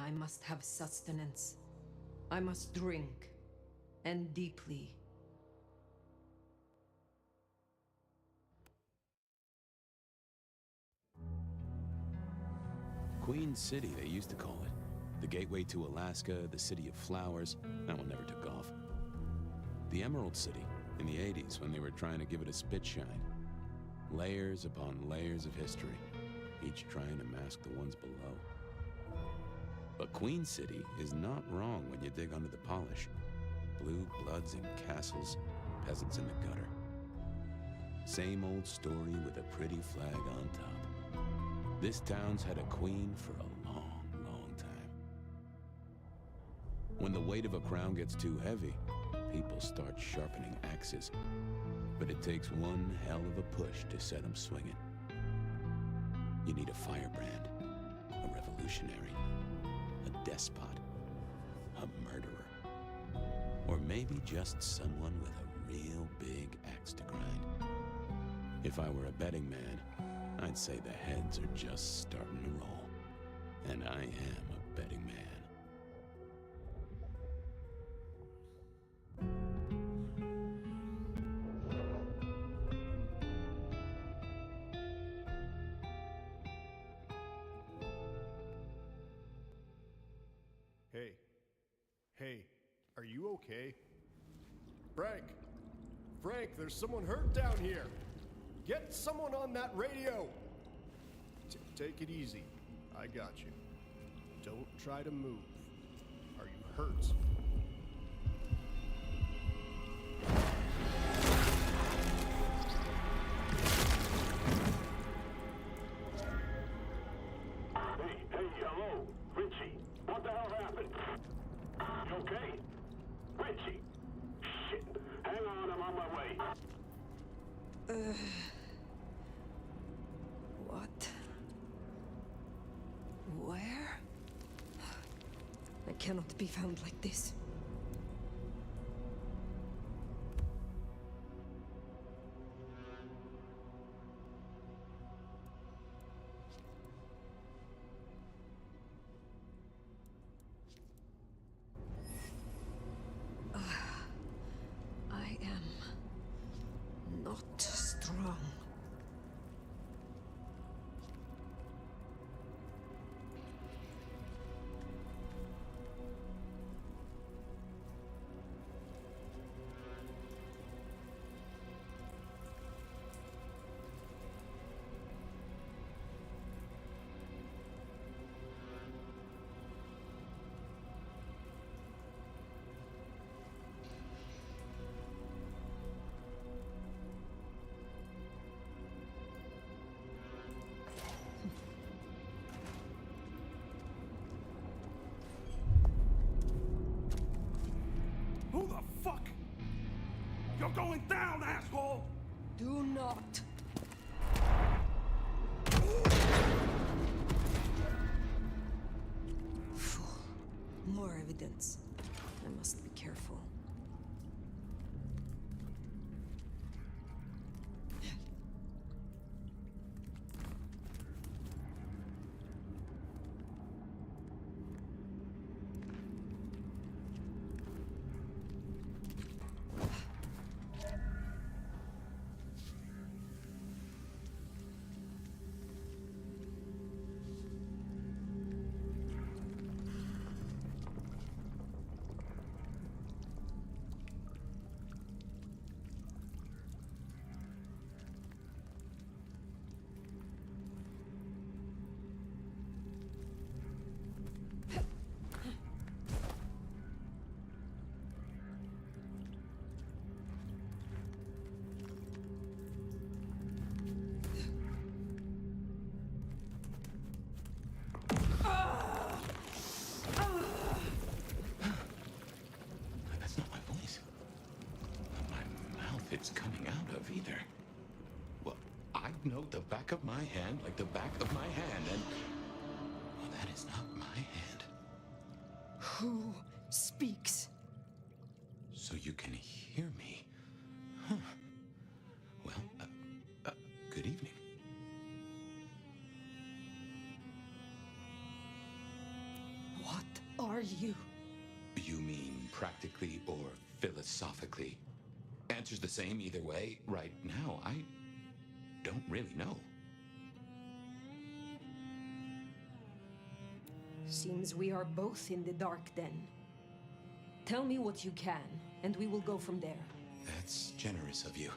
I must have sustenance. I must drink, and deeply. Queen City, they used to call it. The gateway to Alaska, the city of flowers. That one never took off. The Emerald City, in the 80s, when they were trying to give it a spit shine. Layers upon layers of history, each trying to mask the ones below. But Queen City is not wrong when you dig under the polish. Blue bloods in castles, peasants in the gutter. Same old story with a pretty flag on top. This town's had a queen for a long, long time. When the weight of a crown gets too heavy, people start sharpening axes. But it takes one hell of a push to set them swinging. You need a firebrand, a revolutionary, a despot, a murderer, or maybe just someone with a real big axe to grind. If I were a betting man, I'd say the heads are just starting to roll. And I am a betting man. Hey, are you okay? Frank, there's someone hurt down here. Get someone on that radio. Take it easy. I got you. Don't try to move. Are you hurt? Hey, hello, Richie. What the hell happened? You okay? Richie! Shit! Hang on, I'm on my way. What? Where? I cannot be found like this. I am not strong. Who the fuck? You're going down, asshole! Do not. Fool. More evidence. I must be careful. That's not my voice. Not my mouth it's coming out of either. Well, I know the back of my hand like the back of my hand, and... well, that is not my hand. Who speaks? So you can hear me. Huh. Well, good evening. What? are you? You mean practically or philosophically? Answer's the same either way. Right now, I don't really know. Seems we are both in the dark then. Tell me what you can, and we will go from there. That's generous of you.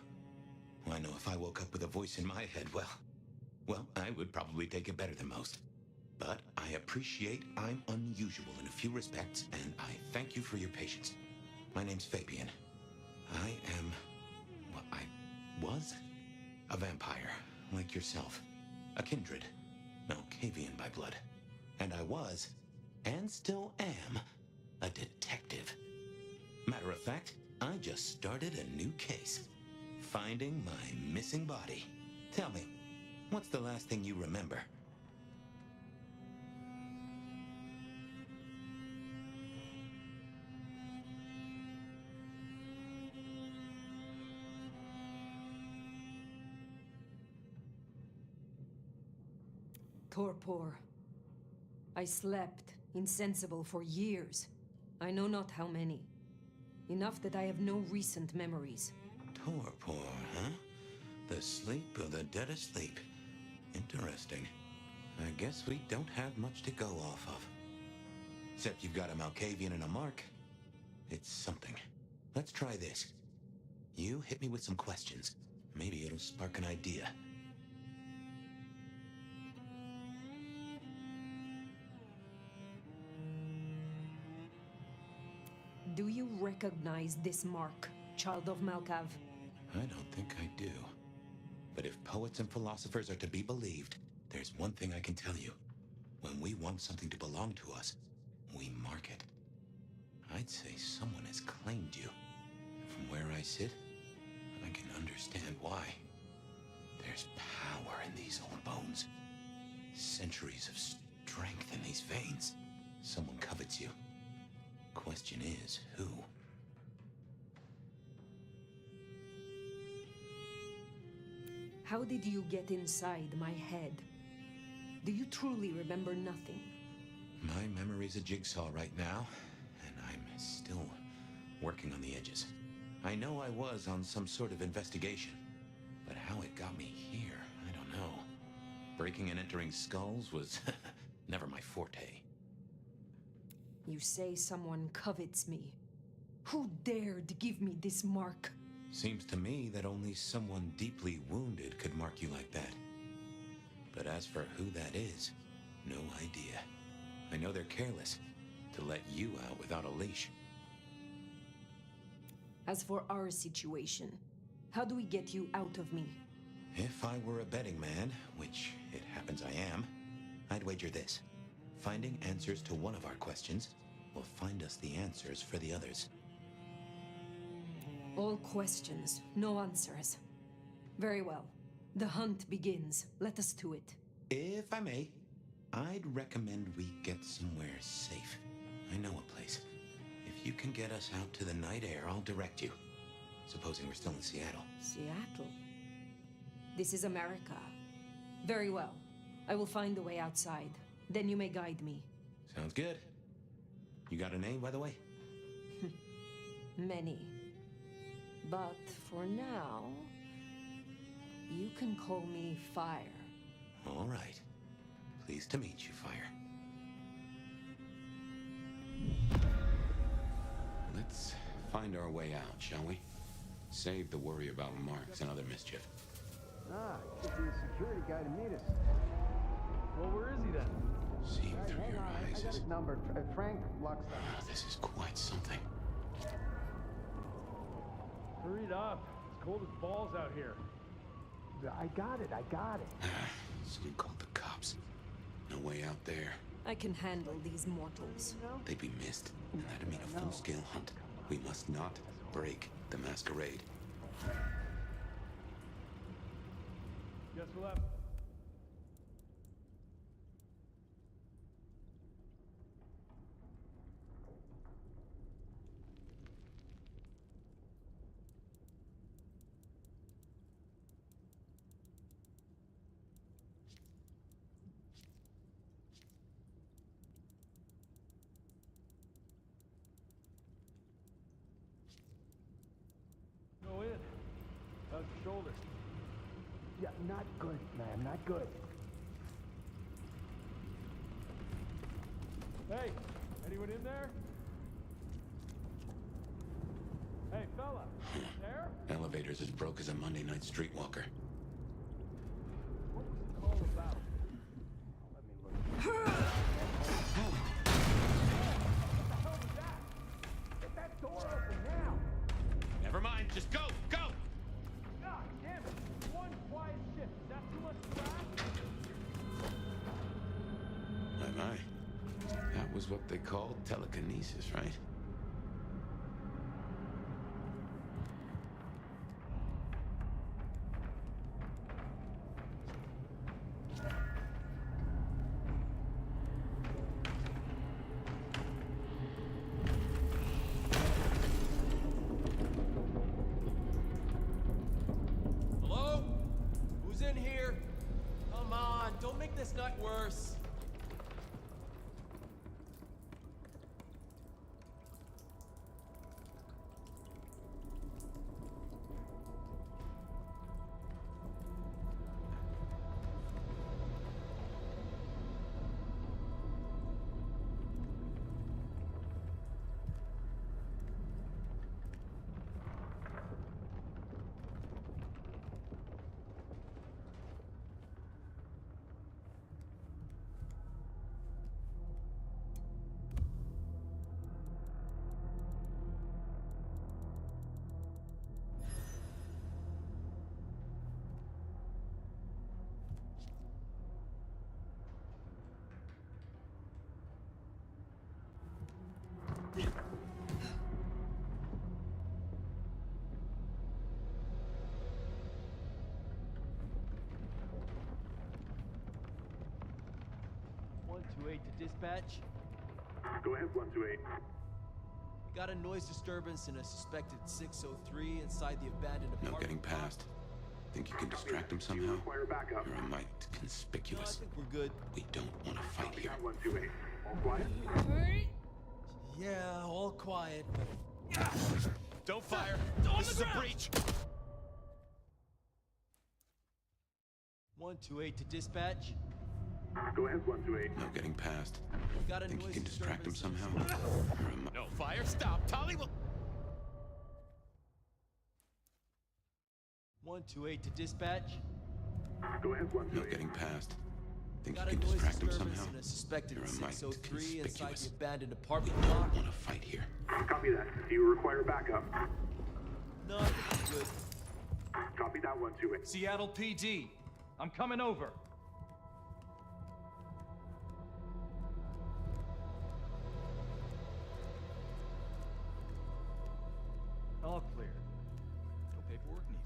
I know if I woke up with a voice in my head, well, I would probably take it better than most. But I appreciate I'm unusual in a few respects, and I thank you for your patience. My name's Fabian. I am... well, I was a vampire, like yourself. A kindred. Malkavian by blood. And I was, and still am, a detective. Matter of fact, I just started a new case. Finding my missing body. Tell me, what's the last thing you remember? Torpor. I slept, insensible for years. I know not how many. Enough that I have no recent memories. Torpor, huh? The sleep of the dead asleep. Interesting. I guess we don't have much to go off of. Except you've got a Malkavian and a mark. It's something. Let's try this. You hit me with some questions. Maybe it'll spark an idea. Do you recognize this mark, child of Malkav? I don't think I do. But if poets and philosophers are to be believed, there's one thing I can tell you. When we want something to belong to us, we mark it. I'd say someone has claimed you. From where I sit, I can understand why. There's power in these old bones. Centuries of strength in these veins. Someone covets you. Question is, who? How did you get inside my head? Do you truly remember nothing? My memory's a jigsaw right now, and I'm still working on the edges. I know I was on some sort of investigation, but how it got me here, I don't know. Breaking and entering skulls was never my forte. You say someone covets me. Who dared give me this mark? Seems to me that only someone deeply wounded could mark you like that. But as for who that is, no idea. I know they're careless to let you out without a leash. As for our situation, how do we get you out of me? If I were a betting man, which it happens I am, I'd wager this. Finding answers to one of our questions will find us the answers for the others. All questions, no answers. Very well. The hunt begins. Let us to it. If I may, I'd recommend we get somewhere safe. I know a place. If you can get us out to the night air, I'll direct you. Supposing we're still in Seattle. Seattle? This is America. Very well. I will find a way outside. Then you may guide me. Sounds good. You got a name, by the way? Many. But for now, you can call me Fire. All right. Pleased to meet you, Fire. Let's find our way out, shall we? Save the worry about marks and other mischief. Ah, should be a security guy to meet us. Well, where is he then? Seeing through Hang your on, I eyes got is... his number. Frank Luxton. This is quite something. Hurry it up. It's cold as balls out here. I got it. Someone called the cops. No way out there. I can handle these mortals. They'd be missed, and that'd mean a full-scale hunt. We must not break the masquerade. Guess we'll have... Yeah, not good, man, not good. Hey, anyone in there? Hey, fella, there? Elevator's as broke as a Monday night streetwalker. What was the call about? Let me look. What the hell was that? Get that door open now! Never mind, just go, go! God damn it! One quiet shift. Is that too much to ask? My. That was what they called telekinesis, right? Hello? Who's in here? Come on, don't make this night worse. To dispatch. Go ahead, 128. We got a noise disturbance in a suspected 603 inside the abandoned apartment. No getting past. Think you can distract him Do somehow? you require backup? You're a mite No, I conspicuous. think we're good. We don't want to fight here. 128. All quiet? Yeah, all quiet. Don't fire! On This the is a ground! breach! 128 to dispatch. Go ahead, 128. No getting past. We got a Think you noise can distract him disturbance somehow? You're a mi- No fire, stop! Tolly will... 128 to dispatch. Go ahead, No 128. getting past. Think Got you a can noise distract him disturbance somehow? in a suspected You're a mite 603 inside conspicuous. the abandoned apartment We block. don't want to fight here. Copy that. Do you require backup? No, I think we're good. Copy that, 128. Seattle PD. I'm coming over. All clear. No paperwork needed.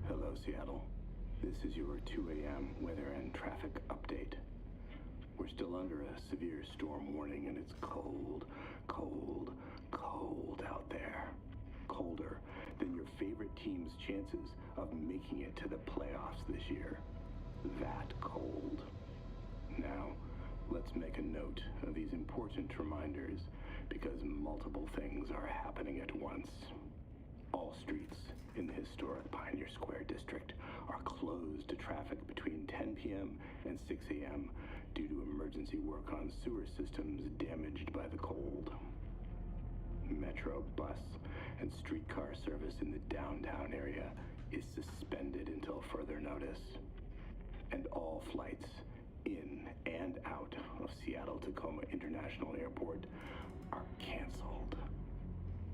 Hello, Seattle. This is your 2 a.m. weather and traffic update. We're still under a severe storm warning, and it's cold, cold, cold out there. Colder than your favorite team's chances of making it to the playoffs this year. That cold. Now, let's make a note of these important reminders, because multiple things are happening at once. All streets in the historic Pioneer Square district are closed to traffic between 10 p.m. and 6 a.m. due to emergency work on sewer systems damaged by the cold. Metro, bus, and streetcar service in the downtown area is suspended until further notice. And all flights in and out of Seattle-Tacoma International Airport are canceled.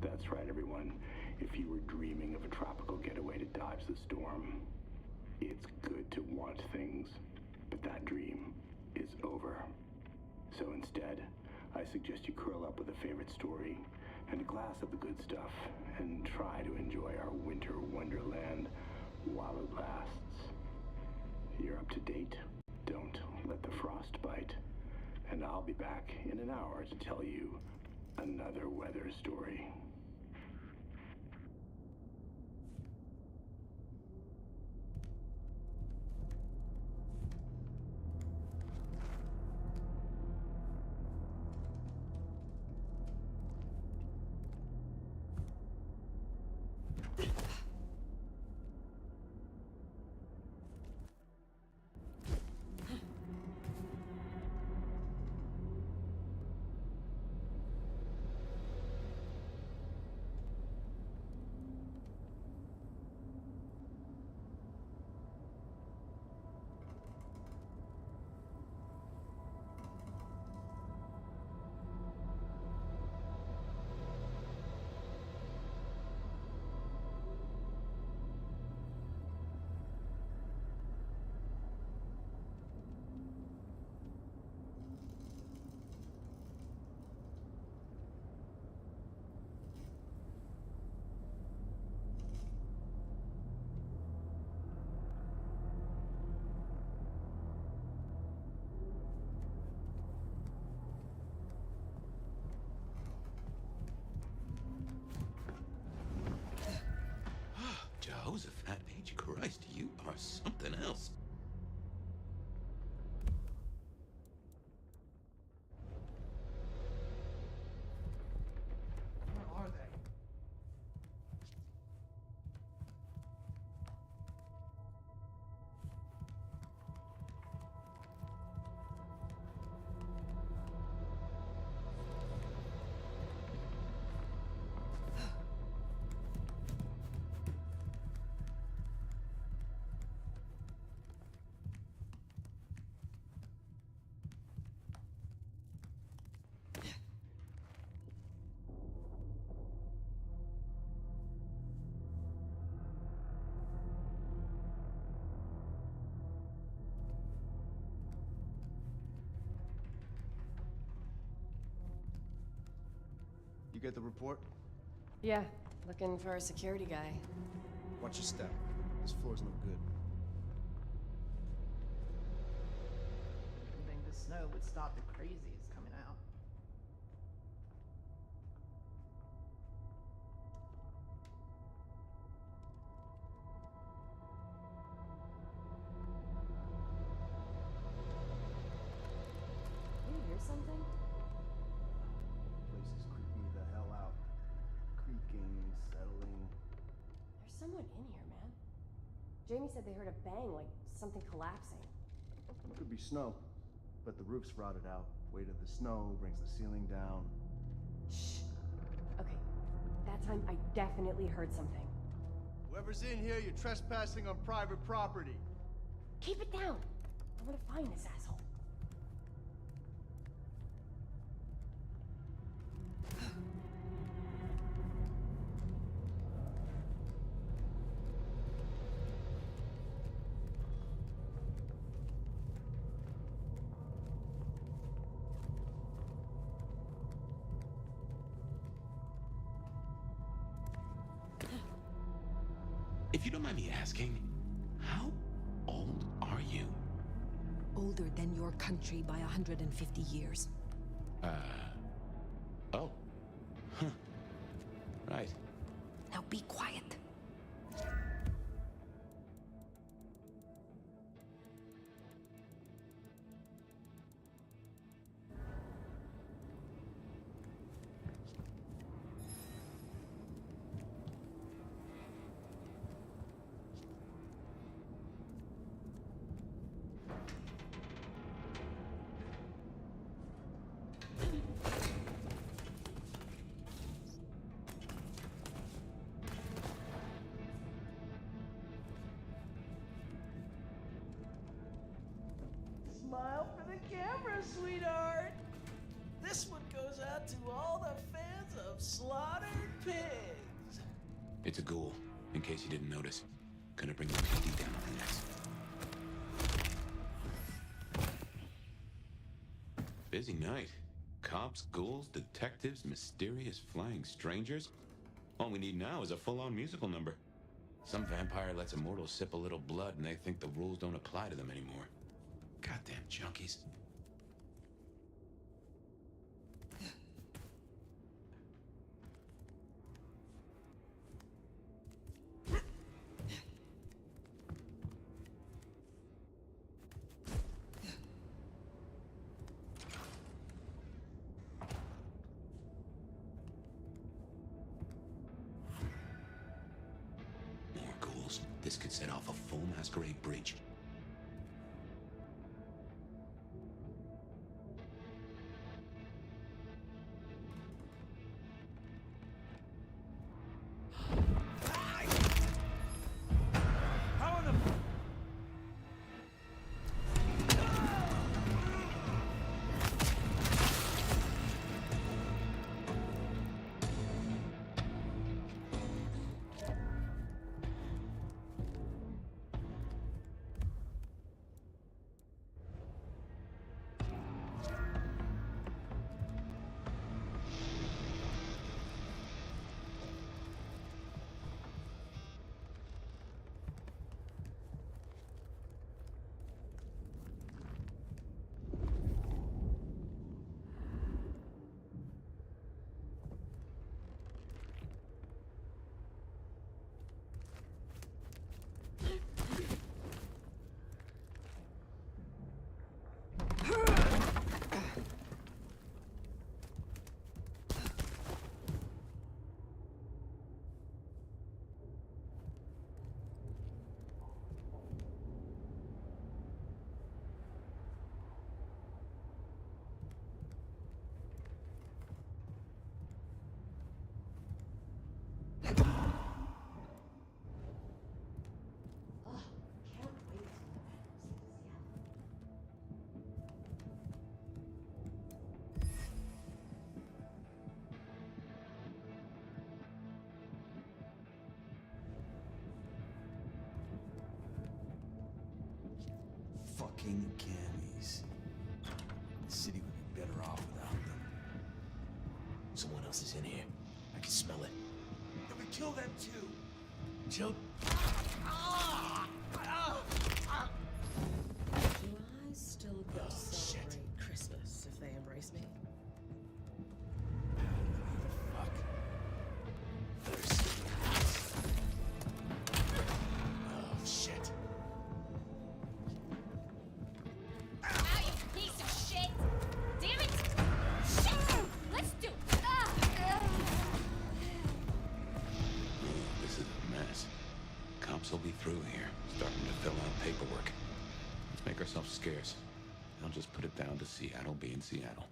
That's right, everyone. If you were dreaming of a tropical getaway to dodge the storm, it's good to want things, but that dream is over. So instead, I suggest you curl up with a favorite story and a glass of the good stuff and try to enjoy our winter wonderland while it lasts. You're up to date? Don't let the frost bite. And I'll be back in an hour to tell you another weather story. Jehoshaphat H. Christ, you are something else. Where are they? You get the report? Yeah, looking for a security guy. Watch your step. This floor's no good. Didn't think the snow would stop the crazies coming out. You hear something? Place is creeping me the hell out. Creaking, settling. There's someone in here, man. Jamie said they heard a bang, like something collapsing. Could be snow, but the roof's rotted out. Weight of the snow brings the ceiling down. Shh. Okay, that time I definitely heard something. Whoever's in here, you're trespassing on private property. Keep it down. I want to find this asshole. If you don't mind me asking, how old are you? Older than your country by 150 years. Oh. Huh. Right. Now be quiet. Smile for the camera, sweetheart. This one goes out to all the fans of slaughtered pigs. It's a ghoul, in case you didn't notice. Gonna bring the PD down on the next. Busy night. Cops, ghouls, detectives, mysterious flying strangers. All we need now is a full-on musical number. Some vampire lets a mortal sip a little blood and they think the rules don't apply to them anymore. Goddamn junkies. This could set off a full Masquerade breach. How in the... Fucking cammies. The city would be better off without them. Someone else is in here. I can smell it. Then we kill them too. Chill. Do I still get to celebrate Christmas if they embrace me? Fuck. Oh, shit. Ow, you piece of shit! Damn it! Shit! Let's do it! This is a mess. Cops will be through here, starting to fill out paperwork. Let's make ourselves scarce. I'll just put it down to Seattle being Seattle.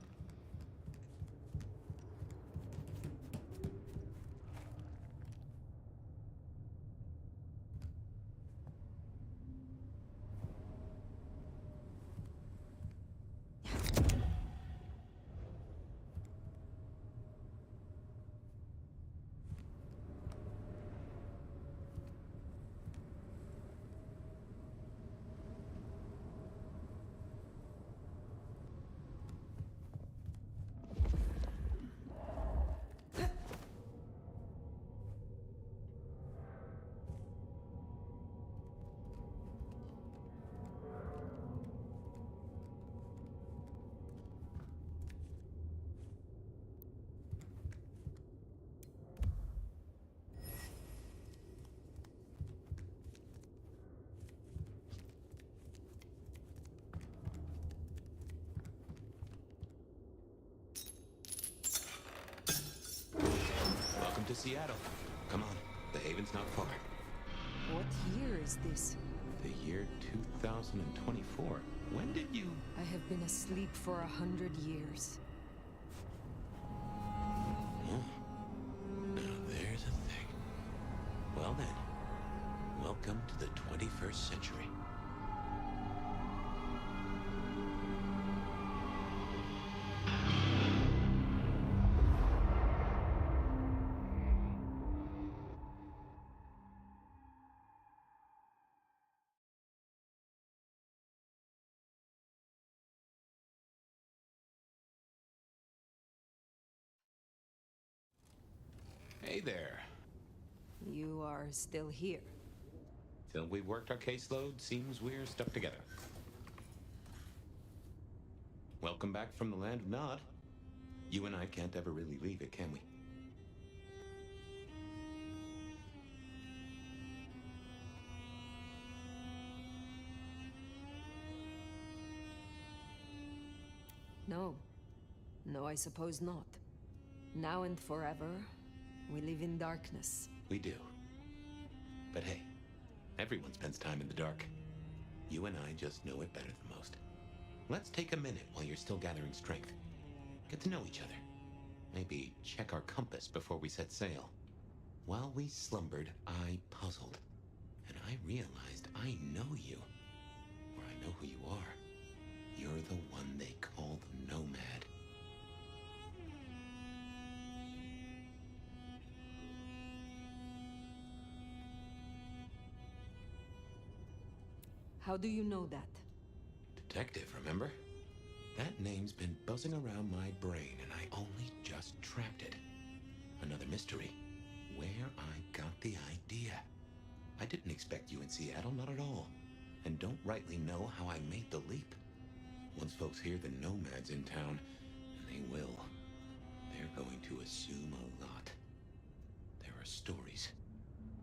Welcome to Seattle. Come on, the haven's not far. What year is this? The year 2024. When did you... I have been asleep for 100 years. Now there's a thing. Well then, welcome to the 21st century. Hey there. You are still here. Till we've worked our caseload, seems we're stuck together. Welcome back from the land of Nod. You and I can't ever really leave it, can we? No. No, I suppose not. Now and forever, we live in darkness. We do. But hey, everyone spends time in the dark. You and I just know it better than most. Let's take a minute while you're still gathering strength. Get to know each other. Maybe check our compass before we set sail. While we slumbered, I puzzled. And I realized I know you. Or I know who you are. You're the one they call the Nomad. How do you know that? Detective, remember? That name's been buzzing around my brain, and I only just trapped it. Another mystery. Where I got the idea. I didn't expect you in Seattle, not at all. And don't rightly know how I made the leap. Once folks hear the Nomad's in town, and they will, they're going to assume a lot. There are stories.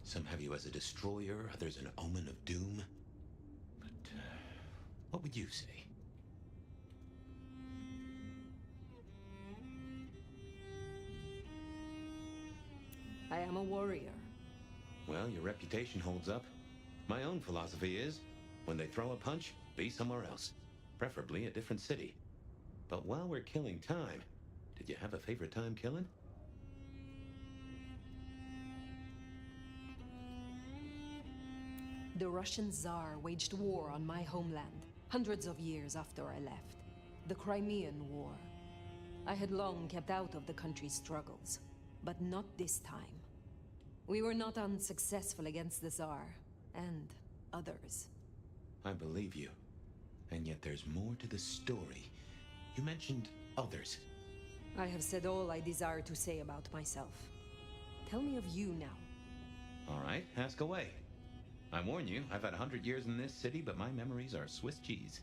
Some have you as a destroyer, others an omen of doom. But, what would you say? I am a warrior. Well, your reputation holds up. My own philosophy is, when they throw a punch, be somewhere else. Preferably a different city. But while we're killing time, did you have a favorite time killing? The Russian Tsar waged war on my homeland, hundreds of years after I left. The Crimean War. I had long kept out of the country's struggles, but not this time. We were not unsuccessful against the Tsar, and others. I believe you. And yet there's more to the story. You mentioned others. I have said all I desire to say about myself. Tell me of you now. All right, ask away. I warn you, I've had 100 years in this city, but my memories are Swiss cheese.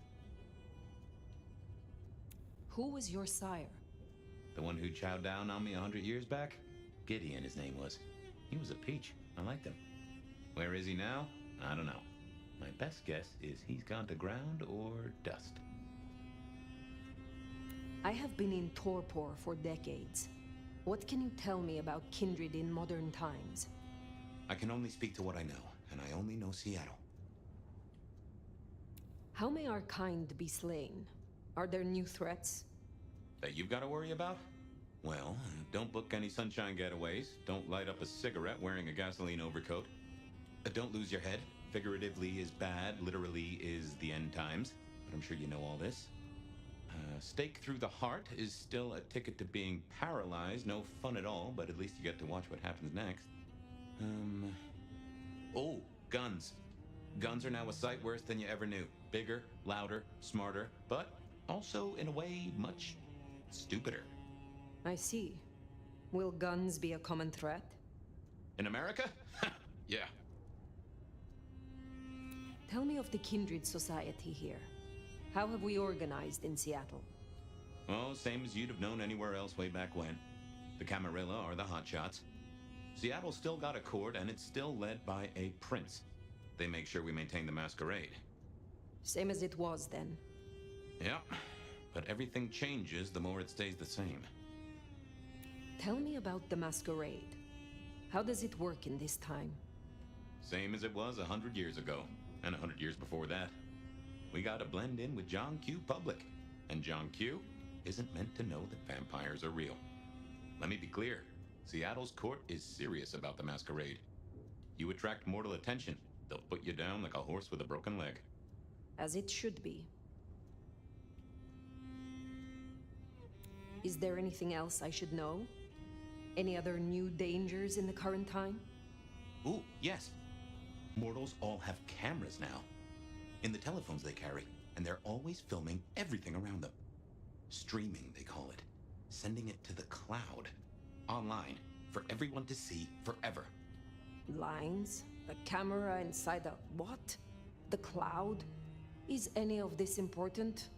Who was your sire? The one who chowed down on me 100 years back? Gideon, his name was. He was a peach. I liked him. Where is he now? I don't know. My best guess is he's gone to ground or dust. I have been in torpor for decades. What can you tell me about kindred in modern times? I can only speak to what I know, and I only know Seattle. How may our kind be slain? Are there new threats? That you've got to worry about? Well, don't book any sunshine getaways. Don't light up a cigarette wearing a gasoline overcoat. Don't lose your head. Figuratively is bad, literally is the end times. But I'm sure you know all this. Stake through the heart is still a ticket to being paralyzed. No fun at all, but at least you get to watch what happens next. Oh, guns. Guns are now a sight worse than you ever knew. Bigger, louder, smarter, but also, in a way, much stupider. I see. Will guns be a common threat? In America? Yeah. Tell me of the kindred society here. How have we organized in Seattle? Oh, same as you'd have known anywhere else way back when. The Camarilla are the hotshots. Seattle's still got a court, and it's still led by a prince. They make sure we maintain the Masquerade. Same as it was then. Yeah, but everything changes the more it stays the same. Tell me about the Masquerade. How does it work in this time? Same as it was 100 years ago, and 100 years before that. We gotta blend in with John Q. Public, and John Q. isn't meant to know that vampires are real. Let me be clear, Seattle's court is serious about the Masquerade. You attract mortal attention, they'll put you down like a horse with a broken leg. As it should be. Is there anything else I should know? Any other new dangers in the current time? Ooh, yes. Mortals all have cameras now. In the telephones they carry, and they're always filming everything around them. Streaming, they call it. Sending it to the cloud. Online. For everyone to see forever. Lines? A camera inside a what? The cloud? Is any of this important?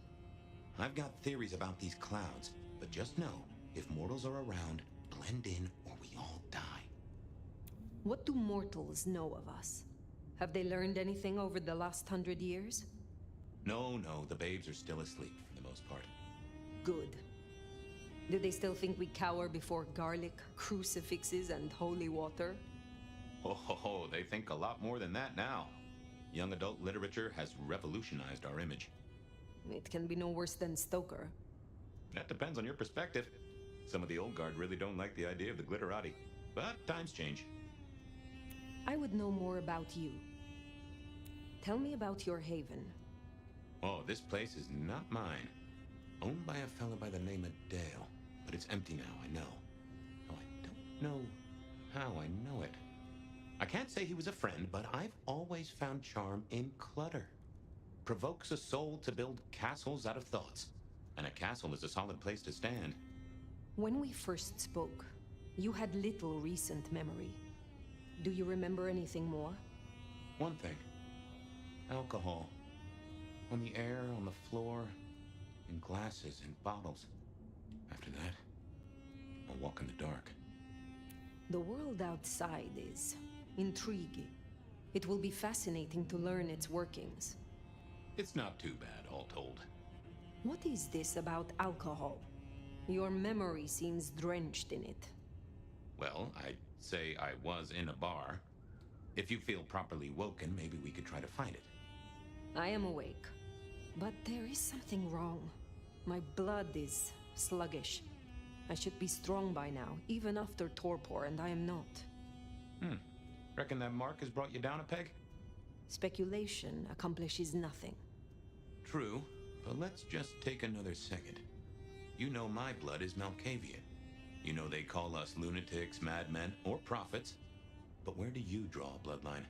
I've got theories about these clouds, but just know, if mortals are around, blend in or we all die. What do mortals know of us? Have they learned anything over the last 100 years? No, the babes are still asleep for the most part. Good. Do they still think we cower before garlic, crucifixes, and holy water? Oh, they think a lot more than that now. Young adult literature has revolutionized our image. It can be no worse than Stoker. That depends on your perspective. Some of the old guard really don't like the idea of the glitterati, but times change. I would know more about you. Tell me about your haven. Oh, this place is not mine. Owned by a fella by the name of Dale, but it's empty now, I know. Oh, I don't know how I know it. I can't say he was a friend, but I've always found charm in clutter. Provokes a soul to build castles out of thoughts, and a castle is a solid place to stand. When we first spoke, you had little recent memory. Do you remember anything more? One thing. Alcohol. On the air, on the floor, in glasses and bottles. After that, I'll walk in the dark. The world outside is intriguing. It will be fascinating to learn its workings. It's not too bad, all told. What is this about alcohol? Your memory seems drenched in it. Well, I'd say I was in a bar. If you feel properly woken, maybe we could try to find it. I am awake. But there is something wrong. My blood is sluggish. I should be strong by now, even after torpor, and I am not. Reckon that mark has brought you down a peg? Speculation accomplishes nothing. True, but let's just take another second. You know my blood is Malkavian. You know they call us lunatics, madmen, or prophets. But where do you draw a bloodline?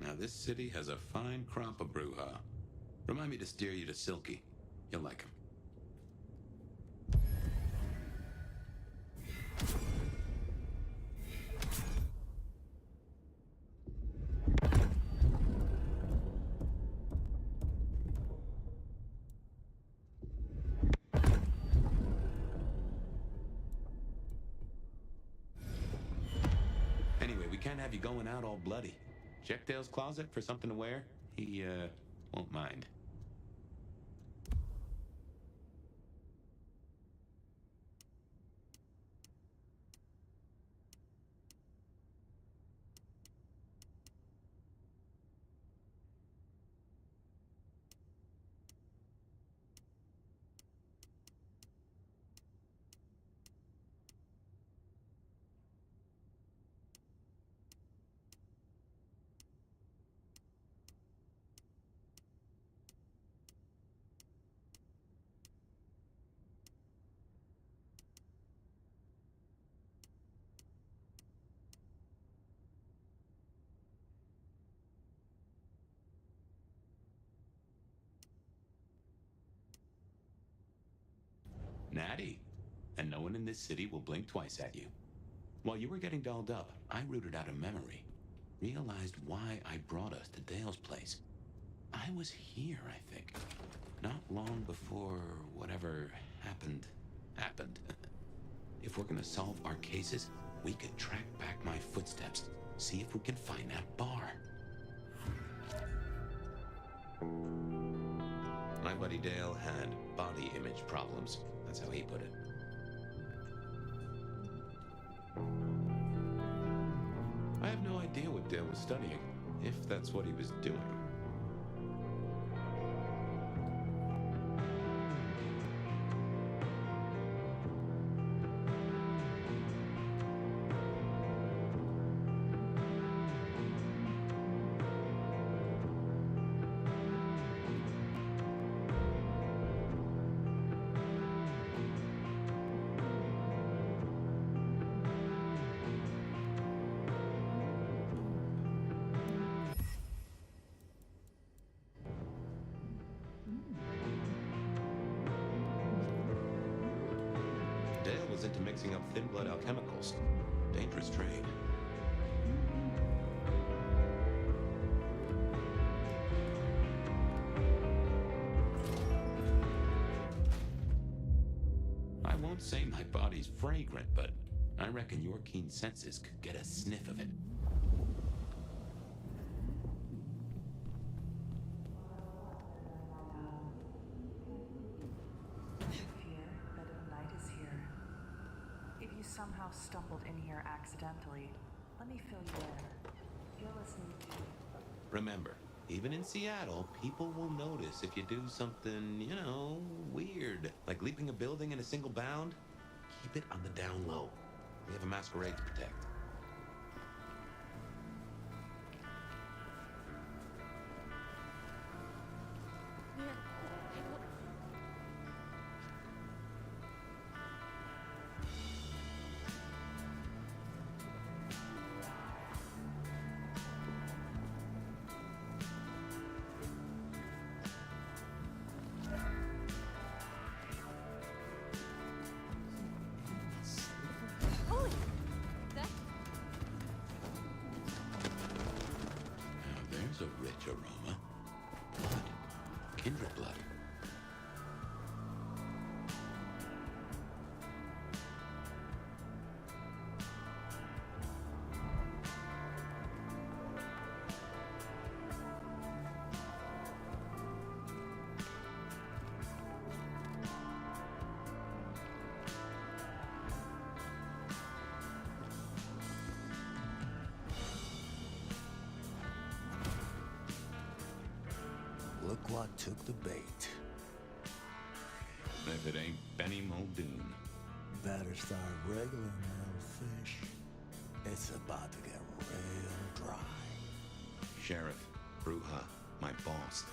Now this city has a fine crop of Bruja. Remind me to steer you to Silky. You'll like him. Anyway, we can't have you going out all bloody. Check Dale's closet for something to wear. He, won't mind. Natty. And no one in this city will blink twice at you. While you were getting dolled up, I rooted out a memory. Realized why I brought us to Dale's place. I was here, I think. Not long before whatever happened. If we're gonna solve our cases, we could track back my footsteps. See if we can find that bar. My buddy Dale had body image problems. That's how he put it. I have no idea what Dale was studying, if that's what he was doing. themselves into mixing up thin blood alchemicals. Dangerous trade. I won't say my body's fragrant, but I reckon your keen senses could get a sniff of it. Somehow stumbled in here accidentally, let me fill you in. You're listening to... Remember, even in Seattle, people will notice if you do something, you know, weird. Like leaping a building in a single bound. Keep it on the down low. We have a masquerade to protect. A rich aroma. Blood. Kindred blood. Look what took the bait. If it ain't Benny Muldoon. Better start wriggling, little fish. It's about to get real dry. Sheriff, Bruja, my boss.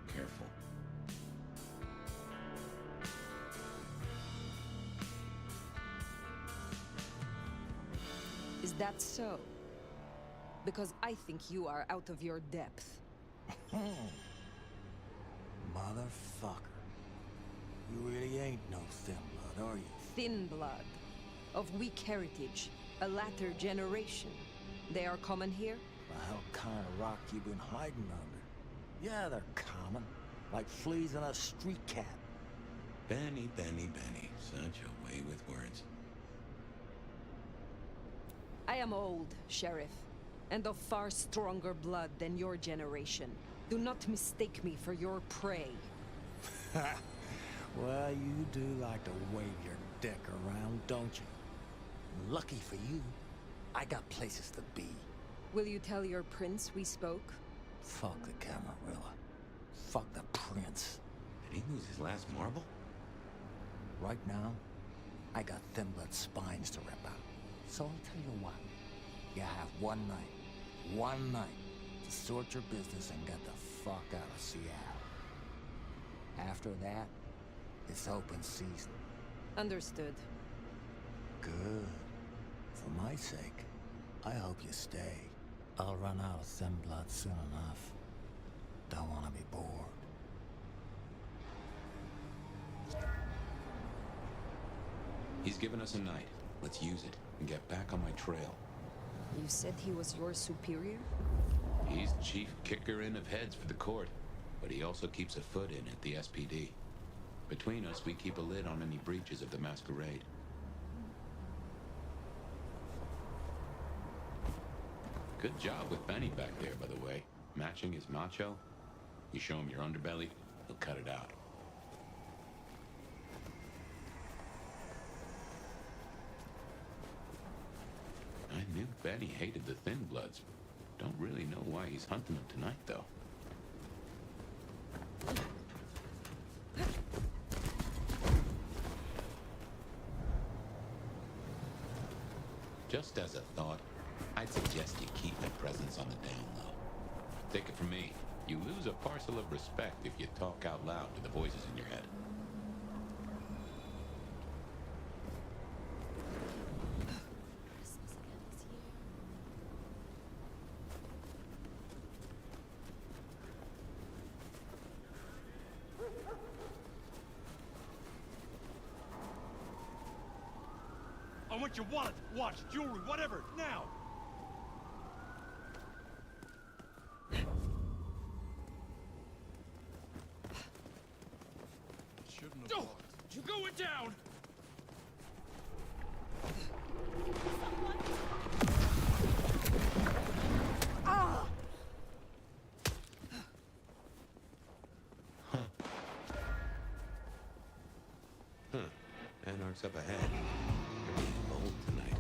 Careful. Is that so? Because I think you are out of your depth. Motherfucker. You really ain't no thin blood, are you? Thin blood. Of weak heritage. A latter generation. They are common here? The hell kind of rock you been hiding under? Yeah, they're common. Like fleas on a street cat. Benny, Benny, Benny. Such a way with words. I am old, Sheriff. And of far stronger blood than your generation. Do not mistake me for your prey. Well, you do like to wave your dick around, don't you? Lucky for you, I got places to be. Will you tell your prince we spoke? Fuck the Camarilla. Fuck the prince. Did he lose his last marble? Right now, I got thin blood spines to rip out. So I'll tell you what. You have one night to sort your business and get the fuck out of Seattle. After that, it's open season. Understood. Good. For my sake, I hope you stay. I'll run out of thin blood soon enough. Don't want to be bored. He's given us a night. Let's use it and get back on my trail. You said he was your superior? He's chief kicker-in of heads for the court, but he also keeps a foot in at the SPD. Between us, we keep a lid on any breaches of the Masquerade. Good job with Benny back there, by the way. Matching his macho. You show him your underbelly, he'll cut it out. I knew Benny hated the Thin Bloods. Don't really know why he's hunting them tonight, though. Just as a thought, I'd suggest you keep a presence on the down low. Take it from me, you lose a parcel of respect if you talk out loud to the voices in your head. Get your wallet, watch, jewelry, whatever, now! Shouldn't have walked. You're going down! Anarch's up ahead. You're being bold tonight.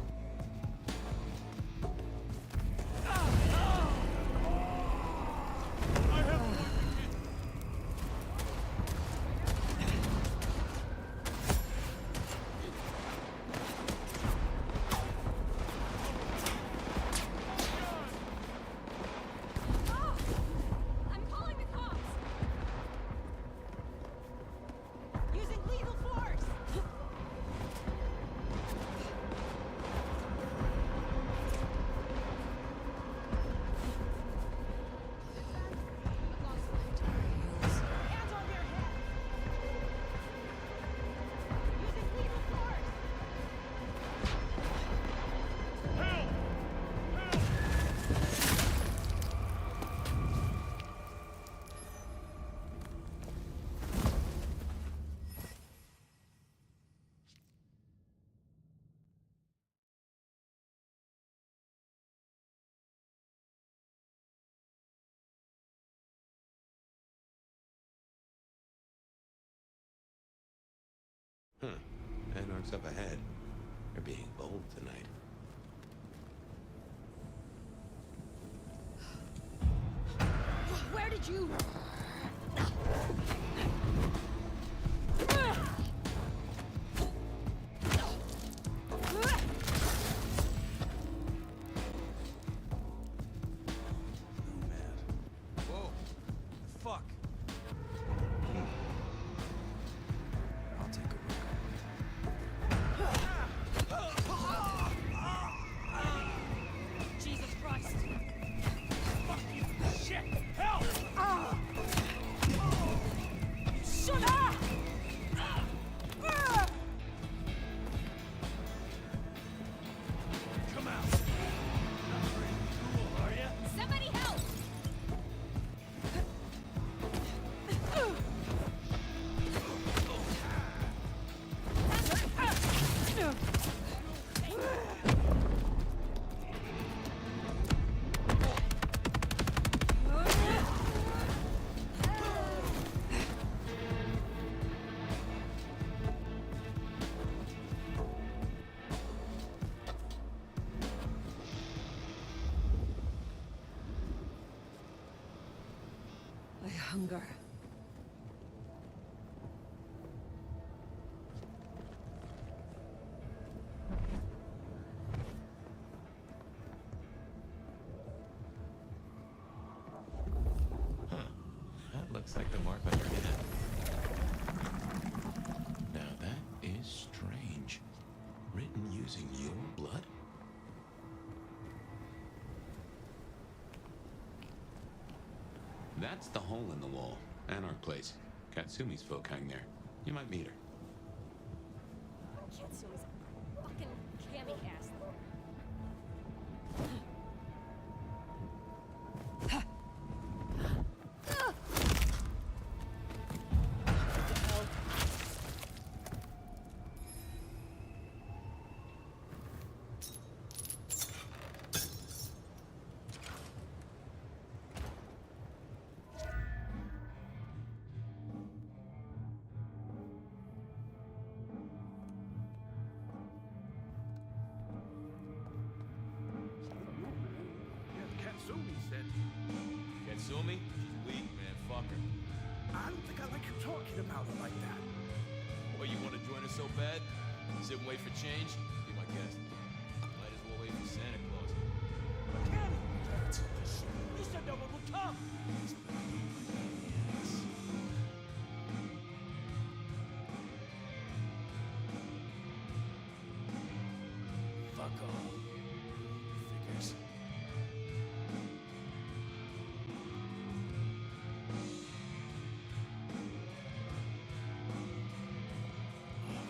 I'm calling the cops! Using lethal force! Hands on your head! Using lethal force! Help! Anarch's up ahead. You're being bold tonight. Where did you... Whoa. Fuck. I'll take a look. Jesus Christ! Fuck you! Shit! Help! Shut up! Come out! Not very cool, are ya? Somebody help! I hunger. That looks like the mark on your hand. Now that is strange. Written using your blood? That's the hole in the wall. Anarch place. Katsumi's folk hang there. You might meet her. Kitsu's a fucking cammy ass. Katsumi said. Katsumi? She's weak, man. Fuck her. I don't think I like you talking about her like that. Well, you want to join us so bad? Sit and wait for change? Be my guest. Might as well wait for Santa Claus. Kenny! You said no one would come! Fuck off. Figures.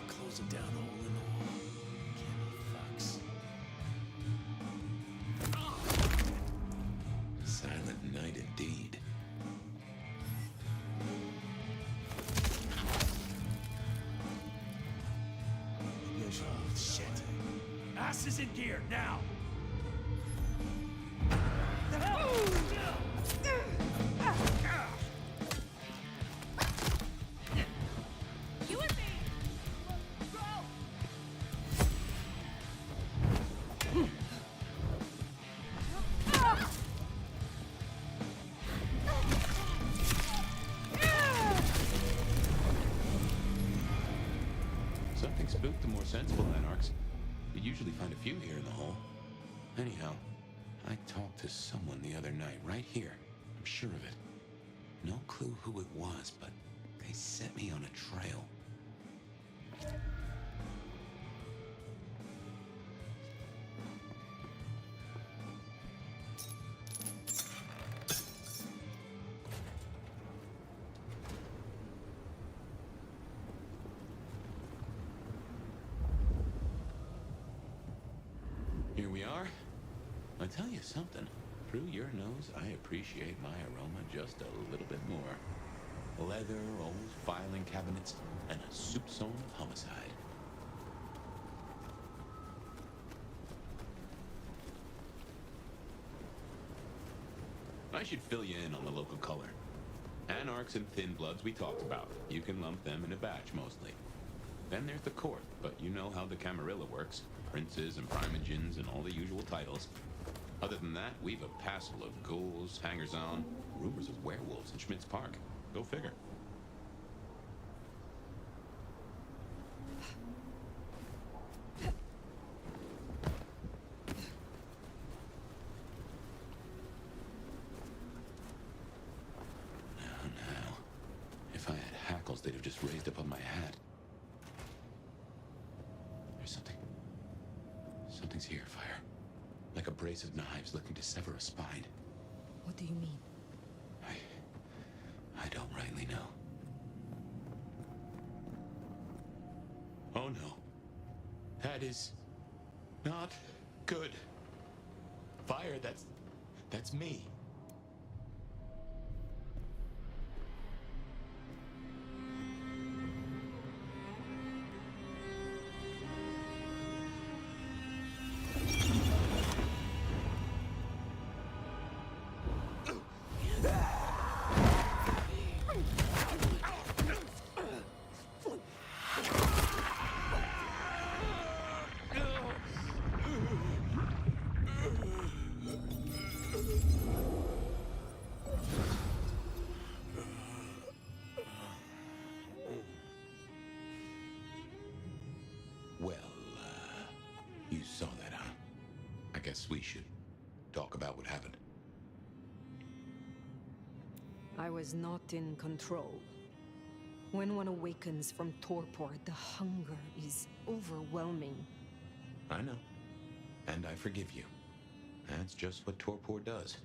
Closing down hole in the wall. Kenny fucks. Asses in gear, now! The hell? You and me! Something spooked the more sensible anarchs. You usually find a few here in the hole. Anyhow, I talked to someone the other night, right here. I'm sure of it. No clue who it was, but they set me on a trail. Here we are. I'll tell you something. Through your nose, I appreciate my aroma just a little bit more. Leather, old filing cabinets, and a soupçon of homicide. I should fill you in on the local color. Anarchs and Thin Bloods we talked about. You can lump them in a batch, mostly. Then there's the court, but you know how the Camarilla works. Princes and primogens and all the usual titles. Other than that, we've a passel of ghouls, hangers-on, rumors of werewolves in Schmidt's Park. Go figure. Now. If I had hackles, they'd have just raised up on my hat. There's something. Something's here, Fire. Like a brace of knives looking to sever a spine. What do you mean? I don't rightly know. Oh no. That is not good. Fire, that's me. Well, you saw that, huh? I guess we should talk about what happened. I was not in control. When one awakens from torpor, the hunger is overwhelming. I know. And I forgive you. That's just what torpor does.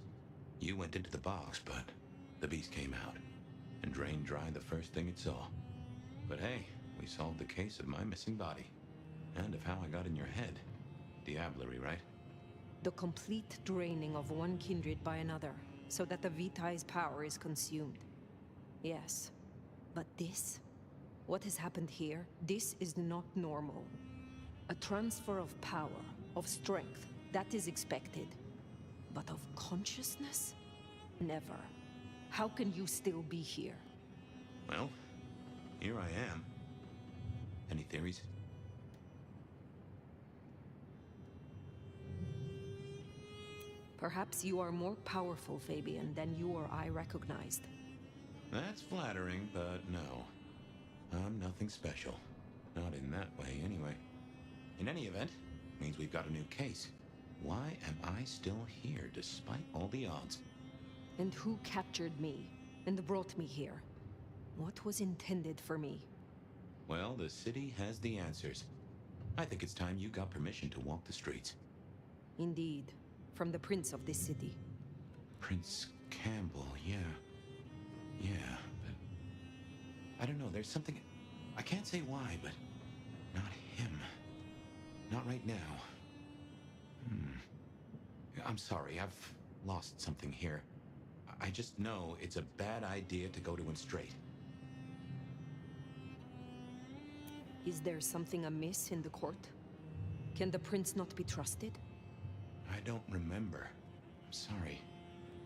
You went into the box, but the beast came out and drained dry the first thing it saw. But hey, we solved the case of my missing body. And of how I got in your head. Diablerie, right? The complete draining of one kindred by another, so that the Vitae's power is consumed. Yes. But this? What has happened here? This is not normal. A transfer of power, of strength, that is expected. But of consciousness? Never. How can you still be here? Well, here I am. Any theories? Perhaps you are more powerful, Fabian, than you or I recognized. That's flattering, but no. I'm nothing special. Not in that way, anyway. In any event, means we've got a new case. Why am I still here, despite all the odds? And who captured me, and brought me here? What was intended for me? Well, the city has the answers. I think it's time you got permission to walk the streets. Indeed. From the prince of this city. Prince Campbell, yeah. Yeah, but... I don't know, there's something... I can't say why, but... not him. Not right now. I'm sorry, I've lost something here. I just know it's a bad idea to go to him straight. Is there something amiss in the court? Can the prince not be trusted? I don't remember. I'm sorry.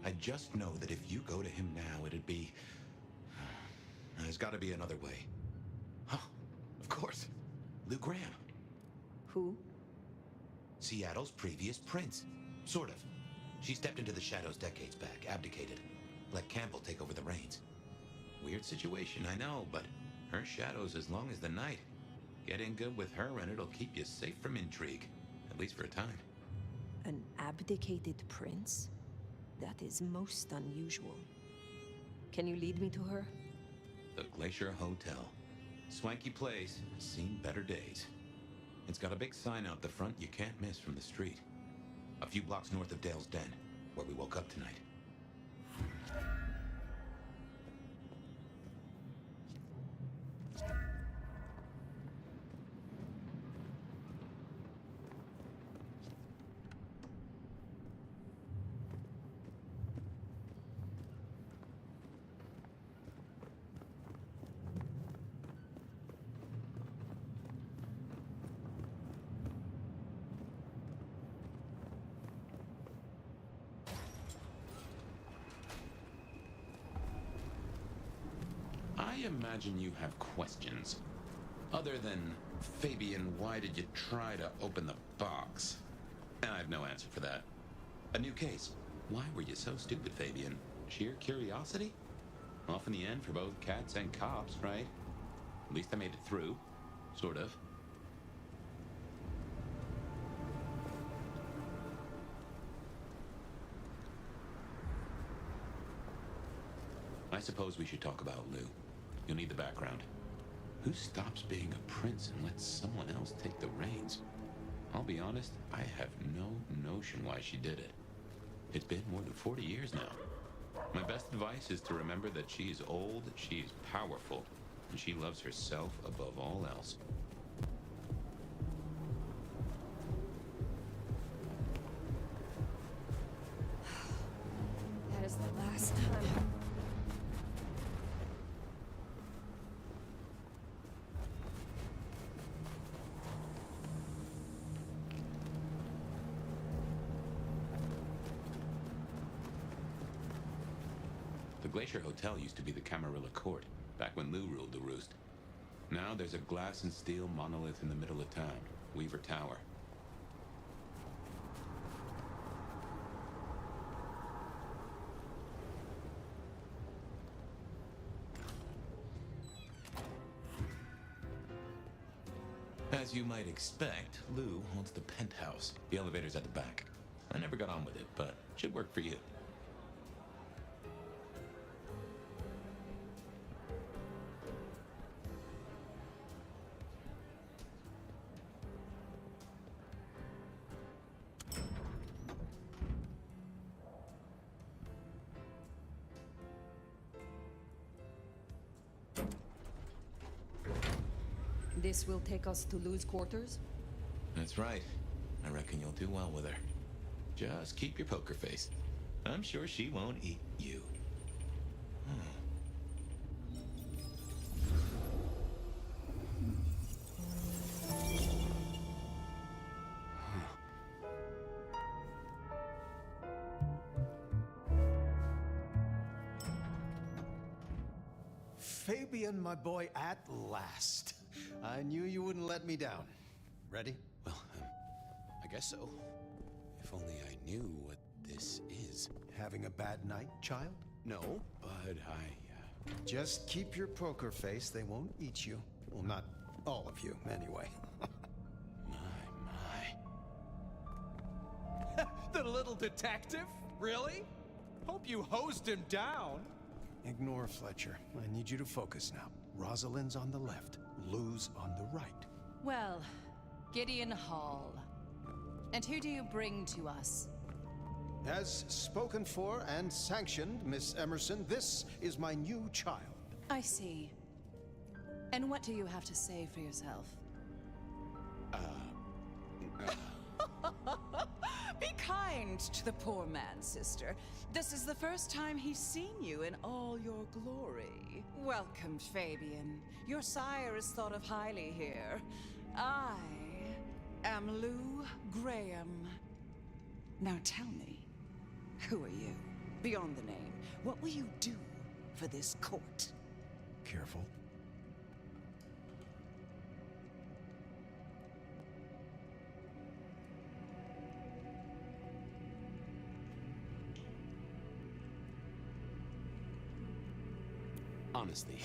I just know that if you go to him now, it'd be... There's gotta be another way. Oh, of course. Lou Graham. Who? Seattle's previous prince. Sort of. She stepped into the shadows decades back, abdicated. Let Campbell take over the reins. Weird situation, I know, but her shadow's as long as the night. Get in good with her and it'll keep you safe from intrigue. At least for a time. An abdicated prince? That is most unusual. Can you lead me to her? The Glacier Hotel. Swanky place, seen better days. It's got a big sign out the front you can't miss from the street. A few blocks north of Dale's Den, where we woke up tonight. I imagine you have questions. Other than, Fabian, why did you try to open the box? I have no answer for that. A new case. Why were you so stupid, Fabian? Sheer curiosity? Off in the end for both cats and cops, right? At least I made it through. Sort of. I suppose we should talk about Lou. You'll need the background. Who stops being a prince and lets someone else take the reins? I'll be honest, I have no notion why she did it. It's been more than 40 years now. My best advice is to remember that she is old, she is powerful, and she loves herself above all else. That is the last time. The Glacier Hotel used to be the Camarilla Court, back when Lou ruled the roost. Now there's a glass and steel monolith in the middle of town, Weaver Tower. As you might expect, Lou owns the penthouse. The elevator's at the back. I never got on with it, but it should work for you. This will take us to Lou's quarters? That's right. I reckon you'll do well with her. Just keep your poker face. I'm sure she won't eat you. Fabian, my boy, at last. I knew you wouldn't let me down. Ready? Well, I guess so. If only I knew what this is. Having a bad night, child? No, but Just keep your poker face. They won't eat you. Well, not all of you, anyway. My. The little detective? Really? Hope you hosed him down. Ignore Fletcher. I need you to focus now. Rosalind's on the left, Lou's on the right. Well, Gideon Hall. And who do you bring to us? As spoken for and sanctioned, Miss Emerson, this is my new child. I see. And what do you have to say for yourself? Be kind to the poor man, sister. This is the first time he's seen you in all your glory. Welcome, Fabian. Your sire is thought of highly here. I am Lou Graham. Now tell me, who are you? Beyond the name, what will you do for this court? Careful. Honestly,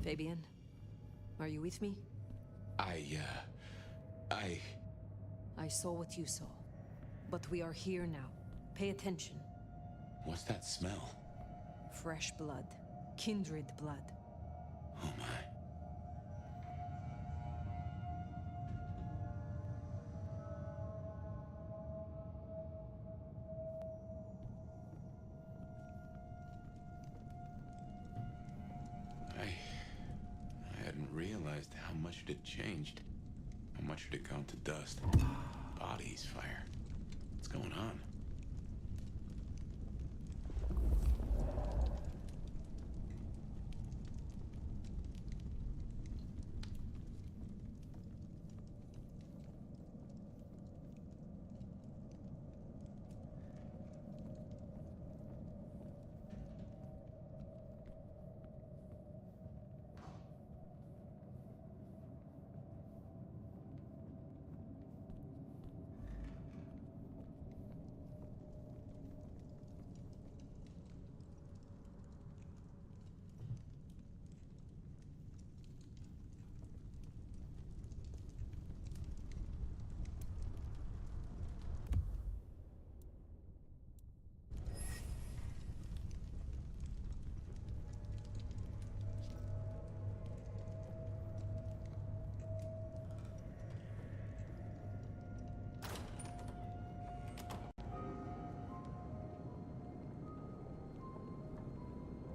Fabian, are you with me? I saw what you saw. But we are here now. Pay attention. What's that smell? Fresh blood. Kindred blood. Oh my. I hadn't realized how much it had changed. How much it had gone to dust. Bodies, fire. What's going on?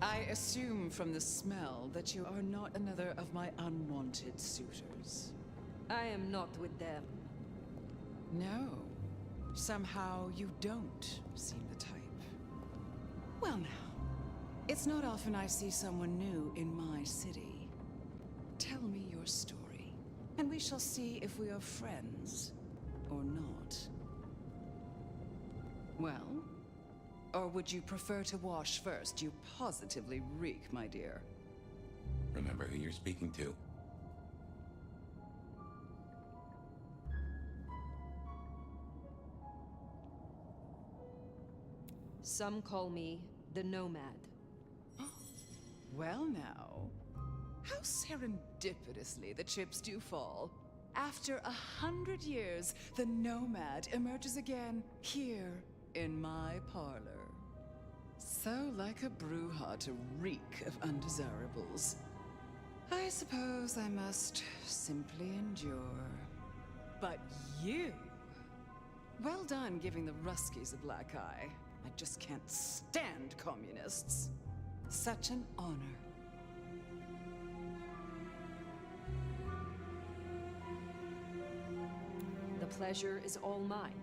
I assume from the smell that you are not another of my unwanted suitors. I am not with them. No. Somehow you don't seem the type. Well now, it's not often I see someone new in my city. Tell me your story, and we shall see if we are friends or not. Well? Or would you prefer to wash first? You positively reek, my dear. Remember who you're speaking to. Some call me the Nomad. Well now, how serendipitously the chips do fall. After 100 years, the Nomad emerges again here in my parlor. So like a brouhaha to reek of undesirables. I suppose I must simply endure. But you... Well done giving the Ruskies a black eye. I just can't stand communists. Such an honor. The pleasure is all mine.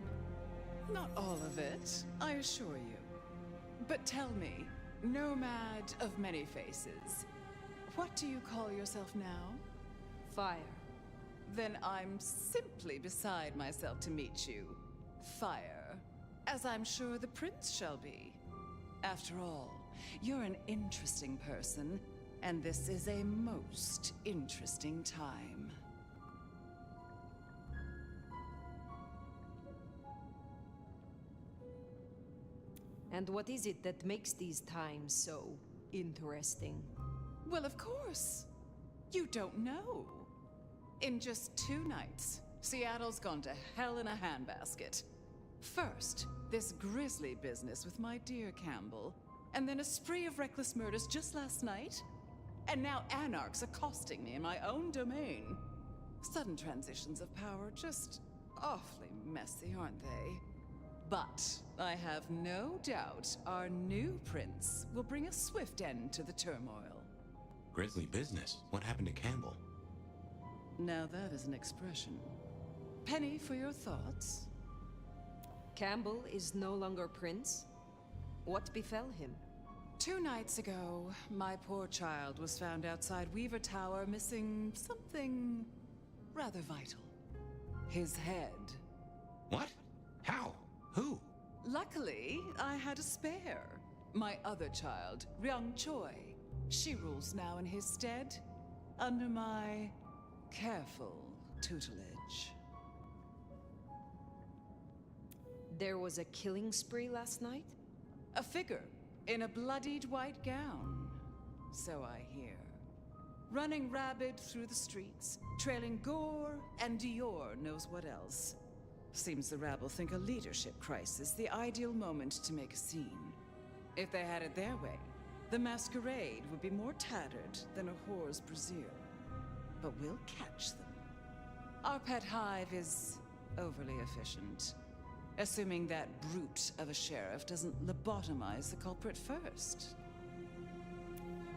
Not all of it, I assure you. But tell me, Nomad of many faces, what do you call yourself now? Fire. Then I'm simply beside myself to meet you. Fire. As I'm sure the prince shall be. After all, you're an interesting person, and this is a most interesting time. And what is it that makes these times so interesting? Well, of course. You don't know. In just 2 nights, Seattle's gone to hell in a handbasket. First, this grisly business with my dear Campbell, and then a spree of reckless murders just last night. And now anarchs accosting me in my own domain. Sudden transitions of power, just awfully messy, aren't they? But I have no doubt our new prince will bring a swift end to the turmoil. Grisly business? What happened to Campbell? Now that is an expression. Penny, for your thoughts? Campbell is no longer prince? What befell him? 2 nights ago, my poor child was found outside Weaver Tower missing something rather vital. His head. What? How? Who? Luckily, I had a spare. My other child, Ryung Choi. She rules now in his stead, under my careful tutelage. There was a killing spree last night? A figure in a bloodied white gown. So I hear. Running rabid through the streets, trailing gore and Dior knows what else. Seems the rabble think a leadership crisis the ideal moment to make a scene. If they had it their way, the Masquerade would be more tattered than a whore's brassiere. But we'll catch them. Our pet hive is overly efficient. Assuming that brute of a sheriff doesn't lobotomize the culprit first.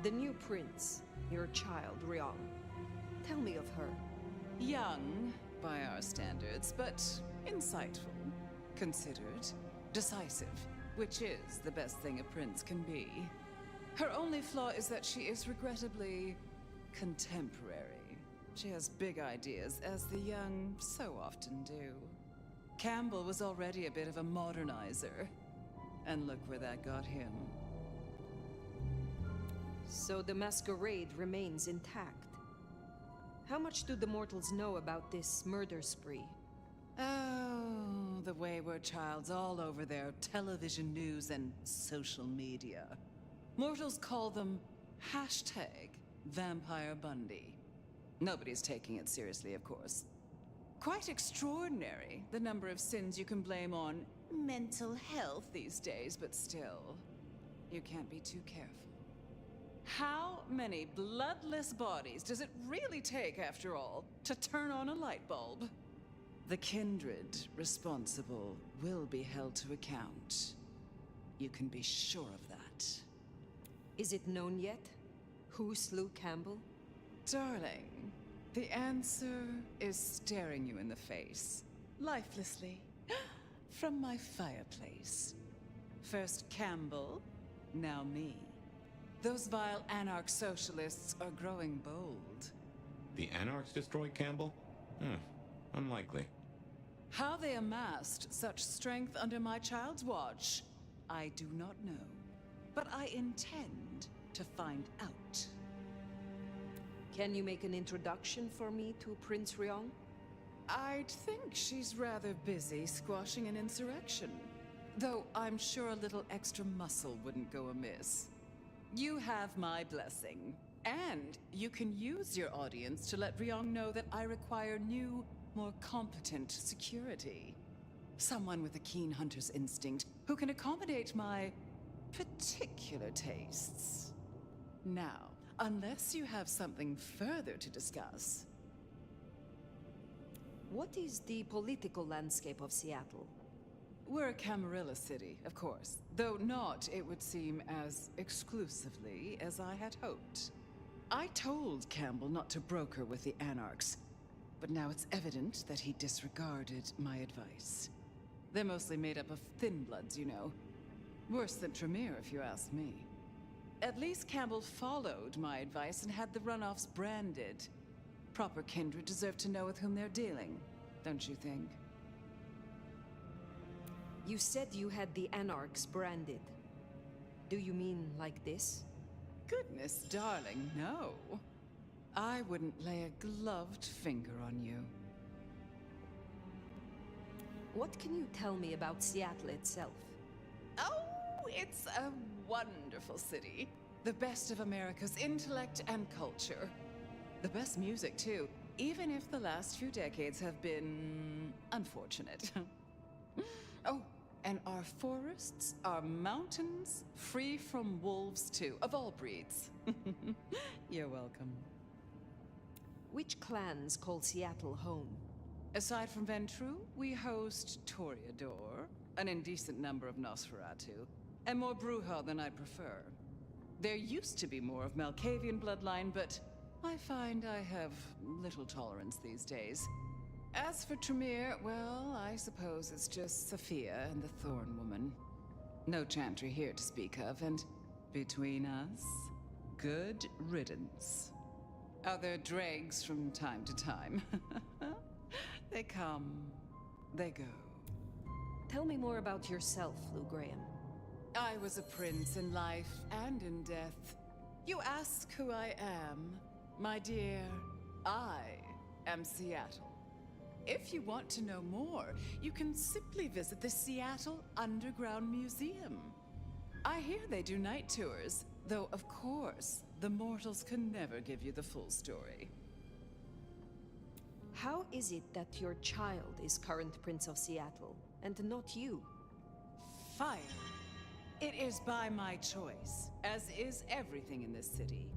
The new prince, your child, Ryong. Tell me of her. Young, by our standards, but insightful, considered, decisive, which is the best thing a prince can be. Her only flaw is that she is regrettably contemporary. She has big ideas, as the young so often do. Campbell was already a bit of a modernizer. And look where that got him. So the Masquerade remains intact. How much do the mortals know about this murder spree? Oh, the wayward child's all over their television news and social media. Mortals call them #Vampire Bundy. Nobody's taking it seriously, of course. Quite extraordinary, the number of sins you can blame on mental health these days, but still, you can't be too careful. How many bloodless bodies does it really take, after all, to turn on a light bulb? The kindred responsible will be held to account. You can be sure of that. Is it known yet? Who slew Campbell? Darling, the answer is staring you in the face, lifelessly, from my fireplace. First Campbell, now me. Those vile anarch socialists are growing bold. The Anarchs destroyed Campbell? Unlikely. How they amassed such strength under my child's watch, I do not know. But I intend to find out. Can you make an introduction for me to Prince Ryong? I'd think she's rather busy squashing an insurrection. Though I'm sure a little extra muscle wouldn't go amiss. You have my blessing. And you can use your audience to let Ryong know that I require new, more competent security. Someone with a keen hunter's instinct who can accommodate my particular tastes. Now, unless you have something further to discuss. What is the political landscape of Seattle? We're a Camarilla city, of course, though not, it would seem, as exclusively as I had hoped. I told Campbell not to broker with the Anarchs, but now it's evident that he disregarded my advice. They're mostly made up of thin bloods, you know. Worse than Tremere, if you ask me. At least Campbell followed my advice and had the runoffs branded. Proper kindred deserve to know with whom they're dealing, don't you think? You said you had the Anarchs branded. Do you mean like this? Goodness, darling, no. I wouldn't lay a gloved finger on you. What can you tell me about Seattle itself? Oh, it's a wonderful city. The best of America's intellect and culture. The best music, too, even if the last few decades have been unfortunate. Oh, and our forests, our mountains, free from wolves, too, of all breeds. You're welcome. Which clans call Seattle home? Aside from Ventru, we host Toreador, an indecent number of Nosferatu, and more Bruja than I'd prefer. There used to be more of Malkavian bloodline, but I find I have little tolerance these days. As for Tremere, well, I suppose it's just Sophia and the Thorn Woman. No chantry here to speak of, and Between us, good riddance. Other dregs from time to time. They come, they go. Tell me more about yourself, Lou Graham. I was a prince in life and in death. You ask who I am. My dear, I am Seattle. If you want to know more, you can simply visit the Seattle Underground Museum. I hear they do night tours, though of course, the mortals can never give you the full story. How is it that your child is current Prince of Seattle, and not you? Fire. It is by my choice, as is everything in this city.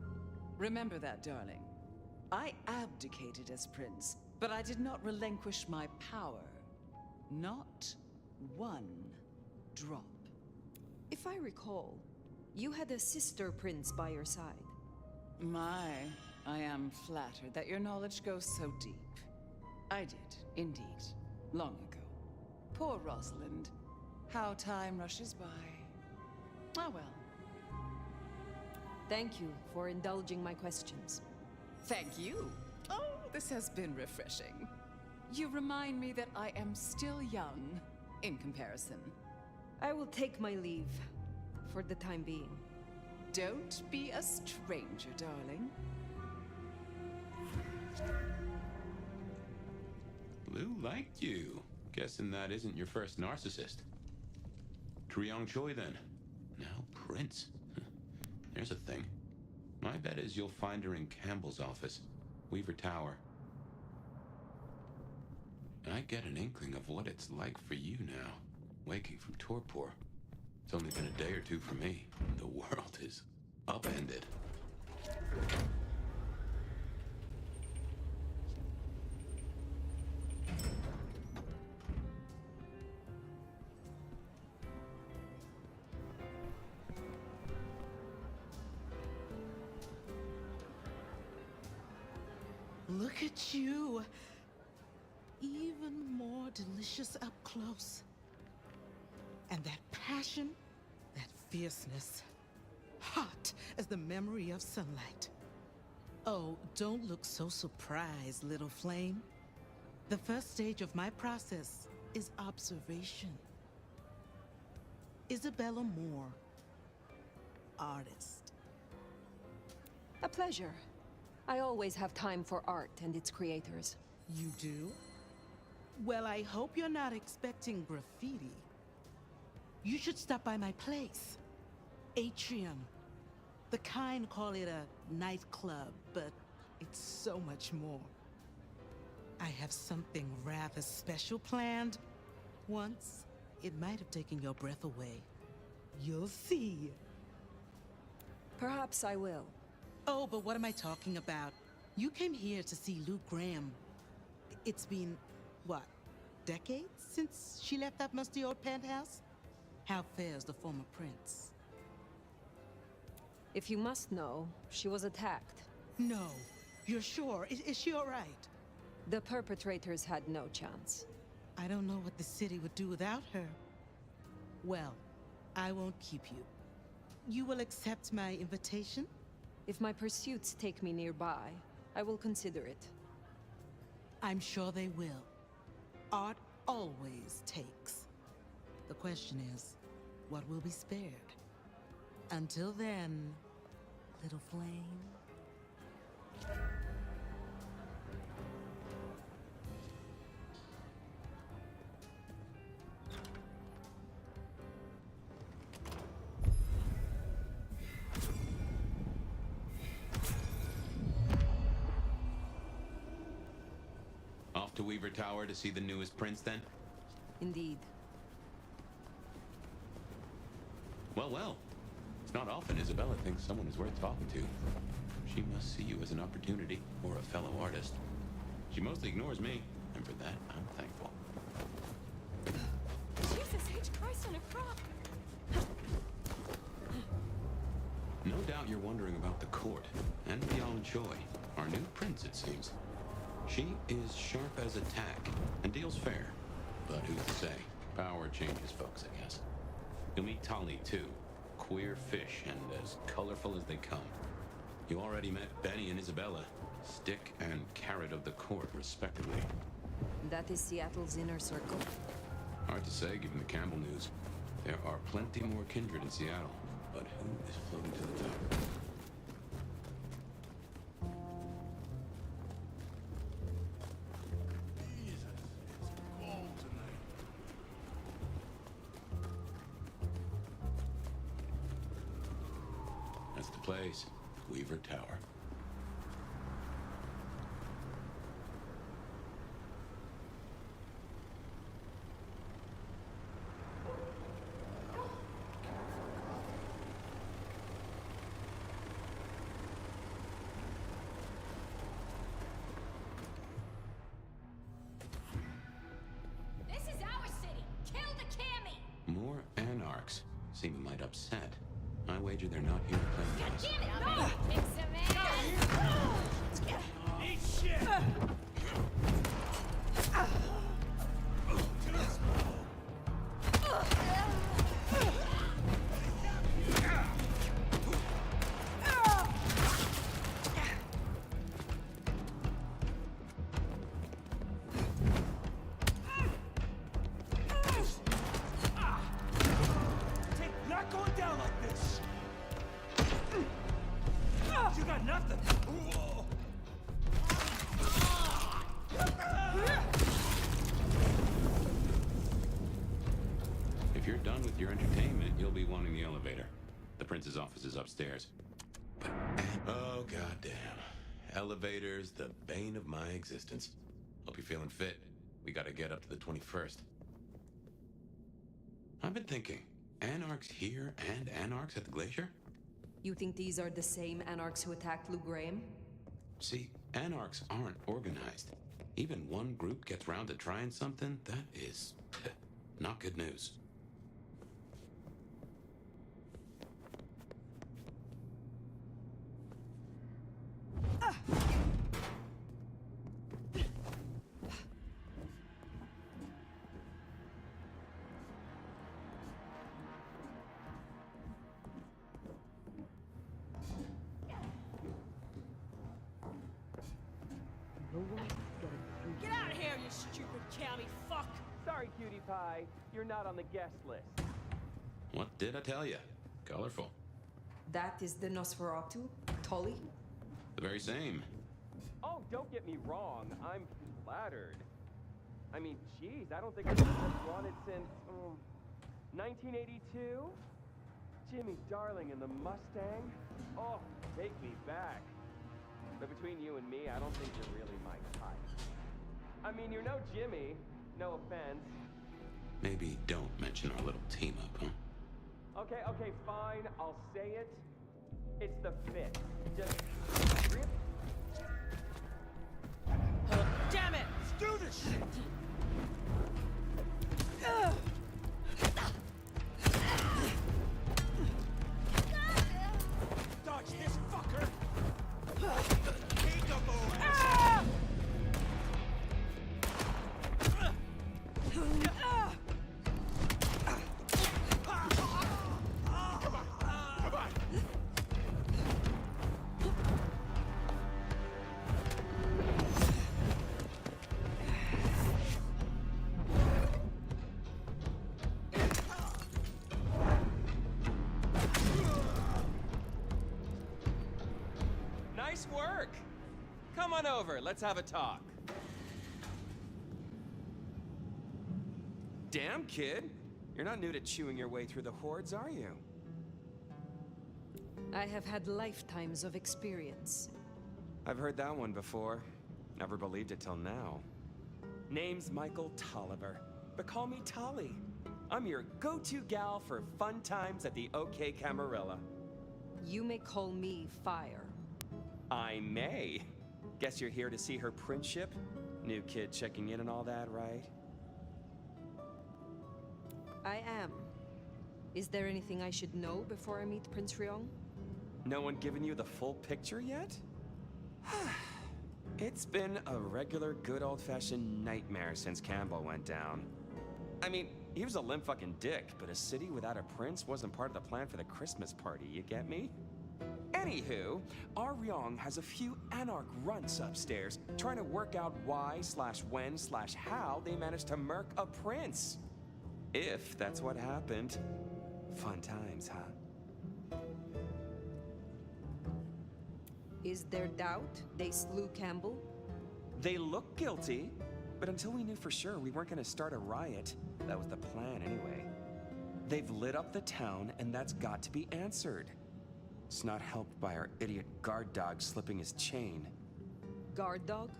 Remember that, darling. I abdicated as prince, but I did not relinquish my power. Not one drop. If I recall, you had a sister prince by your side. I am flattered that your knowledge goes so deep. I did, indeed, long ago. Poor Rosalind. How time rushes by. Oh well. Thank you for indulging my questions. Thank you. Oh, this has been refreshing. You remind me that I am still young, in comparison. I will take my leave, for the time being. Don't be a stranger, darling. Lou liked you. Guessing that isn't your first narcissist. Treeong Choi, then. Now Prince. There's a thing. My bet is you'll find her in Campbell's office, Weaver Tower. I get an inkling of what it's like for you now, waking from torpor. It's only been a day or two for me. The world is upended. Look at you. Even more delicious up close. And that passion, that fierceness. Hot as the memory of sunlight. Oh, don't look so surprised, little flame. The first stage of my process is observation. Isabella Moore, artist. A pleasure. I always have time for art and its creators. You do? Well, I hope you're not expecting graffiti. You should stop by my place. Atrium. The kind call it a nightclub, but it's so much more. I have something rather special planned. Once, it might have taken your breath away. You'll see. Perhaps I will. Oh, but what am I talking about? You came here to see Lou Graham. It's been, what, decades since she left that musty old penthouse? How fares the former prince? If you must know, she was attacked. No. You're sure? Is she all right? The perpetrators had no chance. I don't know what the city would do without her. Well, I won't keep you. You will accept my invitation? If my pursuits take me nearby, I will consider it. I'm sure they will. Art always takes. The question is, what will be spared? Until then, little flame. Off to Weaver Tower to see the newest prince, then? Indeed. Well, well. It's not often Isabella thinks someone is worth talking to. She must see you as an opportunity, or a fellow artist. She mostly ignores me, and for that, I'm thankful. Jesus H. Christ on a crock! No doubt you're wondering about the court, and Treeong Choi, our new prince, it seems. She is sharp as a tack, and deals fair. But who's to say? Power changes folks, I guess. You'll meet Tali, too. queer fish and as colorful as they come. You already met Benny and Isabella, stick and carrot of the court, respectively. That is Seattle's inner circle. Hard to say, given the Campbell news. There are plenty more kindred in Seattle, but who is floating to the top? Jesus, it's cold tonight. That's the place, Weaver Tower. This is our city. Kill the Cammy. More anarchs seem a mite upset. I wager they're not here to play God nice. damn it! No! Kick some ass. Eat shit! Not going down like this! You got nothing! Whoa. If you're done with your entertainment, you'll be wanting the elevator. The prince's office is upstairs. Oh, goddamn. Elevators, the bane of my existence. Hope you're feeling fit. We gotta get up to the 21st. I've been thinking, anarchs here and anarchs at the glacier? You think these are the same anarchs who attacked Lou Graham? See, anarchs aren't organized. Even one group gets round to trying something, that is not good news. Get out of here, you stupid county fuck! Sorry, cutie pie. You're not on the guest list. What did I tell you? Colorful. That is the Nosferatu? Tully? The very same. Oh, don't get me wrong. I'm flattered. I mean, geez, I don't think I've been this wanted since 1982. Jimmy Darling and the Mustang. Oh, take me back. But between you and me, I don't think you're really my type. I mean, you're no Jimmy. No offense. Maybe don't mention our little team up, huh? Okay, fine. I'll say it. It's the fit. Just rip. Damn it! Let's do this shit! Dodge this fucker! Peekaboo! Nice work. Come on over. Let's have a talk. Damn, kid. You're not new to chewing your way through the hordes, are you? I have had lifetimes of experience. I've heard that one before. Never believed it till now. Name's Michael Tolliver, but call me Tolly. I'm your go-to gal for fun times at the OK Camarilla. You may call me Fire. I may. Guess you're here to see her princeship? New kid checking in and all that, right? I am. Is there anything I should know before I meet Prince Ryong? No one given you the full picture yet? It's been a regular good old-fashioned nightmare since Campbell went down. I mean, he was a limp fucking dick, but a city without a prince wasn't part of the plan for the Christmas party, you get me? Anywho, our Ryong has a few anarch runts upstairs trying to work out why/when/how they managed to murk a prince. If that's what happened. Fun times, huh? Is there doubt they slew Campbell? They look guilty, but until we knew for sure, we weren't gonna start a riot. That was the plan anyway. They've lit up the town, and that's got to be answered. It's not helped by our idiot guard dog slipping his chain. Guard dog?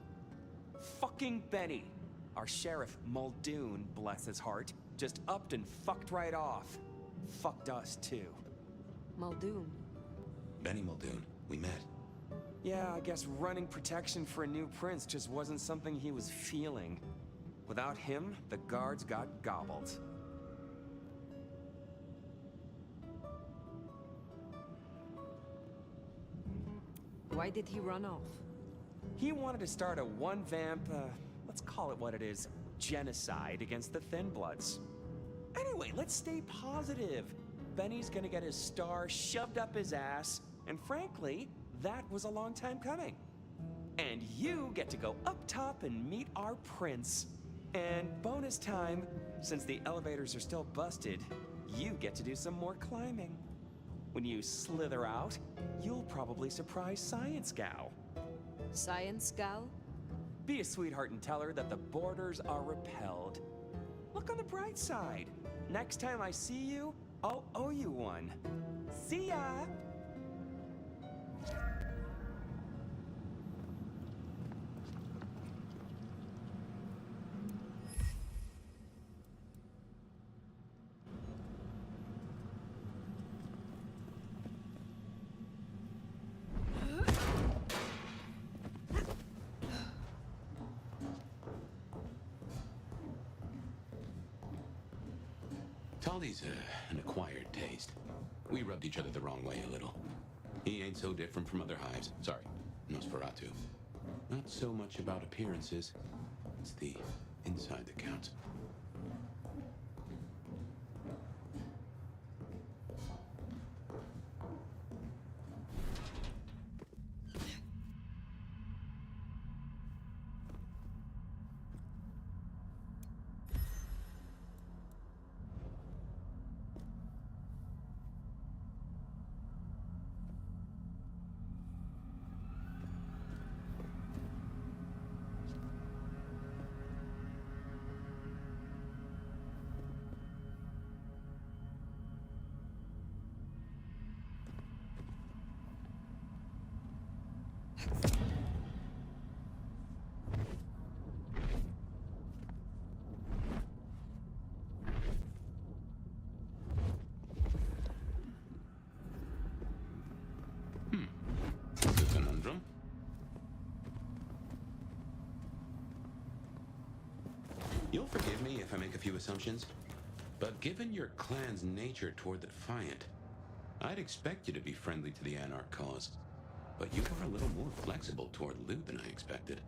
Fucking Benny! Our sheriff, Muldoon, bless his heart, just upped and fucked right off. Fucked us, too. Muldoon? Benny Muldoon, we met. Yeah, I guess running protection for a new prince just wasn't something he was feeling. Without him, the guards got gobbled. Why did he run off? He wanted to start a one-vamp, let's call it what it is, genocide against the Thin Bloods. Anyway, let's stay positive. Benny's gonna get his star shoved up his ass, and frankly, that was a long time coming. And you get to go up top and meet our prince. And bonus time, since the elevators are still busted, you get to do some more climbing. When you slither out, you'll probably surprise Science Gal. Science Gal? Be a sweetheart and tell her that the borders are repelled. Look on the bright side. Next time I see you, I'll owe you one. See ya! Tully's an acquired taste. We rubbed each other the wrong way a little. He ain't so different from other hives. Sorry, Nosferatu. Not so much about appearances. It's the inside that counts. You'll forgive me if I make a few assumptions, but given your clan's nature toward the Defiant, I'd expect you to be friendly to the Anarch cause. But you are a little more flexible toward loot than I expected.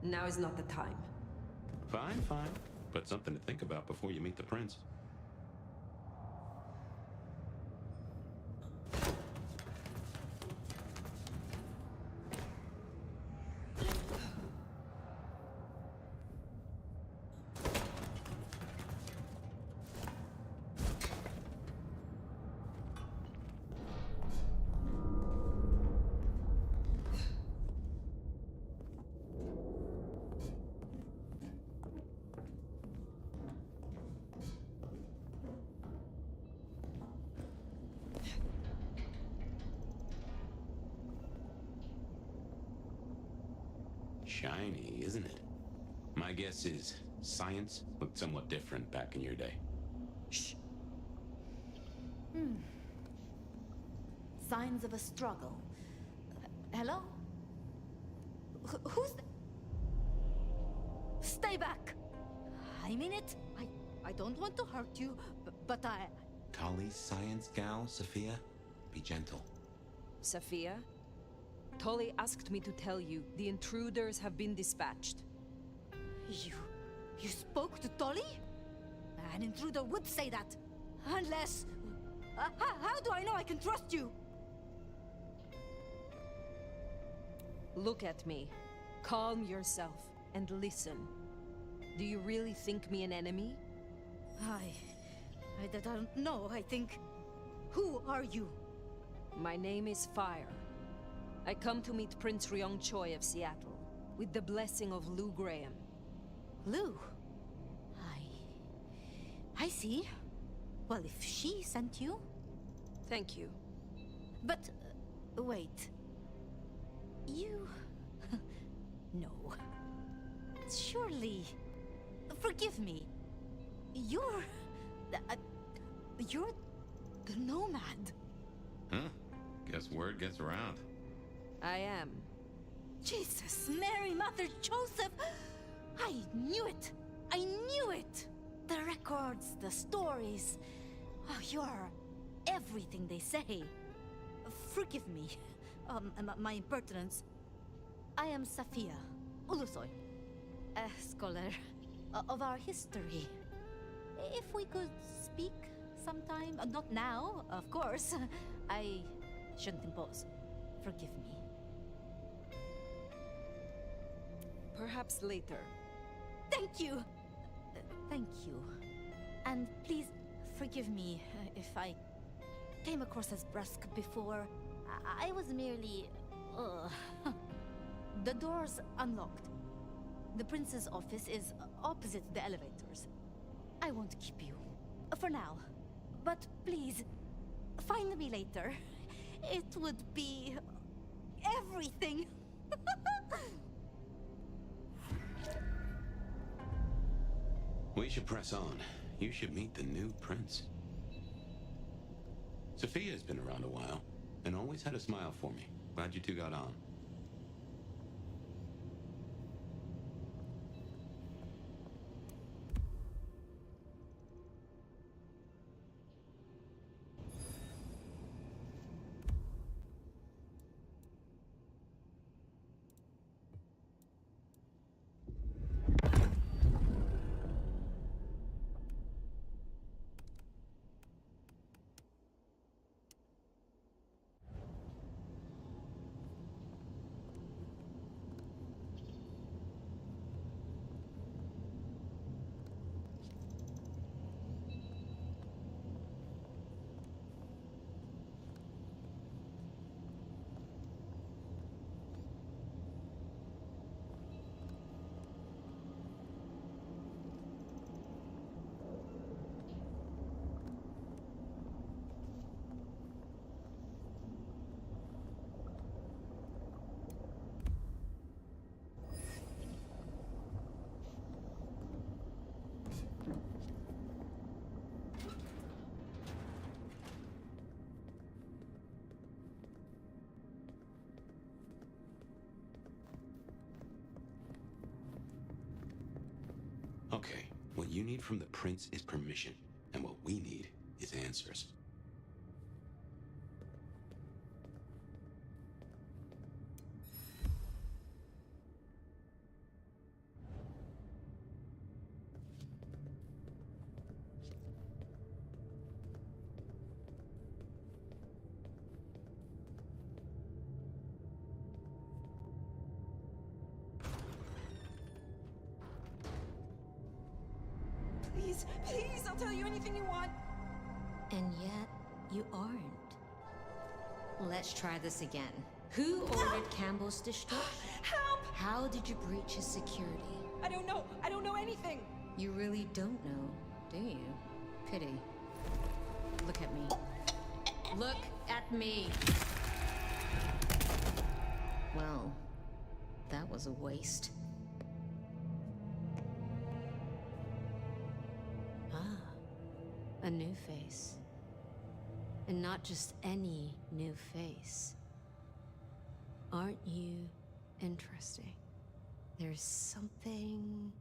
Now is not the time. Fine, fine. But something to think about before you meet the prince. Shiny, isn't it? My guess is science looked somewhat different back in your day. Shh. Signs of a struggle. Hello? Who's... Stay back! I mean it. I don't want to hurt you, but I... Tolly's Science Gal, Sophia? Be gentle. Sophia? Tolly asked me to tell you, the intruders have been dispatched. You spoke to Tolly? An intruder would say that. Unless... how do I know I can trust you? Look at me. Calm yourself and listen. Do you really think me an enemy? I don't know. I think... Who are you? My name is Fire. I come to meet Prince Ryong Choi of Seattle, with the blessing of Lou Graham. Lou? I see. Well, if she sent you... Thank you. But, wait. You... No. Surely... Forgive me. You're the nomad. Huh? Guess word gets around. I am. Jesus, Mary, Mother, Joseph! I knew it! I knew it! The records, the stories. Oh, you're everything they say. Forgive me. My impertinence. I am Safia Ulusoy, a scholar of our history. If we could speak sometime, not now, of course. I shouldn't impose. Forgive me. Perhaps later. Thank you! Thank you. And please forgive me if I came across as brusque before. I was merely... The door's unlocked. The prince's office is opposite the elevators. I won't keep you. For now. But please, find me later. It would be... everything. We should press on. You should meet the new prince. Sophia's been around a while, and always had a smile for me. Glad you two got on. Okay, what you need from the prince is permission, and what we need is answers. Please, I'll tell you anything you want. And yet, you aren't. Let's try this again. Who ordered Campbell's destruction? Help! How did you breach his security? I don't know. I don't know anything. You really don't know, do you? Pity. Look at me. Look at me! Well, that was a waste. A new face. And not just any new face. Aren't you interesting? There's something...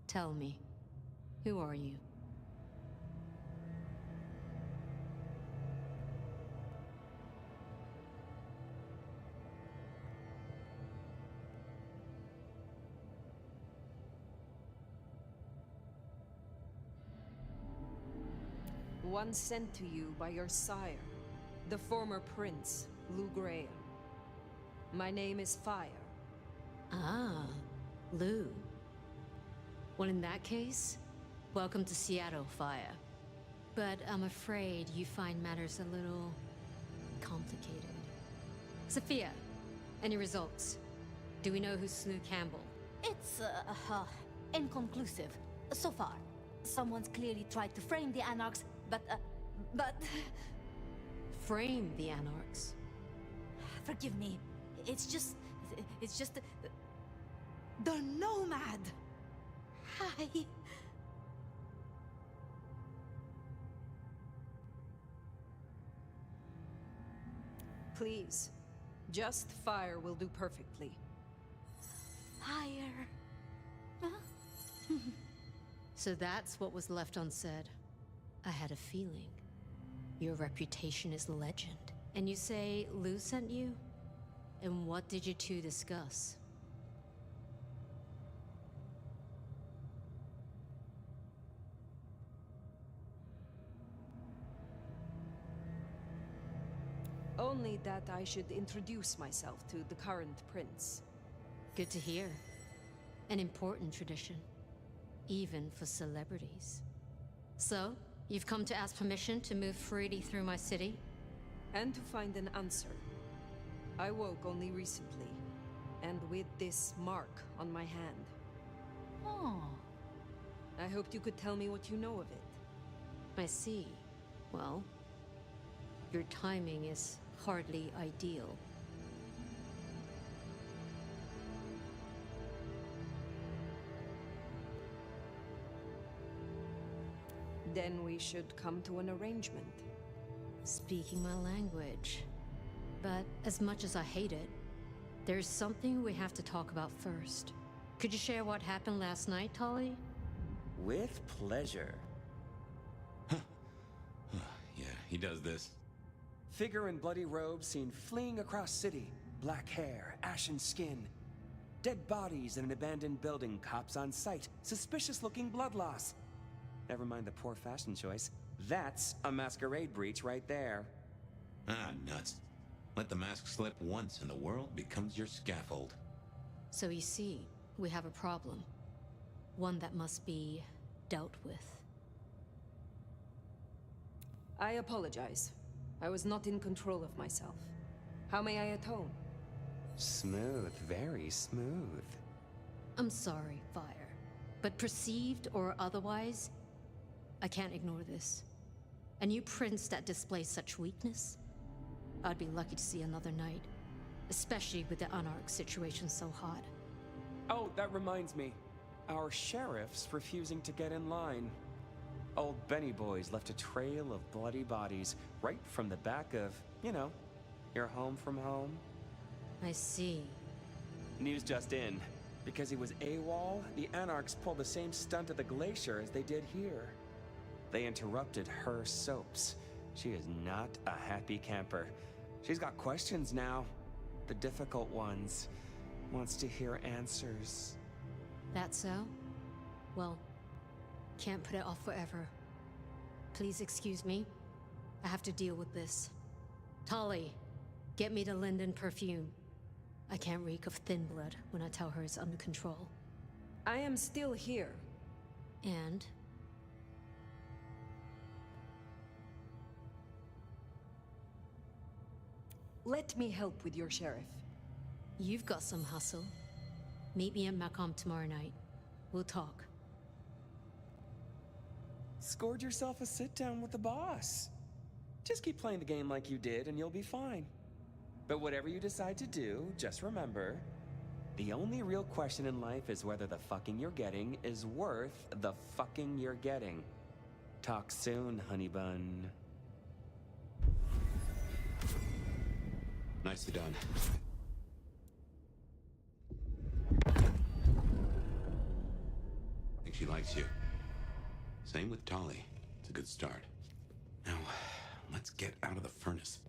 Tell me, who are you? One sent to you by your sire, the former prince, Lou Graham. My name is Fire. Ah, Lou. Well, in that case, welcome to Seattle, Fire. But I'm afraid you find matters a little complicated. Sophia, any results? Do we know who slew Campbell? It's, inconclusive. So far. Someone's clearly tried to frame the Anarchs, but... Frame the Anarchs? Forgive me. It's just... The Nomad! Hi. Please. Just Fire will do perfectly. Fire. Huh? So that's what was left unsaid. I had a feeling. Your reputation is legend. And you say Lou sent you? And what did you two discuss? Only that I should introduce myself to the current prince. Good to hear. An important tradition. Even for celebrities. So, you've come to ask permission to move freely through my city? And to find an answer. I woke only recently, and with this mark on my hand. Oh. I hoped you could tell me what you know of it. I see. Well, your timing is hardly ideal. Then we should come to an arrangement. Speaking my language. But as much as I hate it, there's something we have to talk about first. Could you share what happened last night, Tolly? With pleasure. Yeah, he does this. Figure in bloody robes seen fleeing across city. Black hair, ashen skin. Dead bodies in an abandoned building, cops on site. Suspicious-looking blood loss. Never mind the poor fashion choice. That's a masquerade breach right there. Ah, nuts. Let the mask slip once and the world becomes your scaffold. So you see, we have a problem. One that must be dealt with. I apologize. I was not in control of myself. How may I atone? Smooth, very smooth. I'm sorry, Fire. But perceived or otherwise, I can't ignore this. A new prince that displays such weakness? I'd be lucky to see another night. Especially with the Anarch situation so hot. Oh, that reminds me. Our sheriff's refusing to get in line. Old Benny Boys left a trail of bloody bodies right from the back of, you know, your home from home. I see. News just in. Because he was AWOL, the Anarchs pulled the same stunt at the Glacier as they did here. They interrupted her soaps. She is not a happy camper. She's got questions now. The difficult ones. Wants to hear answers. That so? Well, can't put it off forever. Please excuse me. I have to deal with this. Tolly, get me the Linden perfume. I can't reek of thin blood when I tell her it's under control. I am still here. And? Let me help with your sheriff. You've got some hustle. Meet me at Macomb tomorrow night. We'll talk. Scored yourself a sit-down with the boss. Just keep playing the game like you did and you'll be fine. But whatever you decide to do, just remember, the only real question in life is whether the fucking you're getting is worth the fucking you're getting. Talk soon, honey bun. Nicely done. I think she likes you. Same with Tolly. It's a good start. Now, let's get out of the furnace.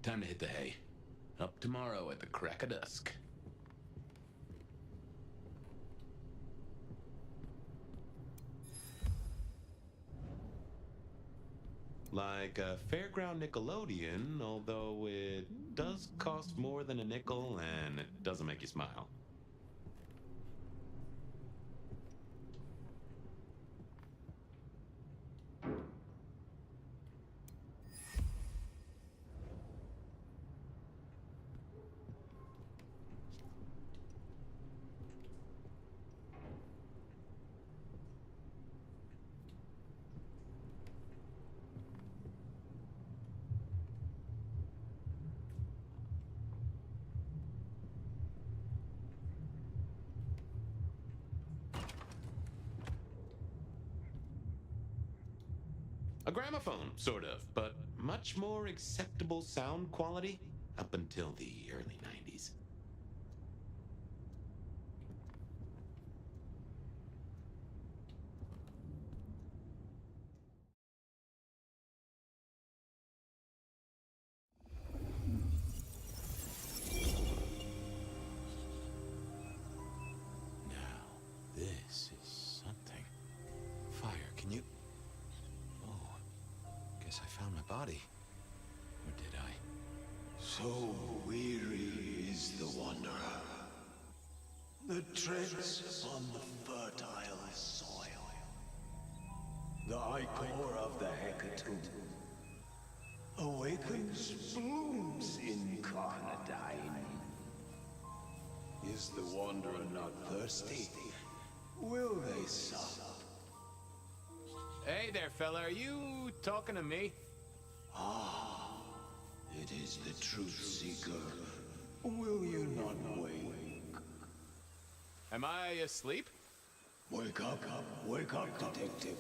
Time to hit the hay. Up tomorrow at the crack of dusk. Like a fairground Nickelodeon, although it does cost more than a nickel and it doesn't make you smile. A gramophone, sort of, but much more acceptable sound quality up until the early 90s. Now, this is something. Fire, can you... Guess I found my body. Or did I? So weary is the wanderer. The treads upon the fertile soil. The ichor of the hecatomb awakens blooms incarnadine. Is the wanderer not thirsty? Will they sup? Hey there, fella. Are you talking to me? Ah, it is the truth seeker. Will you not wake? Am I asleep? Wake up, detective.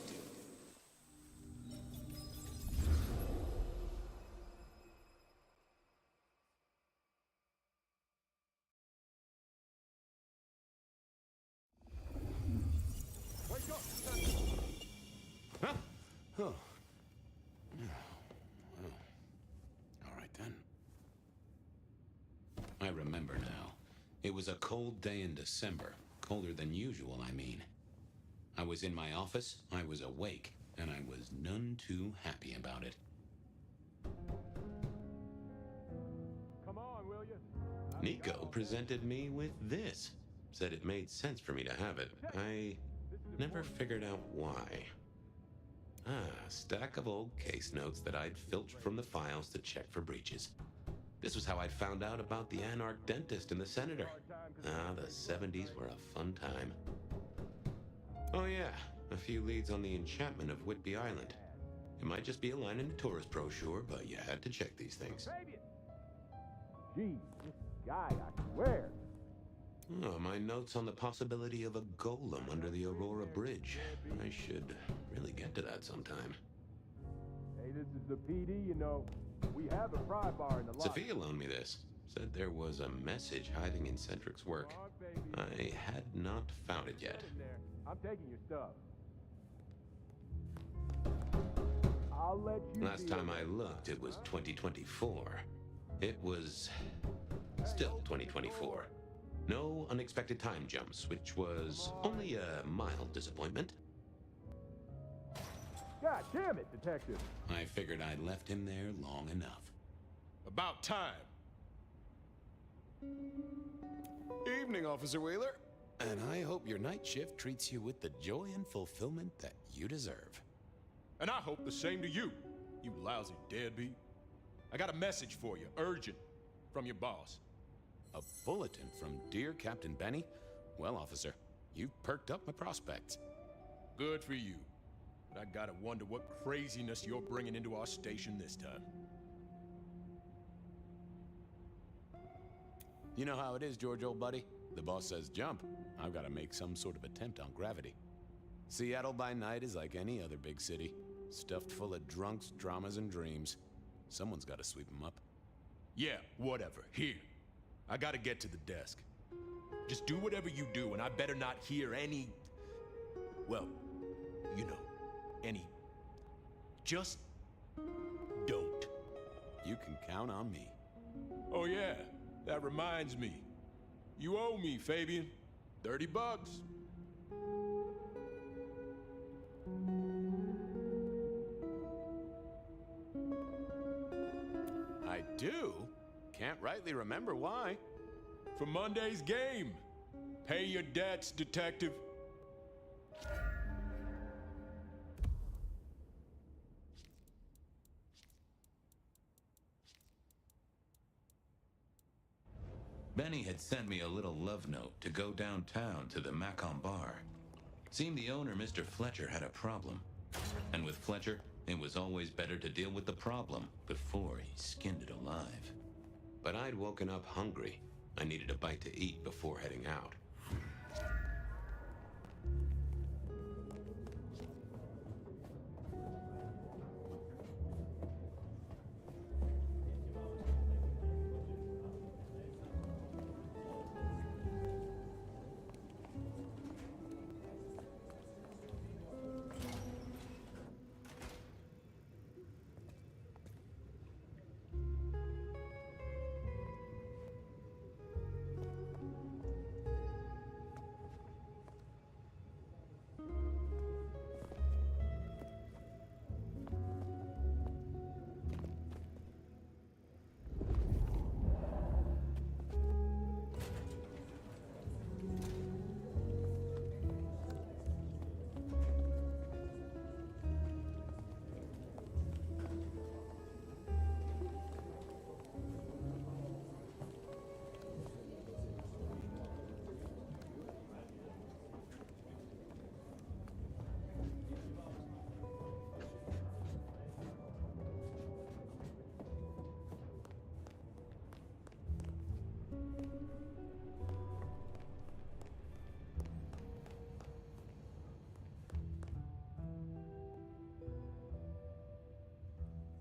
Huh? Oh. Well, all right then. I remember now. It was a cold day in December. Colder than usual, I mean. I was in my office, I was awake, and I was none too happy about it. Come on, will you? Nico presented me with this. Said it made sense for me to have it. I never figured out why. A stack of old case notes that I'd filched from the files to check for breaches. This was how I'd found out about the anarch dentist and the senator. The 70s were a fun time. Oh yeah, a few leads on the enchantment of Whitby Island. It might just be a line in the tourist brochure, but you had to check these things. Gee, this guy, I swear. Oh, my notes on the possibility of a golem under the Aurora Bridge. I should really get to that sometime. Hey, this is the PD, you know. We have a pry bar in the lot. Sophia loaned me this. Said there was a message hiding in Centric's work. I had not found it yet. I'm taking your stuff. I'll let you. Last time I looked, it was 2024. It was still 2024. No unexpected time jumps, which was only a mild disappointment. God damn it, detective. I figured I'd left him there long enough. About time. Evening, Officer Wheeler. And I hope your night shift treats you with the joy and fulfillment that you deserve. And I hope the same to you, you lousy deadbeat. I got a message for you, urgent, from your boss. A bulletin from dear Captain Benny? Well, officer, you've perked up my prospects. Good for you. But I gotta wonder what craziness you're bringing into our station this time. You know how it is, George, old buddy. The boss says jump. I've got to make some sort of attempt on gravity. Seattle by night is like any other big city. Stuffed full of drunks, dramas, and dreams. Someone's got to sweep them up. Yeah, whatever. Here. I gotta get to the desk. Just do whatever you do, and I better not hear any... Well, you know, any... Just don't. You you can count on me. Oh yeah, that reminds me. You owe me, Fabian. $30. I do? Can't rightly remember why. For Monday's game. Pay your debts, detective. Benny had sent me a little love note to go downtown to the Macon bar. Seemed the owner, Mr. Fletcher, had a problem. And with Fletcher, it was always better to deal with the problem before he skinned it alive. But I'd woken up hungry. I needed a bite to eat before heading out.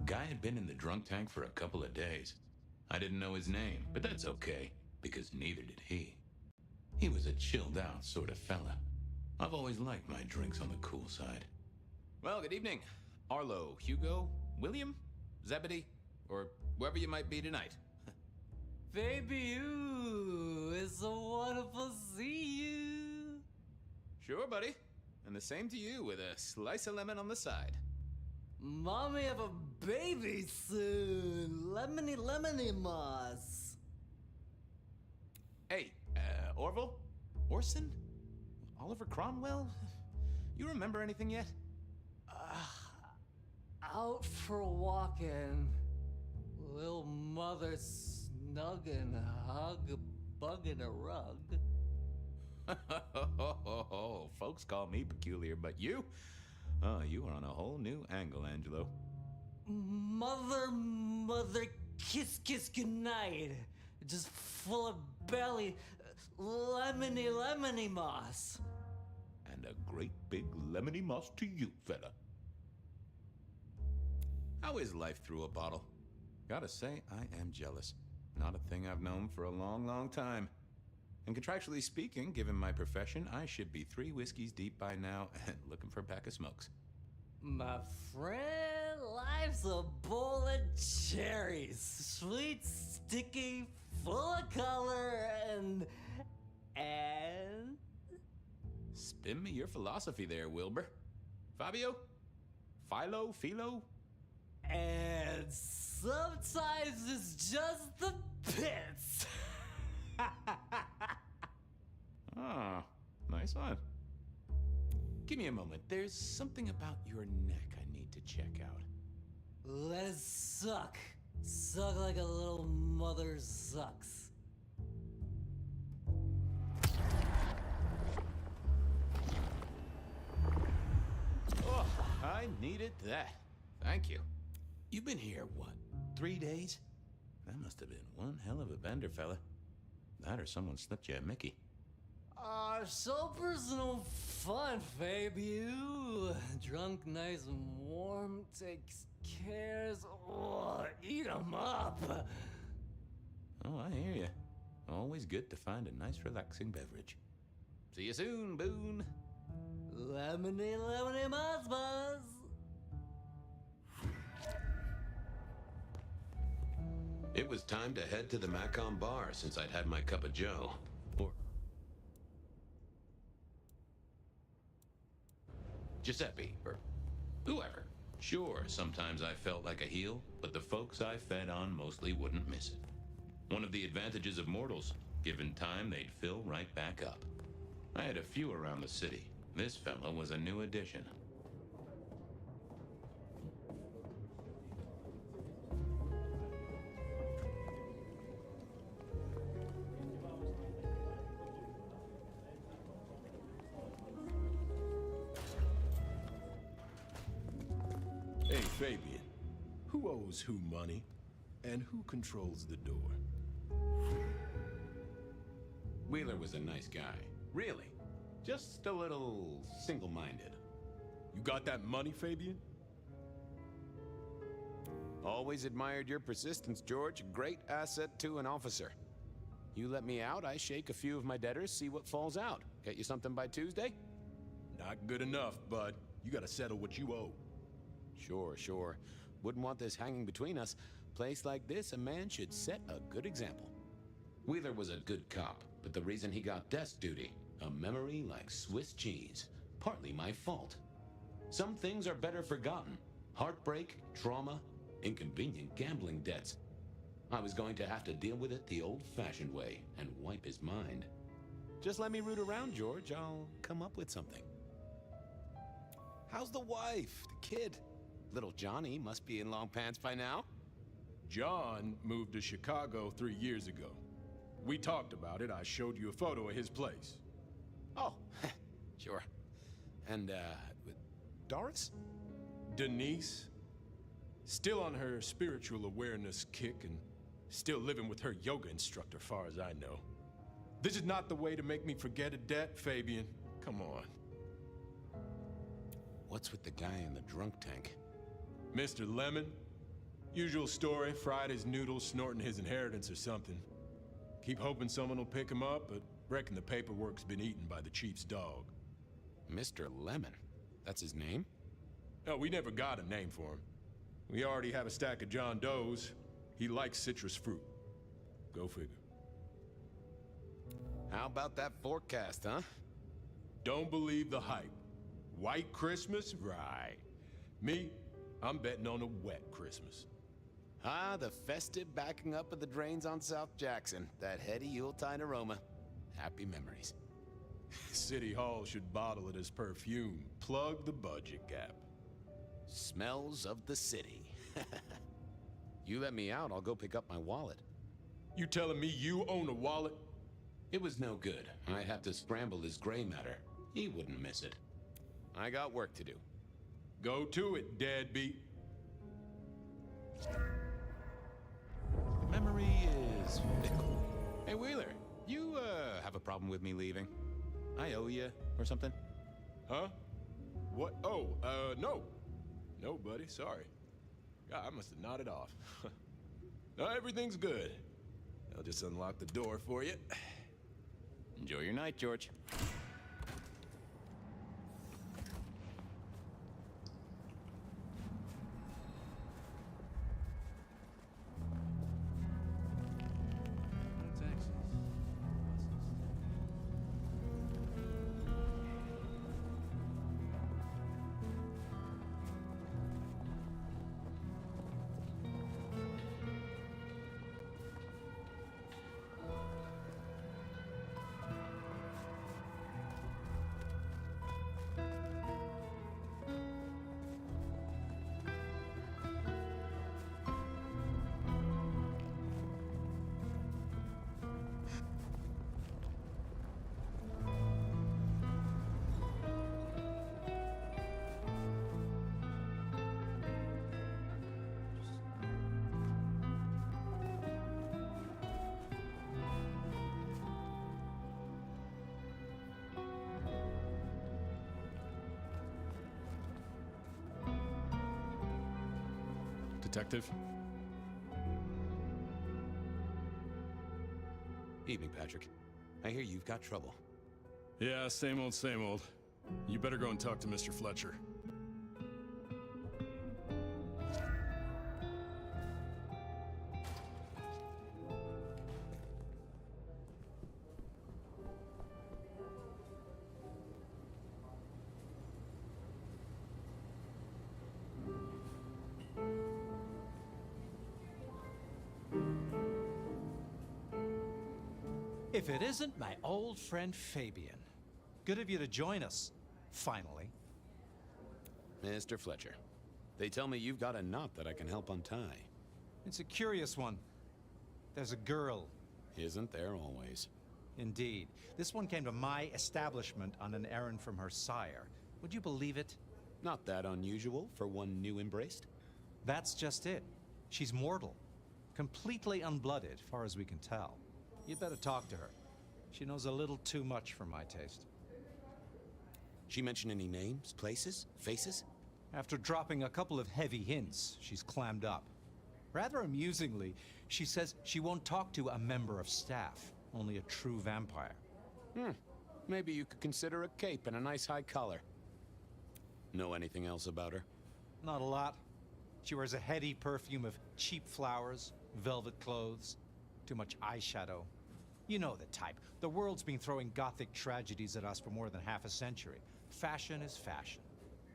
Guy had been in the drunk tank for a couple of days. I didn't know his name, but that's okay, because neither did he. He was a chilled out sort of fella. I've always liked my drinks on the cool side. Well, good evening. Arlo, Hugo, William, Zebedee, or wherever you might be tonight. Baby, you, it's so wonderful to see you. Sure, buddy. And the same to you with a slice of lemon on the side. Mommy have a baby soon. Lemony moss. Hey, Orville? Orson? Oliver Cromwell? You remember anything yet? Out for walking. Little mother snuggin', bugging a rug. Folks call me peculiar, but you? Oh, you are on a whole new angle, Angelo. Mother, kiss goodnight. Just full of belly, lemony moss. And a great big lemony moss to you, fella. How is life through a bottle? Gotta say, I am jealous. Not a thing I've known for a long, long time. And contractually speaking, given my profession, I should be 3 whiskeys deep by now and looking for a pack of smokes. My friend, life's a bowl of cherries. Sweet, sticky, full of color, and... Spin me your philosophy there, Wilbur. Fabio? Philo? And sometimes it's just the pits. Ah, nice one. Give me a moment. There's something about your neck I need to check out. Let it suck. Suck like a little mother sucks. Oh, I needed that. Thank you. You've been here, what, 3 days? That must have been one hell of a bender, fella. That or someone slipped you a Mickey. So personal fun, babe. You drunk, nice and warm, takes cares. Oh, eat 'em up. Oh, I hear you. Always good to find a nice, relaxing beverage. See you soon, Boone. Lemony moss buzz. It was time to head to the Macon bar since I'd had my cup of joe. Or Giuseppe, or whoever. Sure, sometimes I felt like a heel, but the folks I fed on mostly wouldn't miss it. One of the advantages of mortals, given time, they'd fill right back up. I had a few around the city. This fella was a new addition. Hey, Fabian. Who owes who money? And who controls the door? Wheeler was a nice guy. Really. Just a little single-minded. You got that money, Fabian? Always admired your persistence, George. A great asset to an officer. You let me out, I shake a few of my debtors, see what falls out. Get you something by Tuesday? Not good enough, bud. You gotta settle what you owe. Sure, sure. Wouldn't want this hanging between us. Place like this, a man should set a good example. Wheeler was a good cop, but the reason he got desk duty, a memory like Swiss cheese. Partly my fault. Some things are better forgotten. Heartbreak, trauma, inconvenient gambling debts. I was going to have to deal with it the old-fashioned way and wipe his mind. Just let me root around, George. I'll come up with something. How's the wife, the kid? Little Johnny must be in long pants by now. John moved to Chicago 3 years ago. We talked about it. I showed you a photo of his place. Oh, sure. And, Doris? Denise? Still on her spiritual awareness kick and still living with her yoga instructor, far as I know. This is not the way to make me forget a debt, Fabian. Come on. What's with the guy in the drunk tank? Mr. Lemon? Usual story, fried his noodles, snorting his inheritance or something. Keep hoping someone will pick him up, but reckon the paperwork's been eaten by the chief's dog. Mr. Lemon? That's his name? No, we never got a name for him. We already have a stack of John Doe's. He likes citrus fruit. Go figure. How about that forecast, huh? Don't believe the hype. White Christmas? Right. Me, I'm betting on a wet Christmas. Ah, the festive backing up of the drains on South Jackson. That heady Yuletide aroma. Happy memories. City Hall should bottle it as perfume. Plug the budget gap. Smells of the city. You let me out, I'll go pick up my wallet. You telling me you own a wallet? It was no good. I had to scramble his gray matter. He wouldn't miss it. I got work to do. Go to it, deadbeat. Memory is fickle. Hey, Wheeler, you, have a problem with me leaving? I owe you, or something? Huh? What? Oh, no. No, buddy, sorry. God, I must have nodded off. No, everything's good. I'll just unlock the door for you. Enjoy your night, George. Detective? Evening, Patrick. I hear you've got trouble. Yeah, same old, same old. You better go and talk to Mr. Fletcher. If it isn't my old friend Fabian. Good of you to join us, finally. Mr. Fletcher, they tell me you've got a knot that I can help untie. It's a curious one. There's a girl. Isn't there always? Indeed. This one came to my establishment on an errand from her sire. Would you believe it? Not that unusual for one new embraced. That's just it. She's mortal. Completely unblooded, far as we can tell. You'd better talk to her. She knows a little too much for my taste. She mention any names, places, faces? After dropping a couple of heavy hints, she's clammed up. Rather amusingly, she says she won't talk to a member of staff, only a true vampire. Maybe you could consider a cape and a nice high collar. Know anything else about her? Not a lot. She wears a heady perfume of cheap flowers, velvet clothes, too much eyeshadow. You know the type. The world's been throwing gothic tragedies at us for more than half a century. Fashion is fashion.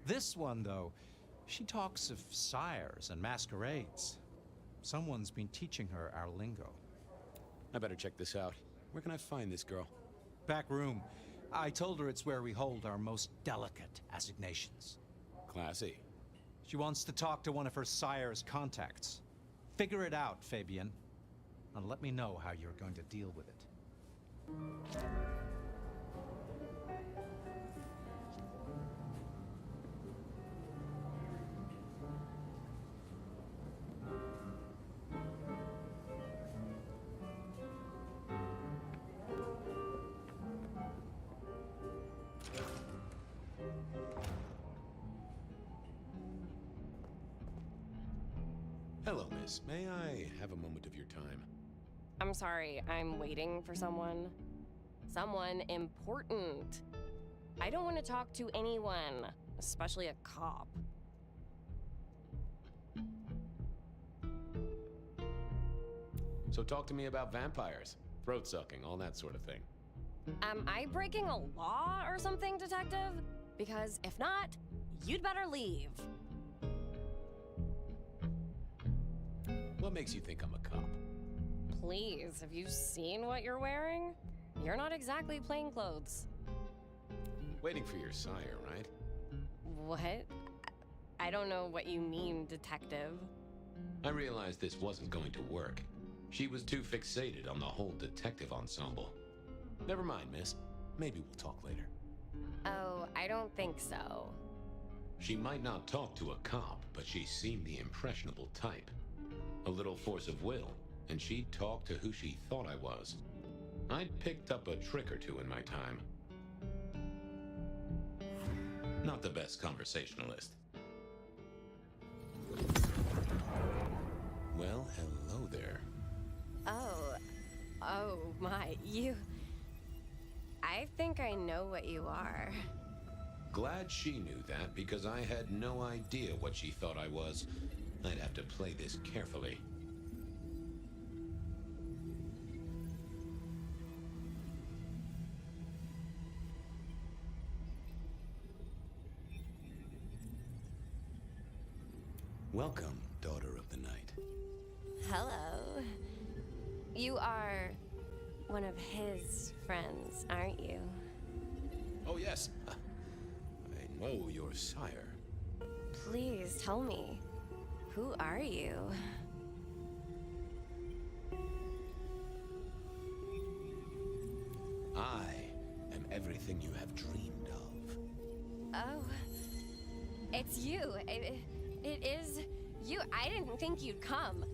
This one, though, she talks of sires and masquerades. Someone's been teaching her our lingo. I better check this out. Where can I find this girl? Back room. I told her it's where we hold our most delicate assignations. Classy. She wants to talk to one of her sire's contacts. Figure it out, Fabian. And let me know how you're going to deal with it. Hello, miss. May I have a moment of your time? I'm sorry, I'm waiting for someone. Someone important. I don't want to talk to anyone, especially a cop. So talk to me about vampires, throat sucking, all that sort of thing. Am I breaking a law or something, detective? Because if not, you'd better leave. What makes you think I'm a cop? Please, have you seen what you're wearing? You're not exactly plain clothes. Waiting for your sire, right? What? I don't know what you mean, detective. I realized this wasn't going to work. She was too fixated on the whole detective ensemble. Never mind, miss. Maybe we'll talk later. Oh, I don't think so. She might not talk to a cop, but she seemed the impressionable type. A little force of will, and she'd talk to who she thought I was. I'd picked up a trick or two in my time. Not the best conversationalist. Well, hello there. Oh my, you... I think I know what you are. Glad she knew that, because I had no idea what she thought I was. I'd have to play this carefully. Welcome, daughter of the night. Hello. You are one of his friends, aren't you? Oh, yes. I know your sire. Please tell me, who are you? I am everything you have dreamed of. Oh, it's you. It is you. I didn't think you'd come.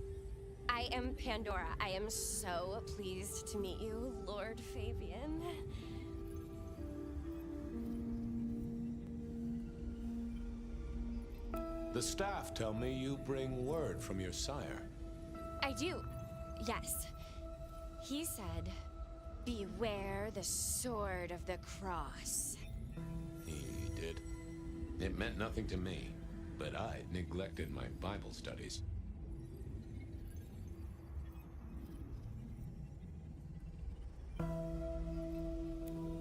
I am Pandora. I am so pleased to meet you, Lord Fabian. The staff tell me you bring word from your sire. I do, yes. He said, beware the sword of the cross. He did. It meant nothing to me, but I neglected my Bible studies.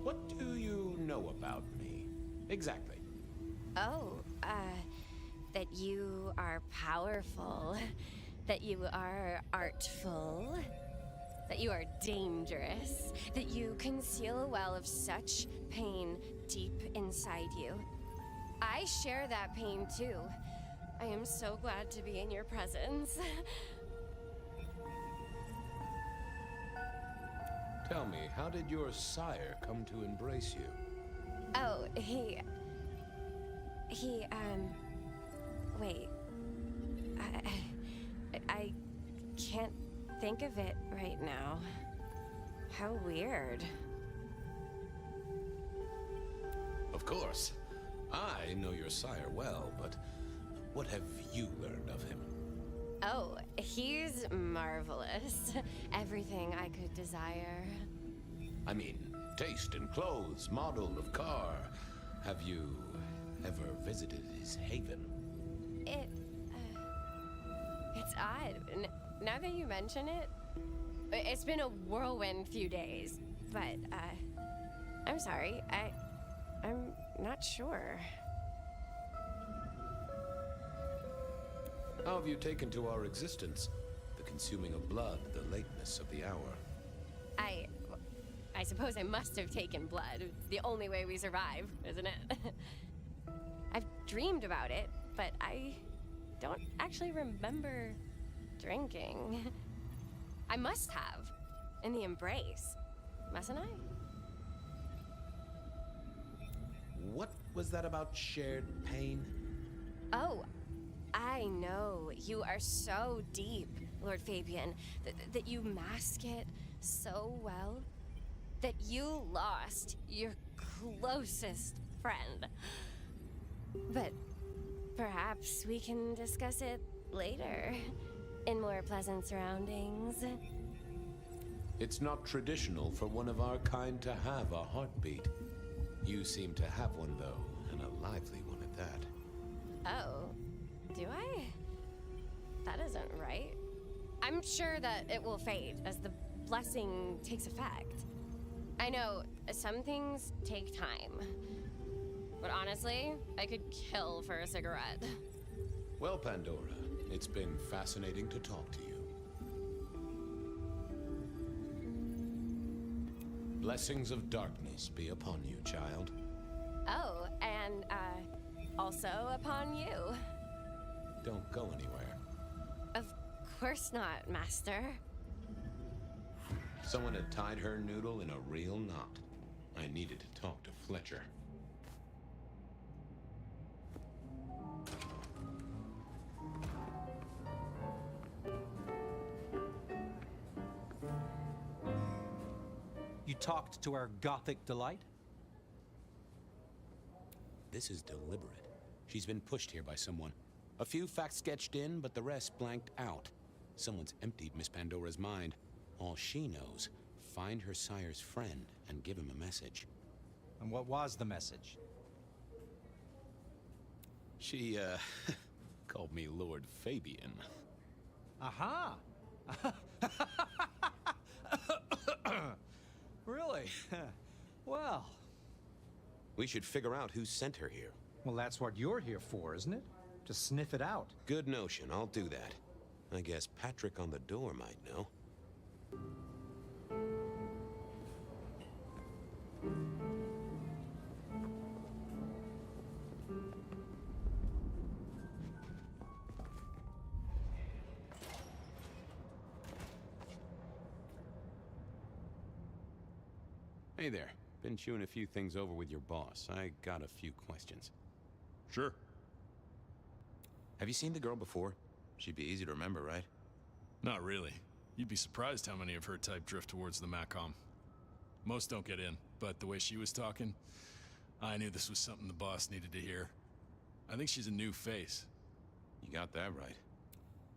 What do you know about me? Exactly. Oh, that you are powerful, that you are artful, that you are dangerous, that you conceal a well of such pain deep inside you. I share that pain too. I am so glad to be in your presence. Tell me, how did your sire come to embrace you? Oh, wait. I can't think of it right now. How weird. Of course. I know your sire well, but what have you learned of him? Oh, he's marvelous. Everything I could desire. I mean, taste in clothes, model of car. Have you ever visited his haven? It's odd. Now that you mention it, it's been a whirlwind few days. But, I'm sorry. I'm not sure. How have you taken to our existence? The consuming of blood, the lateness of the hour. I suppose I must have taken blood. It's the only way we survive, isn't it? I've dreamed about it, but I don't actually remember drinking. I must have. In the embrace. Mustn't I? What was that about shared pain? Oh, I know. You are so deep, Lord Fabian, that you mask it so well that you lost your closest friend. But perhaps we can discuss it later, in more pleasant surroundings. It's not traditional for one of our kind to have a heartbeat. You seem to have one, though, and a lively one at that. Oh, do I? That isn't right. I'm sure that it will fade as the blessing takes effect. I know some things take time, but honestly, I could kill for a cigarette. Well, Pandora, it's been fascinating to talk to you. Blessings of darkness be upon you, child. Oh, and, also upon you. Don't go anywhere. Of course not, Master. Someone had tied her noodle in a real knot. I needed to talk to Fletcher. You talked to our gothic delight? This is deliberate. She's been pushed here by someone. A few facts sketched in, but the rest blanked out. Someone's emptied Miss Pandora's mind. All she knows, find her sire's friend and give him a message. And what was the message? She, called me Lord Fabian. Aha! Really? Well... We should figure out who sent her here. Well, that's what you're here for, isn't it? To sniff it out. Good notion, I'll do that. I guess Patrick on the door might know. Hey there. Been chewing a few things over with your boss. I got a few questions. Sure. Have you seen the girl before? She'd be easy to remember, right? Not really. You'd be surprised how many of her type drift towards the Macom. Most don't get in, but the way she was talking, I knew this was something the boss needed to hear. I think she's a new face. You got that right.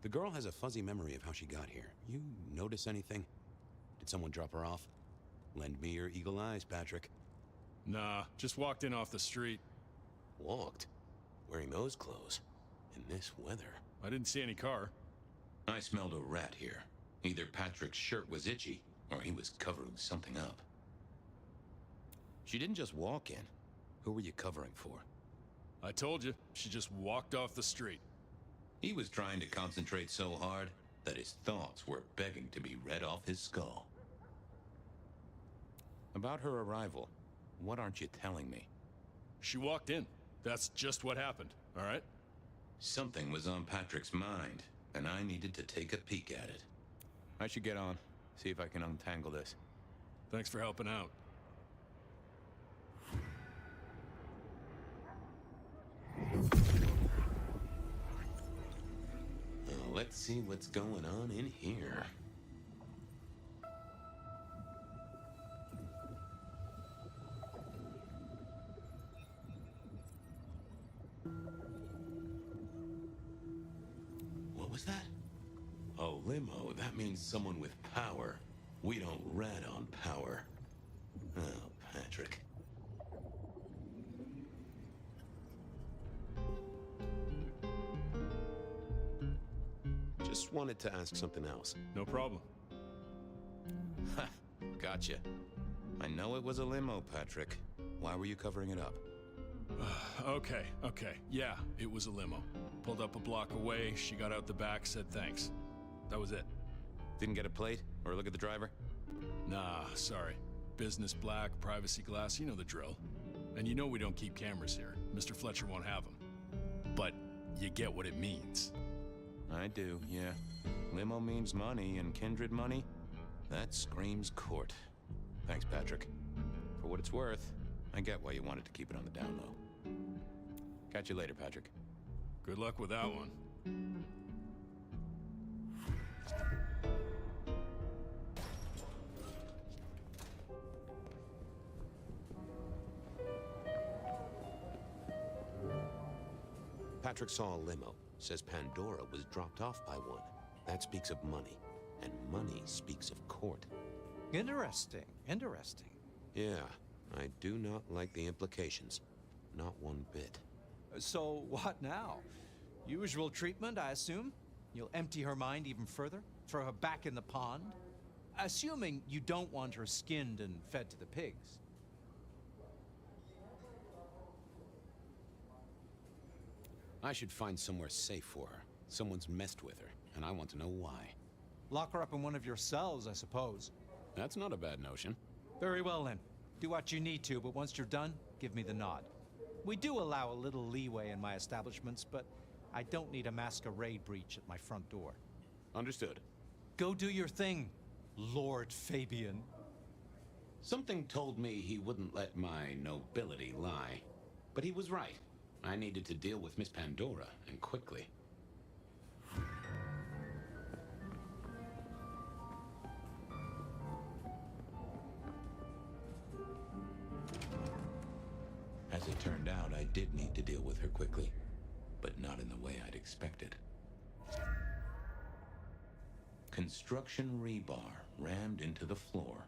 The girl has a fuzzy memory of how she got here. You notice anything? Did someone drop her off? Lend me your eagle eyes, Patrick. Nah, just walked in off the street. Walked? Wearing those clothes? In this weather? I didn't see any car. I smelled a rat here. Either Patrick's shirt was itchy, or he was covering something up. She didn't just walk in. Who were you covering for? I told you, she just walked off the street. He was trying to concentrate so hard, that his thoughts were begging to be read off his skull. About her arrival, what aren't you telling me? She walked in. That's just what happened, all right? Something was on Patrick's mind, and I needed to take a peek at it. I should get on, see if I can untangle this. Thanks for helping out. Let's see what's going on in here. What was that? Oh, limo. That means someone with power. We don't rat on power. Oh, Patrick. Just wanted to ask something else. No problem. Ha! Gotcha. I know it was a limo, Patrick. Why were you covering it up? Okay. Yeah, it was a limo. Pulled up a block away, she got out the back, said thanks. That was it. Didn't get a plate or look at the driver? Nah, sorry. Business black, privacy glass, you know the drill. And you know we don't keep cameras here. Mr. Fletcher won't have them. But you get what it means. I do, yeah. Limo means money, and kindred money? That screams court. Thanks, Patrick. For what it's worth, I get why you wanted to keep it on the down low. Catch you later, Patrick. Good luck with that one. Patrick saw a limo. Says Pandora was dropped off by one. That speaks of money. And money speaks of court. Interesting. Yeah, I do not like the implications. Not one bit. So, what now? Usual treatment, I assume? You'll empty her mind even further? Throw her back in the pond? Assuming you don't want her skinned and fed to the pigs. I should find somewhere safe for her. Someone's messed with her, and I want to know why. Lock her up in one of your cells, I suppose. That's not a bad notion. Very well, then. Do what you need to, but once you're done, give me the nod. We do allow a little leeway in my establishments, but I don't need a masquerade breach at my front door. Understood. Go do your thing, Lord Fabian. Something told me he wouldn't let my nobility lie. But he was right. I needed to deal with Miss Pandora, and quickly. As it turned out, I did need to deal with her quickly, but not in the way I'd expected. Construction rebar rammed into the floor.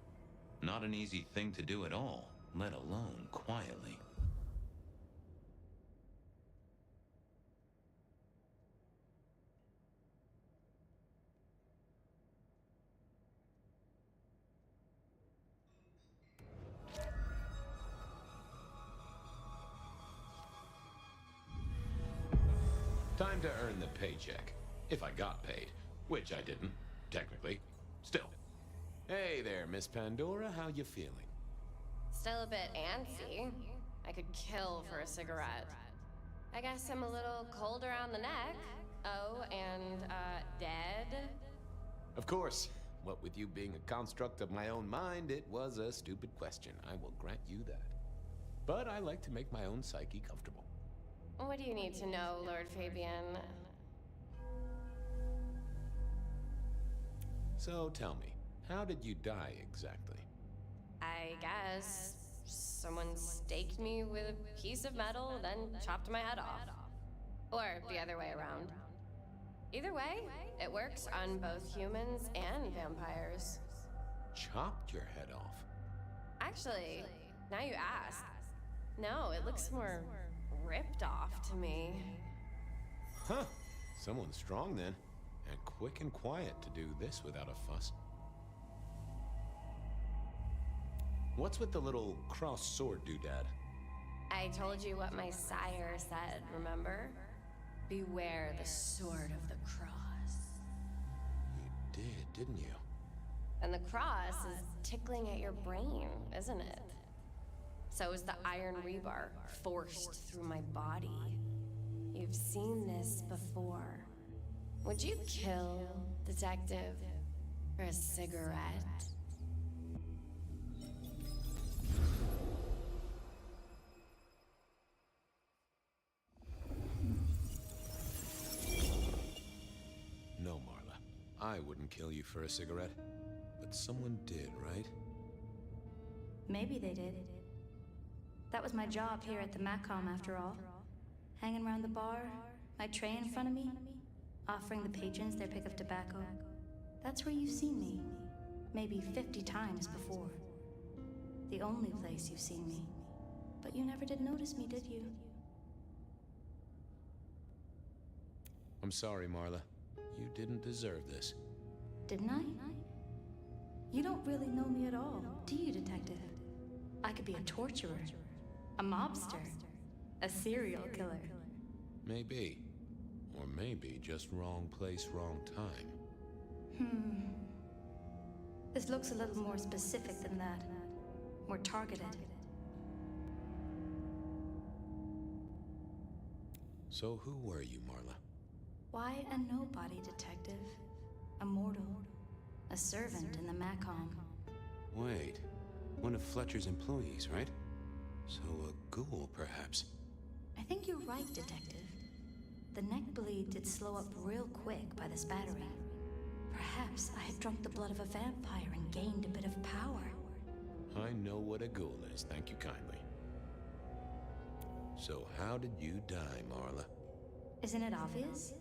Not an easy thing to do at all, let alone quietly. Time to earn the paycheck. If I got paid. Which I didn't, technically. Still. Hey there, Miss Pandora. How you feeling? Still a bit antsy. I could kill for a cigarette. I guess I'm a little cold around the neck. Oh, and, dead? Of course. What with you being a construct of my own mind, it was a stupid question. I will grant you that. But I like to make my own psyche comfortable. What do you need to know, Lord Fabian? So tell me, how did you die exactly? I guess someone staked me with a piece of metal, then chopped my head off. Or the other way around. Either way, it works on both humans and vampires. Chopped your head off? Actually, now you ask. No, it looks more ripped off to me. Huh. Someone strong then. And quick and quiet to do this without a fuss. What's with the little cross sword doodad? I told you what my sire said, remember? Beware the sword of the cross. didn't you? And the cross is tickling at your brain, isn't it? So is the iron rebar forced through my body. You've seen this before. Would you kill, detective, for a cigarette? No, Marla. I wouldn't kill you for a cigarette. But someone did, right? Maybe they did. That was my job here at the Macom, after all. Hanging around the bar, my tray in front of me, offering the patrons their pick of tobacco. That's where you've seen me. Maybe 50 times before. The only place you've seen me. But you never did notice me, did you? I'm sorry, Marla. You didn't deserve this. Didn't I? You don't really know me at all, do you, detective? I could be a torturer, a mobster, a serial killer. Maybe. Or maybe just wrong place, wrong time. This looks a little more specific than that. More targeted. So who were you, Marla? Why a nobody, detective? A mortal. A servant in the Macom. Wait. One of Fletcher's employees, right? So a ghoul, perhaps. I think you're right, detective. The neck bleed did slow up real quick by the spattering. Perhaps I had drunk the blood of a vampire and gained a bit of power. I know what a ghoul is, thank you kindly. So how did you die, Marla? Isn't it obvious?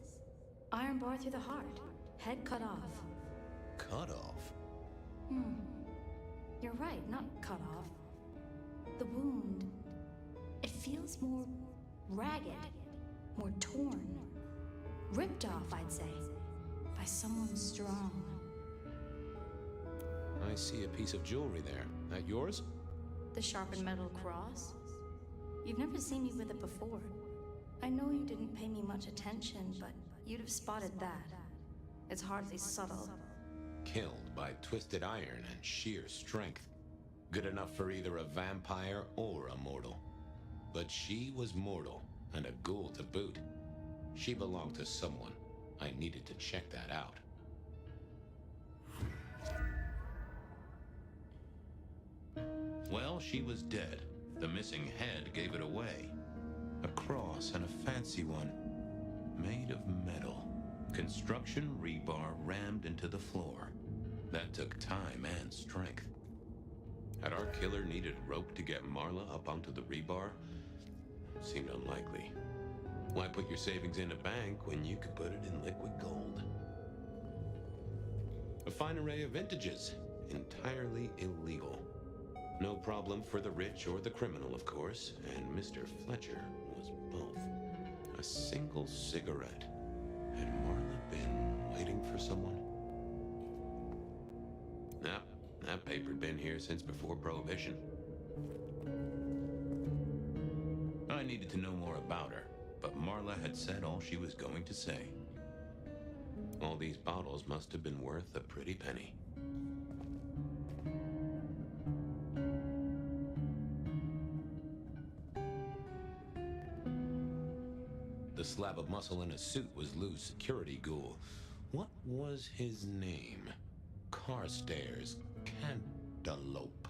Iron bar through the heart. Head cut off. Cut off? You're right, not cut off. The wound, it feels more ragged, more torn. Ripped off, I'd say, by someone strong. I see a piece of jewelry there. That yours? The sharpened metal cross? You've never seen me with it before. I know you didn't pay me much attention, but you'd have spotted that. It's hardly subtle. Killed by twisted iron and sheer strength. Good enough for either a vampire or a mortal. But she was mortal, and a ghoul to boot. She belonged to someone. I needed to check that out. Well, she was dead. The missing head gave it away. A cross, and a fancy one. Made of metal. Construction rebar rammed into the floor. That took time and strength. Had our killer needed rope to get Marla up onto the rebar? Seemed unlikely. Why put your savings in a bank when you could put it in liquid gold? A fine array of vintages. Entirely illegal. No problem for the rich or the criminal, of course, and Mr. Fletcher was both. A single cigarette. Had Marla been waiting for someone? Nah, that paper'd been here since before Prohibition. I needed to know more about her, but Marla had said all she was going to say. All these bottles must have been worth a pretty penny. The slab of muscle in his suit was Lou's security ghoul. What was his name? Carstairs Cantaloupe.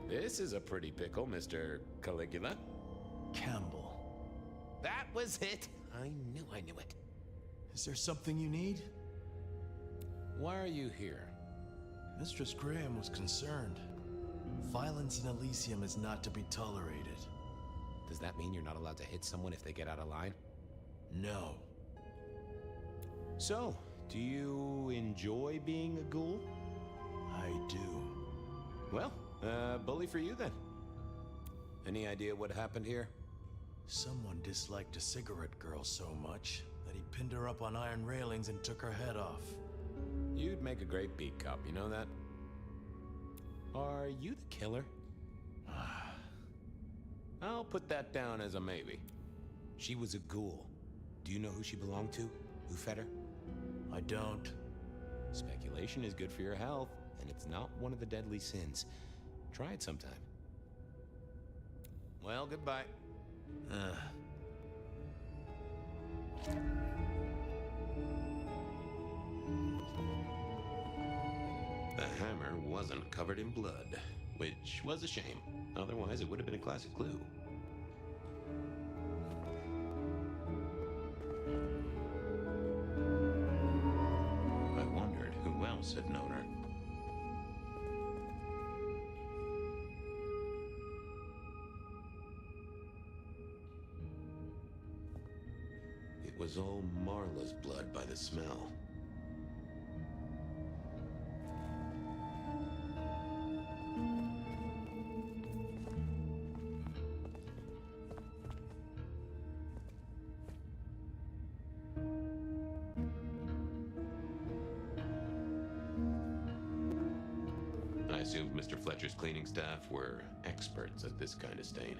This is a pretty pickle, Mr. Caligula. Campbell. That was it! I knew it. Is there something you need? Why are you here? Mistress Graham was concerned. Violence in Elysium is not to be tolerated. Does that mean you're not allowed to hit someone if they get out of line? No. So, do you enjoy being a ghoul? I do. Well, bully for you then. Any idea what happened here? Someone disliked a cigarette girl so much that he pinned her up on iron railings and took her head off. You'd make a great beat cop, you know that? Are you the killer? I'll put that down as a maybe. She was a ghoul. Do you know who she belonged to? Who fed her? I don't. Speculation is good for your health, and it's not one of the deadly sins. Try it sometime. Well, goodbye. The hammer wasn't covered in blood, which was a shame. Otherwise, it would have been a classic clue. I wondered who else had known her. It was all Marla's blood by the smell. I assumed Mr. Fletcher's cleaning staff were experts at this kind of stain.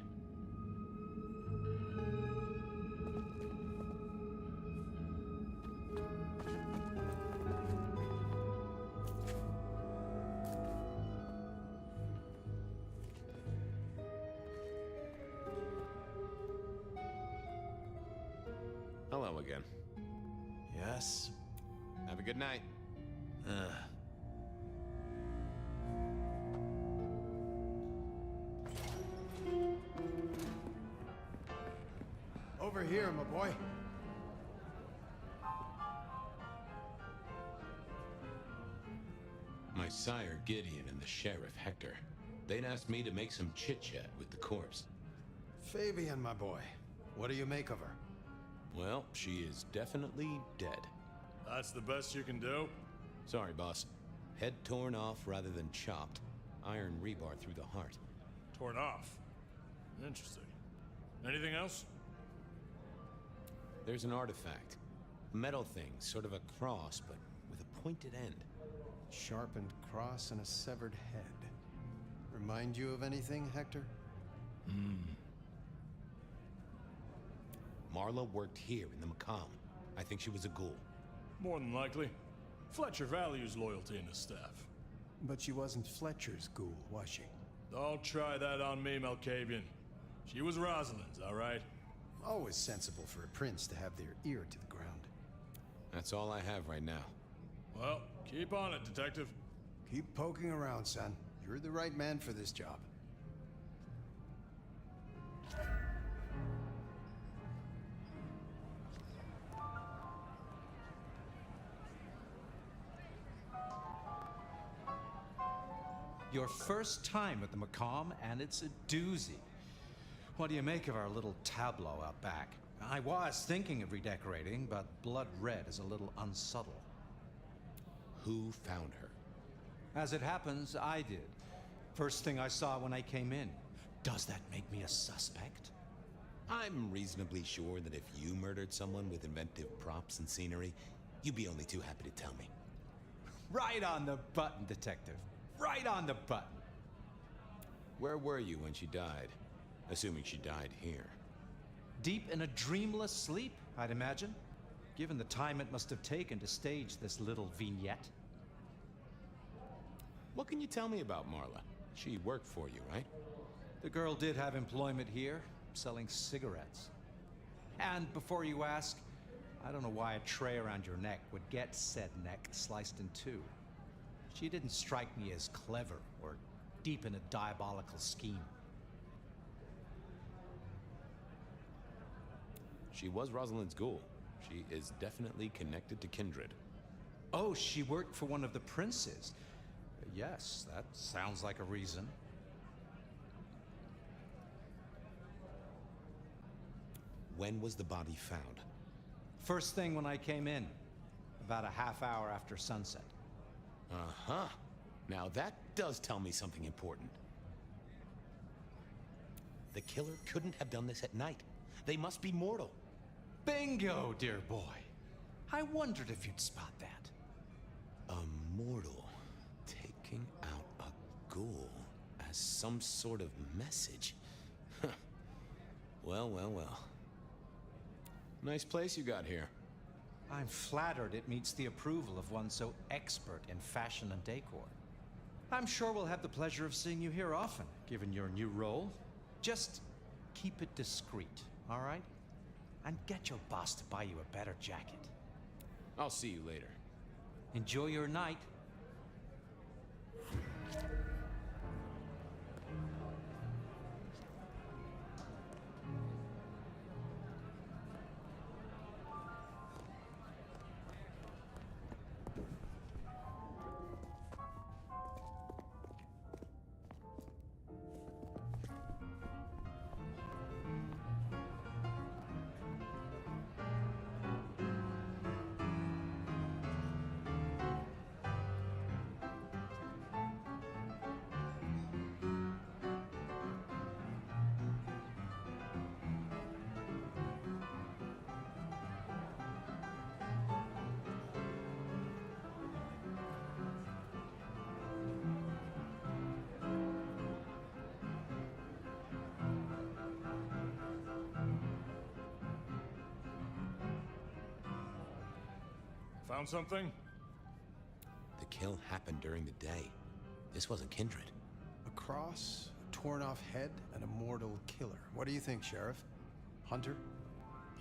Hello again. Yes? Have a good night. Over here, my boy. My sire Gideon and the sheriff Hector. They'd asked me to make some chit-chat with the corpse. Fabian, my boy. What do you make of her? Well, she is definitely dead. That's the best you can do? Sorry, boss. Head torn off rather than chopped. Iron rebar through the heart. Torn off. Interesting. Anything else? There's an artifact. A metal thing, sort of a cross, but with a pointed end. Sharpened cross and a severed head. Remind you of anything, Hector? Marla worked here in the Macomb. I think she was a ghoul. More than likely. Fletcher values loyalty in his staff. But she wasn't Fletcher's ghoul, was she? Don't try that on me, Malkavian. She was Rosalind's, all right? Always sensible for a prince to have their ear to the ground. That's all I have right now. Well, keep on it, Detective. Keep poking around, son. You're the right man for this job. Your first time at the Macomb, and it's a doozy. What do you make of our little tableau out back? I was thinking of redecorating, but blood red is a little unsubtle. Who found her? As it happens, I did. First thing I saw when I came in. Does that make me a suspect? I'm reasonably sure that if you murdered someone with inventive props and scenery, you'd be only too happy to tell me. Right on the button, Detective. Right on the button. Where were you when she died? Assuming she died here. Deep in a dreamless sleep, I'd imagine. Given the time it must have taken to stage this little vignette. What can you tell me about Marla? She worked for you, right? The girl did have employment here, selling cigarettes. And before you ask, I don't know why a tray around your neck would get said neck sliced in two. She didn't strike me as clever or deep in a diabolical scheme. She was Rosalind's ghoul. She is definitely connected to kindred. Oh, she worked for one of the princes. Yes, that sounds like a reason. When was the body found? First thing when I came in, about a half hour after sunset. Uh-huh. Now that does tell me something important. The killer couldn't have done this at night. They must be mortal. Bingo, dear boy. I wondered if you'd spot that. A mortal taking out a ghoul as some sort of message. Well, well, well. Nice place you got here. I'm flattered it meets the approval of one so expert in fashion and decor. I'm sure we'll have the pleasure of seeing you here often, given your new role. Just keep it discreet, all right? And get your boss to buy you a better jacket. I'll see you later. Enjoy your night. Found something? The kill happened during the day. This wasn't kindred. A cross, a torn-off head, and a mortal killer. What do you think, Sheriff? Hunter?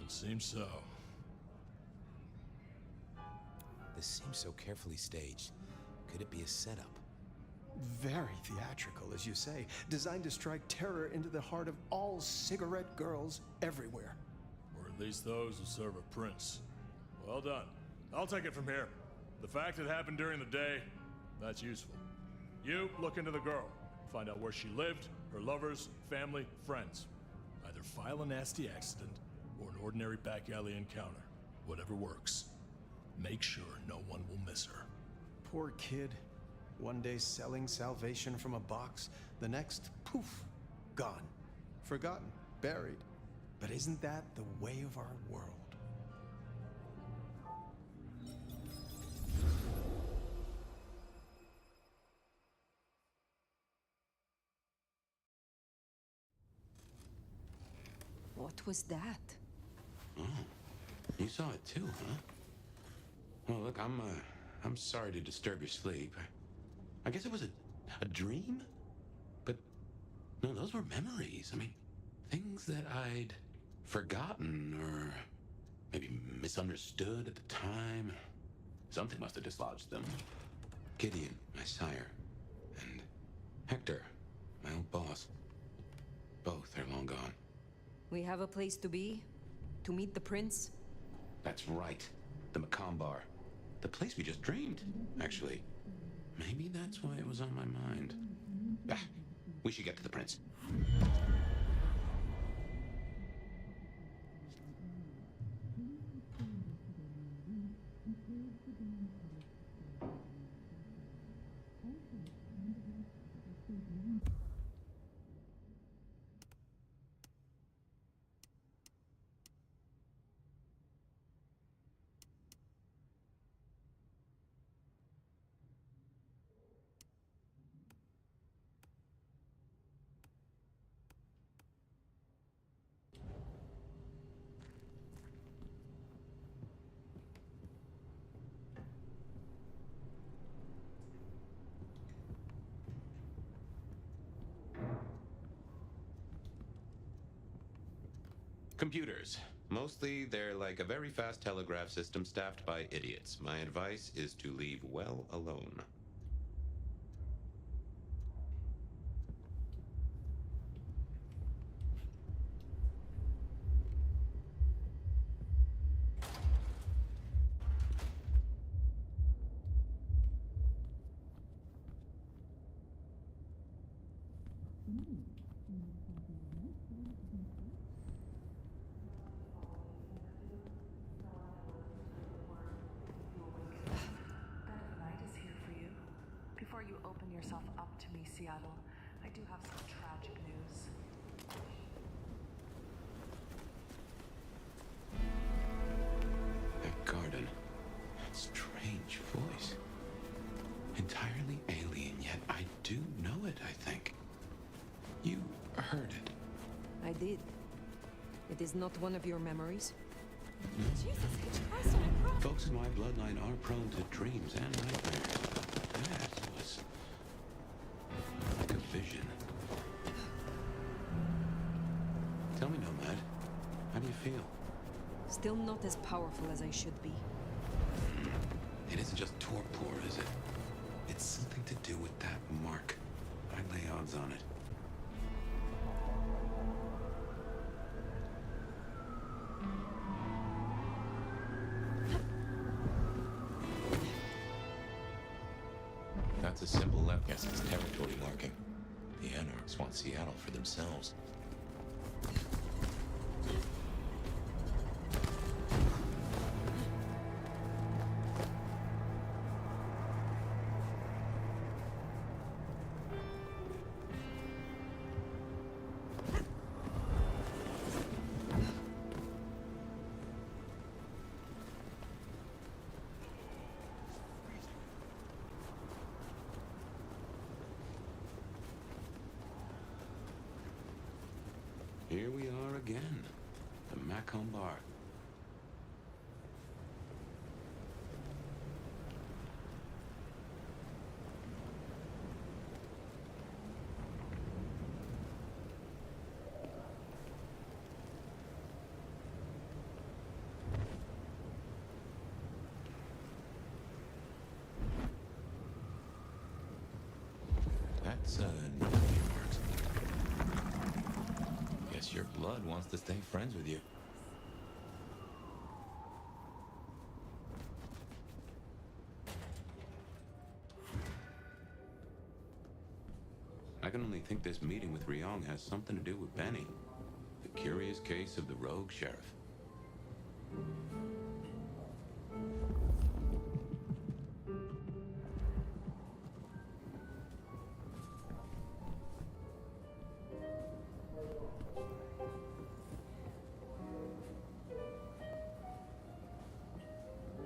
It seems so. This seems so carefully staged. Could it be a setup? Very theatrical, as you say. Designed to strike terror into the heart of all cigarette girls everywhere. Or at least those who serve a prince. Well done. I'll take it from here. The fact it happened during the day, that's useful. You look into the girl. Find out where she lived, her lovers, family, friends. Either file a nasty accident or an ordinary back alley encounter. Whatever works. Make sure no one will miss her. Poor kid. One day selling salvation from a box, the next, poof, gone. Forgotten, buried. But isn't that the way of our world? What was that? Oh, you saw it too, huh? Well, look, I'm sorry to disturb your sleep. I guess it was a dream? But, no, those were memories. I mean, things that I'd forgotten or maybe misunderstood at the time. Something must have dislodged them. Gideon, my sire, and Hector, my old boss. Both are long gone. We have a place to be? To meet the prince? That's right. The Macombar. The place we just dreamed, actually. Maybe that's why it was on my mind. Ah, we should get to the prince. Computers. Mostly, they're like a very fast telegraph system staffed by idiots. My advice is to leave well alone. Before you open yourself up to me, Seattle, I do have some tragic news. do know it, I think. You heard it. I did. It is not one of your memories? Jesus, H. Christ on a cross. Folks in my bloodline are prone to dreams and nightmares. That was like a vision. Tell me, Nomad, how do you feel? Still not as powerful as I should be. It isn't just torpor, is it? It's something to do with that mark. I lay odds on it. That's a simple left. Guess it's territory marking. The Anarchs want Seattle for themselves. Here we are again. The Macomb Bar. That's guess your blood wants to stay friends with you. I can only think this meeting with Ryong has something to do with Benny. The curious case of the rogue sheriff.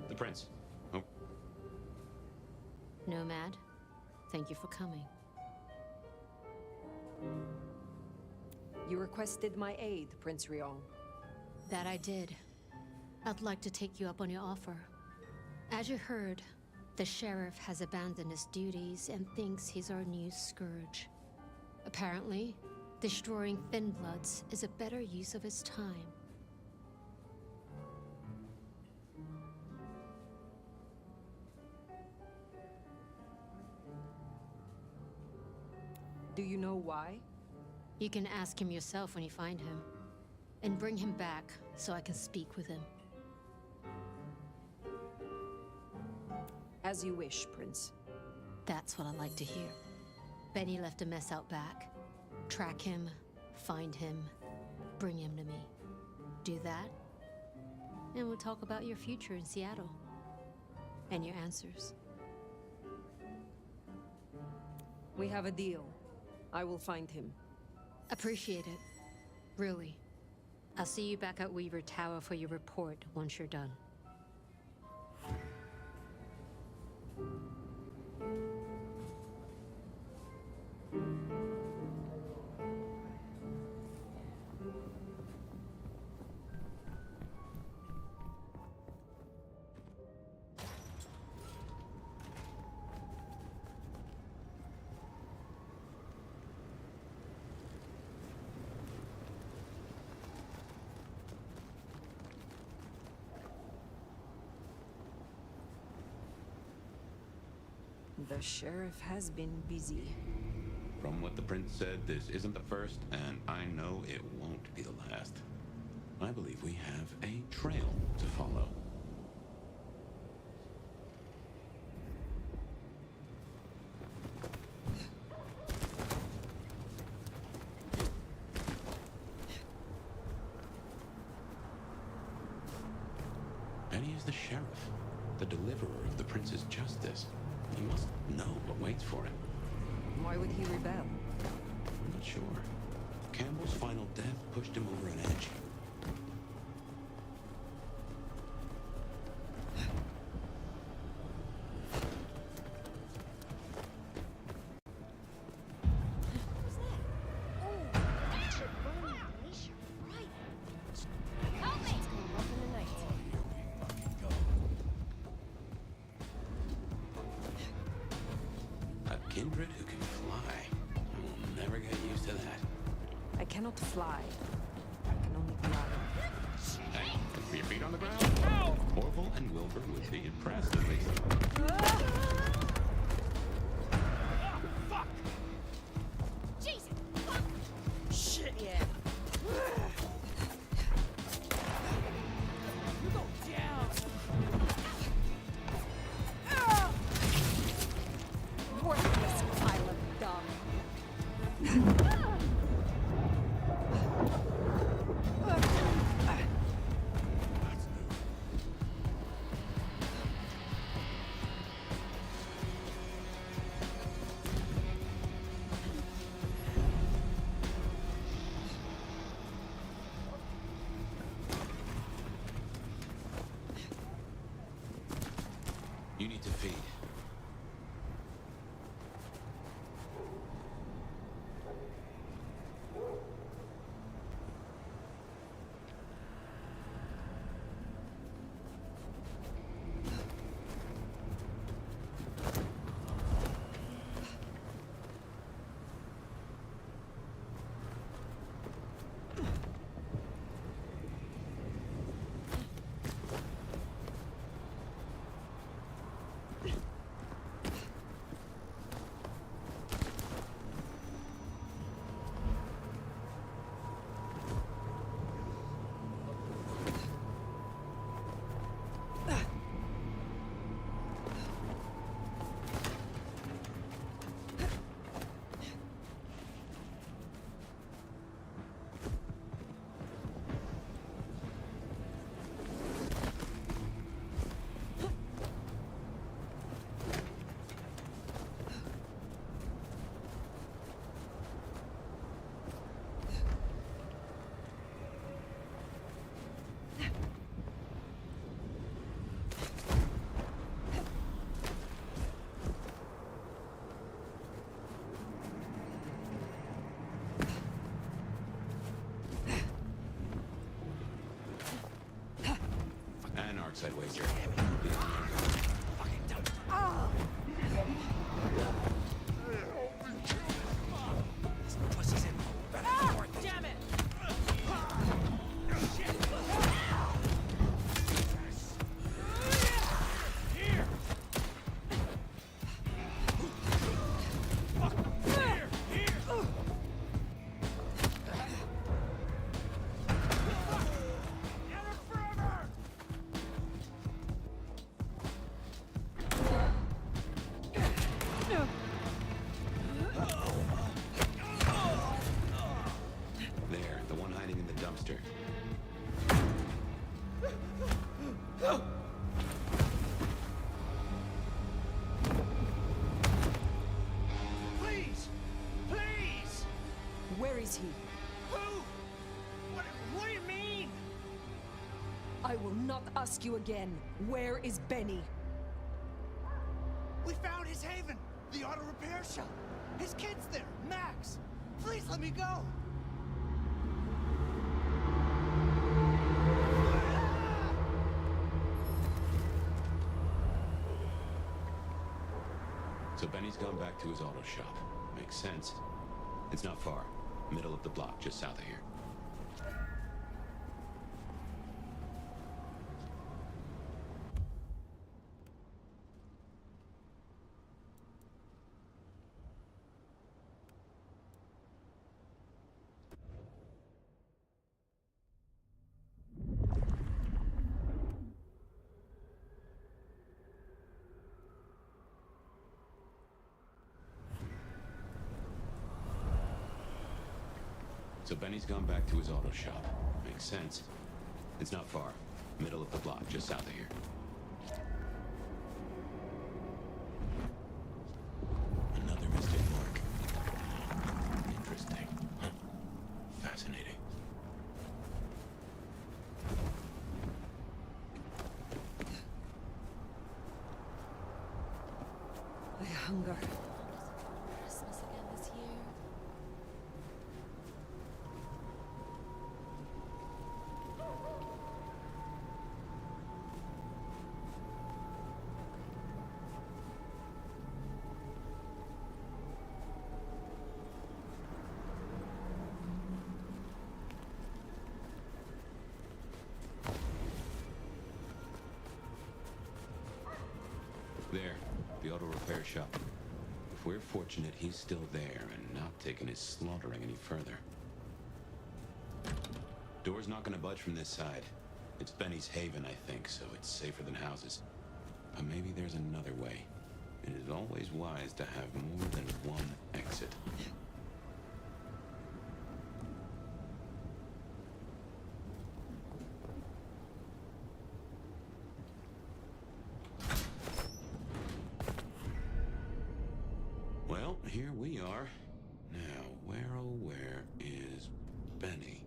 The prince. Oh. Nomad, thank you for coming. You requested my aid, Prince Ryong. That I did. I'd like to take you up on your offer. As you heard, the sheriff has abandoned his duties and thinks he's our new scourge. Apparently, destroying Thin Bloods is a better use of his time. Do you know why? You can ask him yourself when you find him. And bring him back so I can speak with him. As you wish, Prince. That's what I like to hear. Benny left a mess out back. Track him, find him, bring him to me. Do that, and we'll talk about your future in Seattle. And your answers. We have a deal. I will find him. Appreciate it. Really. I'll see you back at Weaver Tower for your report once you're done. The sheriff has been busy. From what the prince said, this isn't the first, and I know it won't be the last. I believe we have a trail to follow. Benny is the sheriff, the deliverer of the prince's justice. He must know what waits for him. Why would he rebel? I'm not sure. Campbell's final death pushed him over an edge. Kindred who can fly. I will never get used to that. I cannot fly. I can only glide. Hey, put your feet on the ground. Orville and Wilbur would be impressed at least. Fuck! Jesus! Fuck! Shit, yeah. You go down. Worthless pile of dung. You need to feed. Anarchs, I'd wager. Damn it! Here! There, the one hiding in the dumpster. Please! Please! Where is he? Who? What do you mean? I will not ask you again. Where is Benny? We found his haven! The auto repair shop! His kid's there! Max! Please let me go! So Benny's gone back to his auto shop. Makes sense. It's not far. Middle of the block, just south of here. So Benny's gone back to his auto shop. Makes sense. It's not far. Middle of the block, just south of here. Another mystic mark. Interesting. Huh. Fascinating. I hunger. Christmas again this year. the auto repair shop. If we're fortunate, he's still there and not taking his slaughtering any further. Door's not gonna budge from this side. It's Benny's haven, I think, so it's safer than houses. But maybe there's another way. It is always wise to have more than one exit. Well, here we are. Now, where oh where is Benny?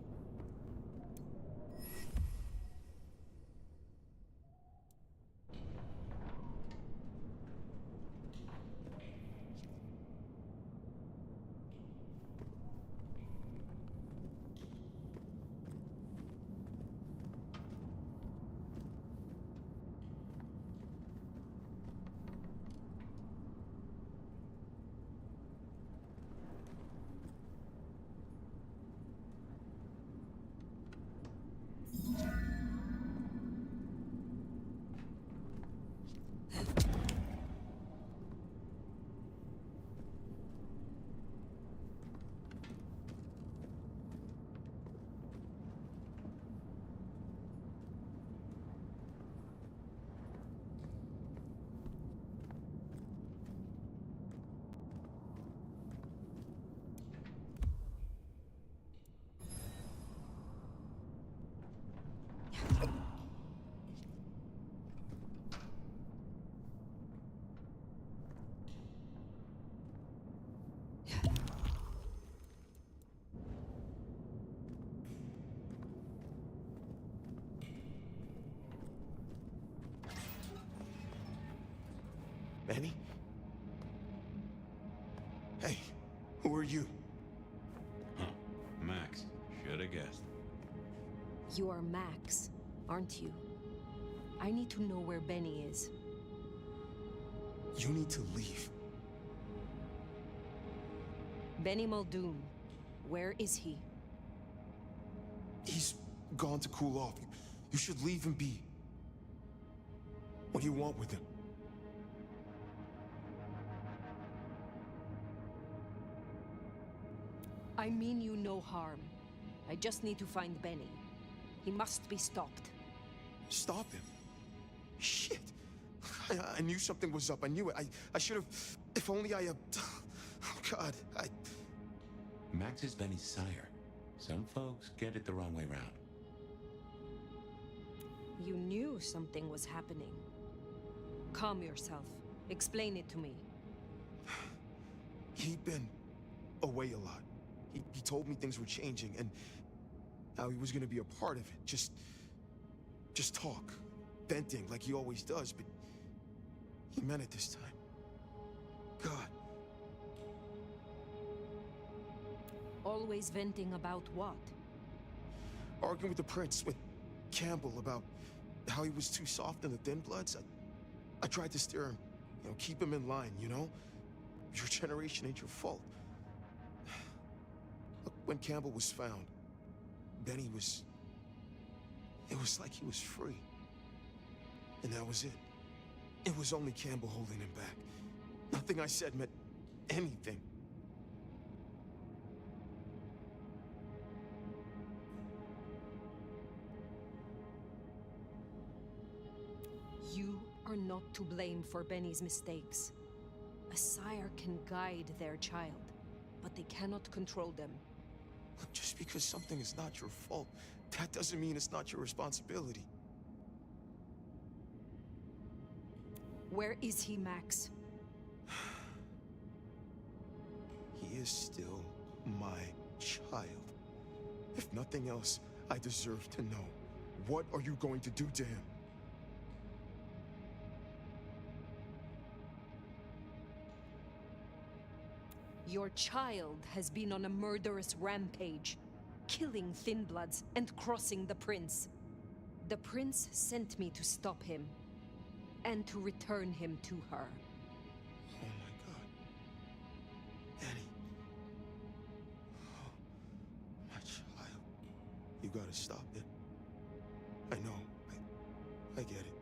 Benny? Hey, who are you? Huh. Max. Shoulda guessed. You are Max, aren't you? I need to know where Benny is. You need to leave. Benny Muldoon. Where is he? He's gone to cool off. You should leave him be. What do you want with him? I mean you no harm. I just need to find Benny. He must be stopped. Stop him? Shit. I knew something was up. I knew it. I should have... If only I... Oh, God. Max is Benny's sire. Some folks get it the wrong way round. You knew something was happening. Calm yourself. Explain it to me. He'd been away a lot. He told me things were changing, and how he was gonna be a part of it. Just talk. Venting, like he always does, but he meant it this time. God. Always venting about what? Arguing with the prince, with Campbell, about how he was too soft on the Thin Bloods. I tried to steer him, keep him in line, Your generation ain't your fault. Look, when Campbell was found, Benny was... It was like he was free. And that was it. It was only Campbell holding him back. Nothing I said meant anything. You are not to blame for Benny's mistakes. A sire can guide their child, but they cannot control them. Look, just because something is not your fault, that doesn't mean it's not your responsibility. Where is he, Max? He is still my child. If nothing else, I deserve to know. What are you going to do to him? Your child has been on a murderous rampage, killing Thin Bloods and crossing the Prince. The Prince sent me to stop him, and to return him to her. Oh my God. Annie. Oh, my child. You gotta stop it. I know. I get it.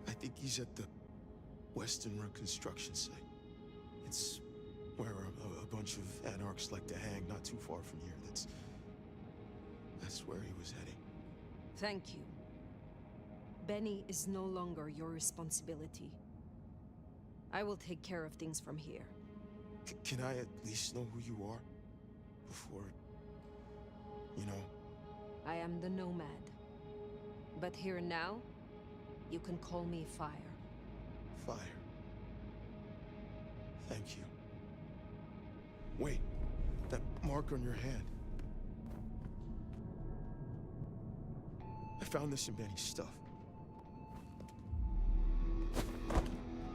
I think he's at the Western construction site. It's where a bunch of anarchs like to hang, not too far from here. That's where he was heading. Thank you. Benny is no longer your responsibility. I will take care of things from here. Can I at least know who you are? Before... you know? I am the Nomad. But here and now, you can call me Fire. Fire. Thank you. Wait, that mark on your hand. I found this in Benny's stuff.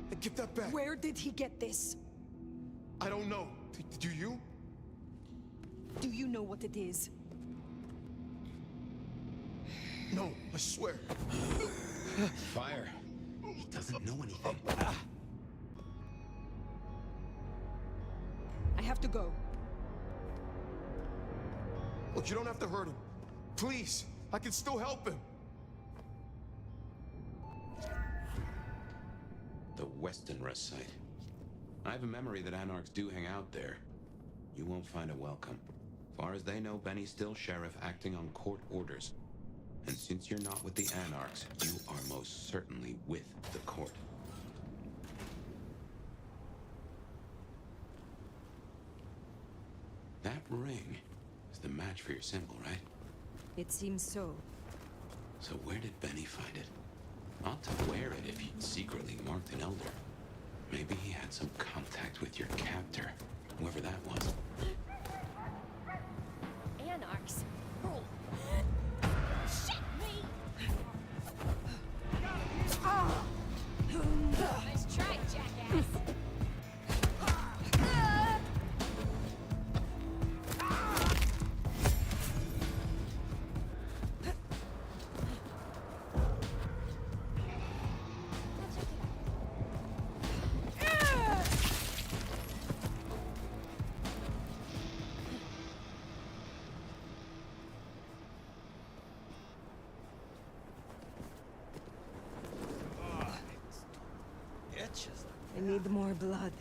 Hey, give that back! Where did he get this? I don't know. Do you? Do you know what it is? No, I swear. Fire. He doesn't know anything. I have to go. Look, you don't have to hurt him. Please, I can still help him. The Westenra site. I have a memory that Anarchs do hang out there. You won't find a welcome. As far as they know, Benny's still sheriff acting on court orders. And since you're not with the Anarchs, you are most certainly with the court. That ring is the match for your symbol, right? It seems so. So where did Benny find it? Not to wear it if he'd secretly marked an elder. Maybe he had some contact with your captor, whoever that was. Anarchs. Rule. Shit me! Nice try, jackass. I need more blood.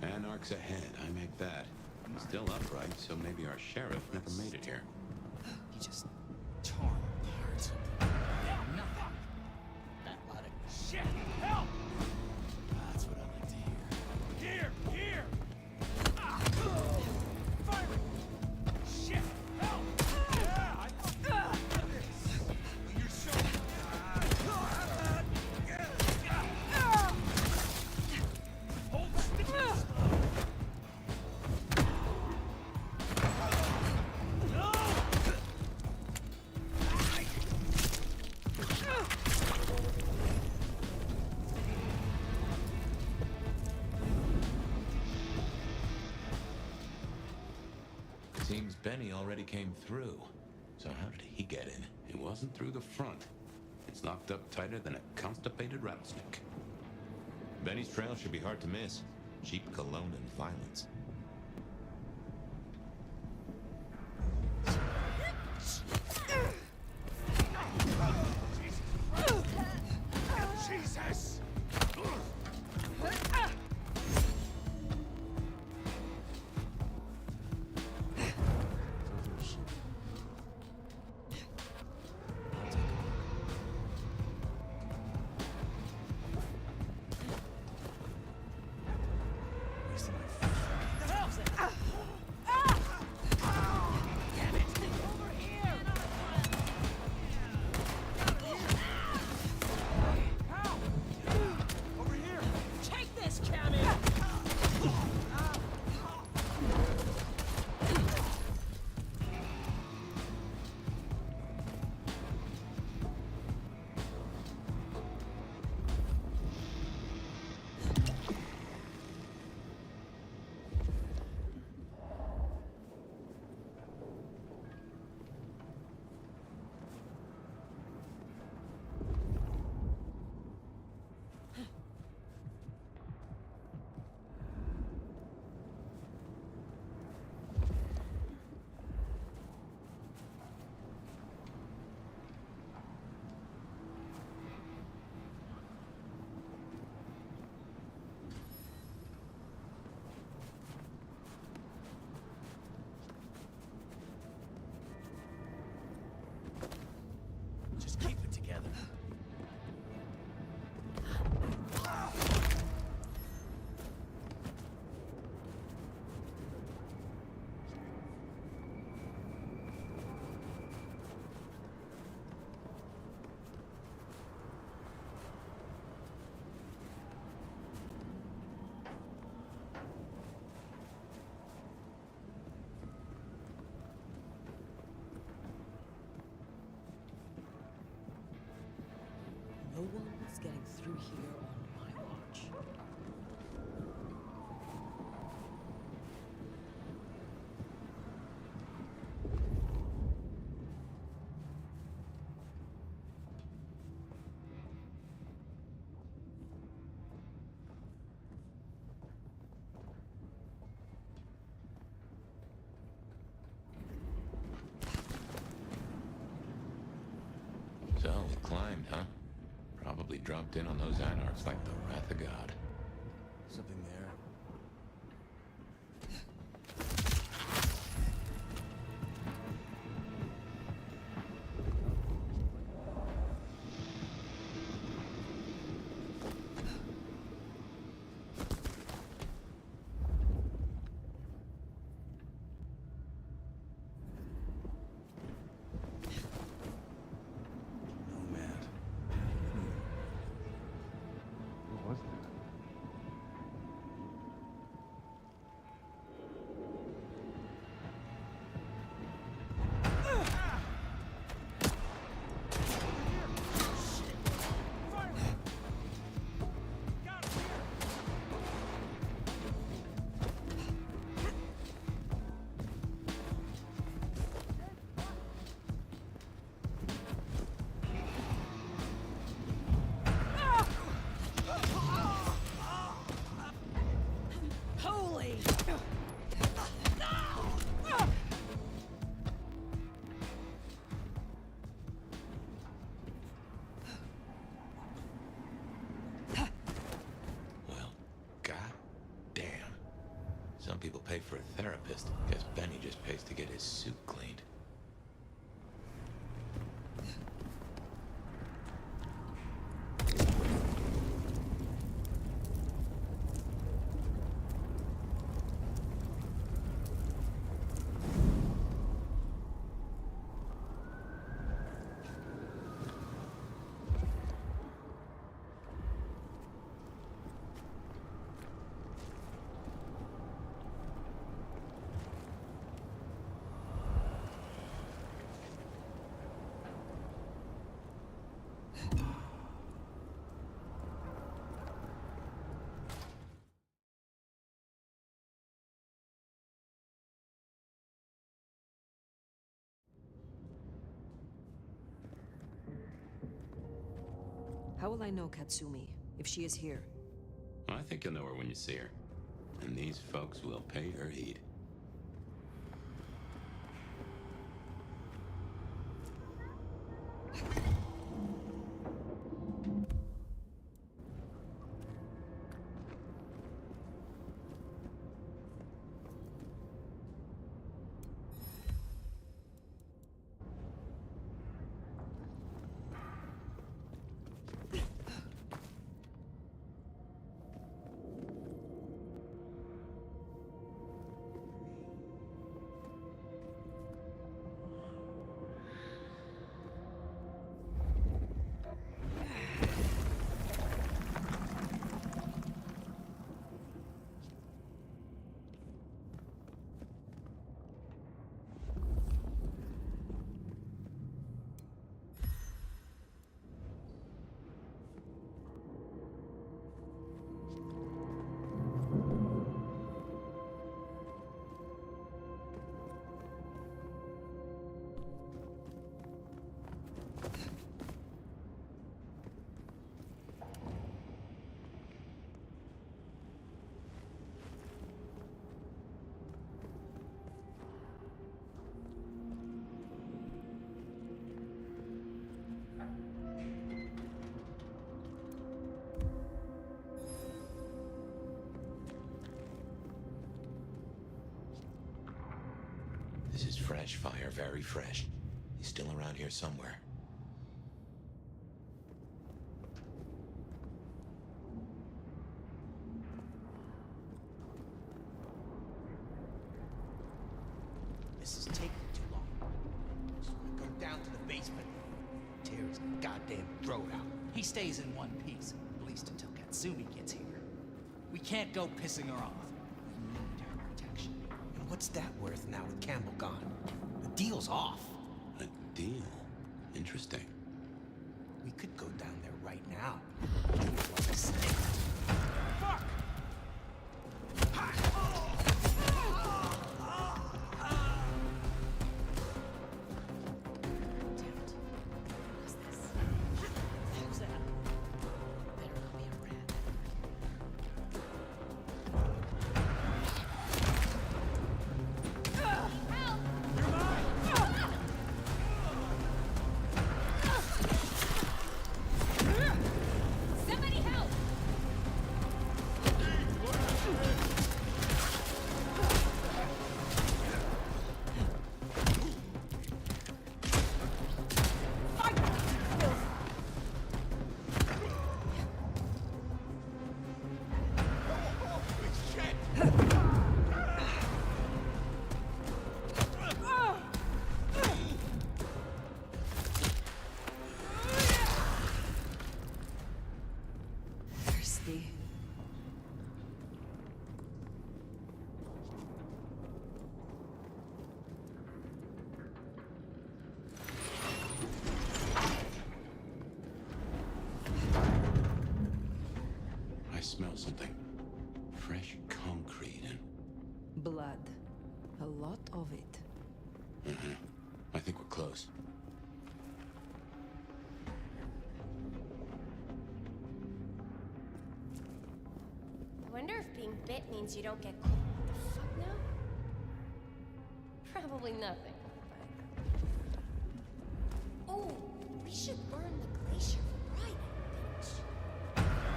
Anarchs ahead, I make that. He's still upright, so maybe our sheriff never made it here. He just tore him apart. Yeah, nothing. That lot of shit. Help! That's what I like to hear. Here! Fire! Shit! Help! Yeah! You're so... Hold still! Seems Benny already came through. So how did he get in? It wasn't through the front. It's locked up tighter than a constipated rattlesnake. Benny's trail should be hard to miss. Cheap cologne and violence. Jesus! through here on my watch. So, we climbed, huh? Probably dropped in on those anarchs like the wrath of God. Something there. Some people pay for a therapist. Guess Benny just pays to get his suit cleaned. How will I know Katsumi, if she is here? I think you'll know her when you see her. And these folks will pay her heed. This is fresh fire, very fresh. He's still around here somewhere. This is taking too long. Just wanna go down to the basement, tear his goddamn throat out. He stays in one piece, at least until Katsumi gets here. We can't go pissing her off. We need her protection. And what's that worth now with Campbell gone? The deal's off. A deal? Interesting. We could go down there right now. You know what I say? Fuck! Somebody help! Thirsty. I smell something. Fresh concrete and... Blood. A lot of it. I think we're close. I wonder if being bit means you don't get cold. What the fuck now? Probably nothing. Oh, we should burn the glacier right, bitch.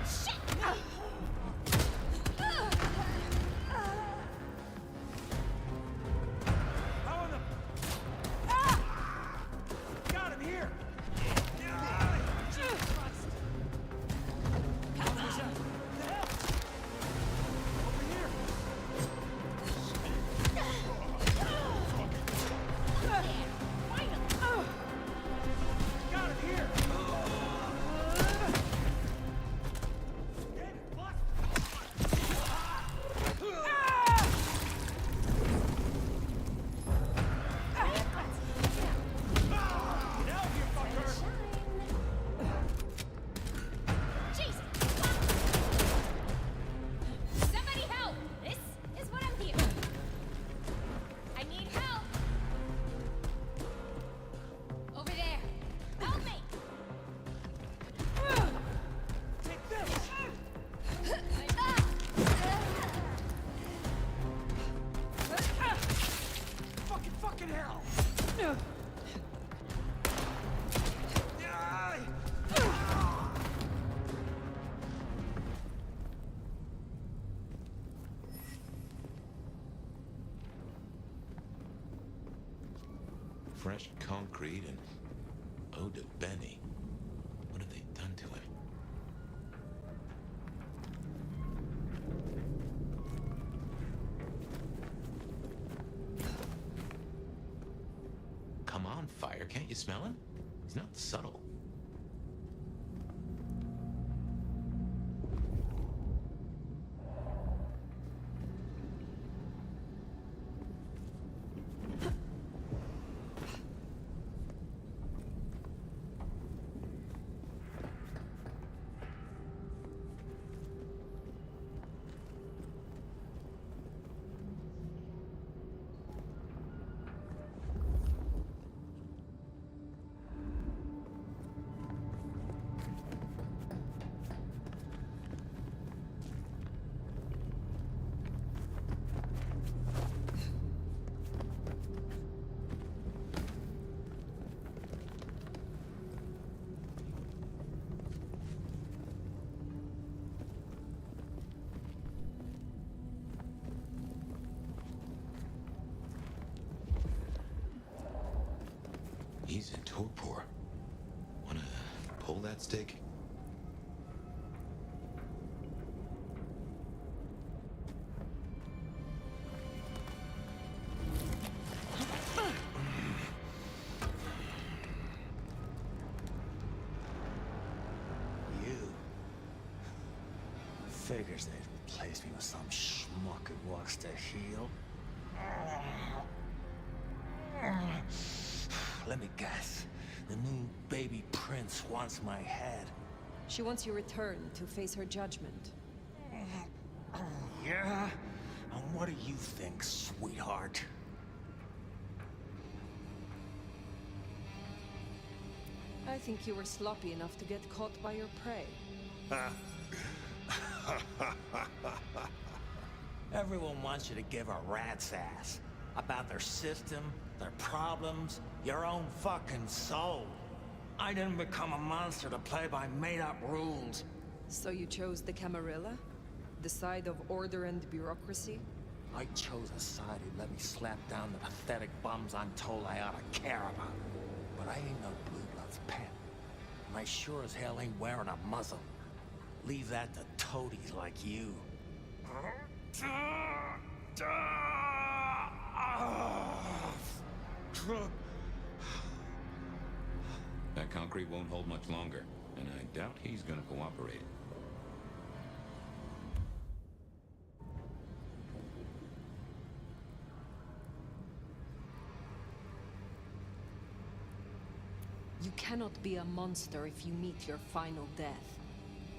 Shit! How in the... Got him here! Jesus Christ! Help us out! The hell? Over here! Got him here! Somebody help! This is what I'm here. I need help. Over there. Help me. Take this! Fucking hell! Fresh concrete and Ode to Benny. What have they done to him? Come on, fire. Can't you smell him? He's not subtle. He's in torpor. Wanna pull that stick? You figures they'd replace me with some schmuck who wants to heal. Let me guess. The new baby prince wants my head. She wants you returned to face her judgment. Yeah? And what do you think, sweetheart? I think you were sloppy enough to get caught by your prey. Everyone wants you to give a rat's ass about their system, their problems, your own fucking soul. I didn't become a monster to play by made-up rules. So you chose the Camarilla? The side of order and bureaucracy? I chose a side who'd let me slap down the pathetic bums I'm told I ought to care about. But I ain't no Blue Blood's pet. And I sure as hell ain't wearing a muzzle. Leave that to toadies like you. That concrete won't hold much longer, and I doubt he's gonna cooperate. You cannot be a monster if you meet your final death.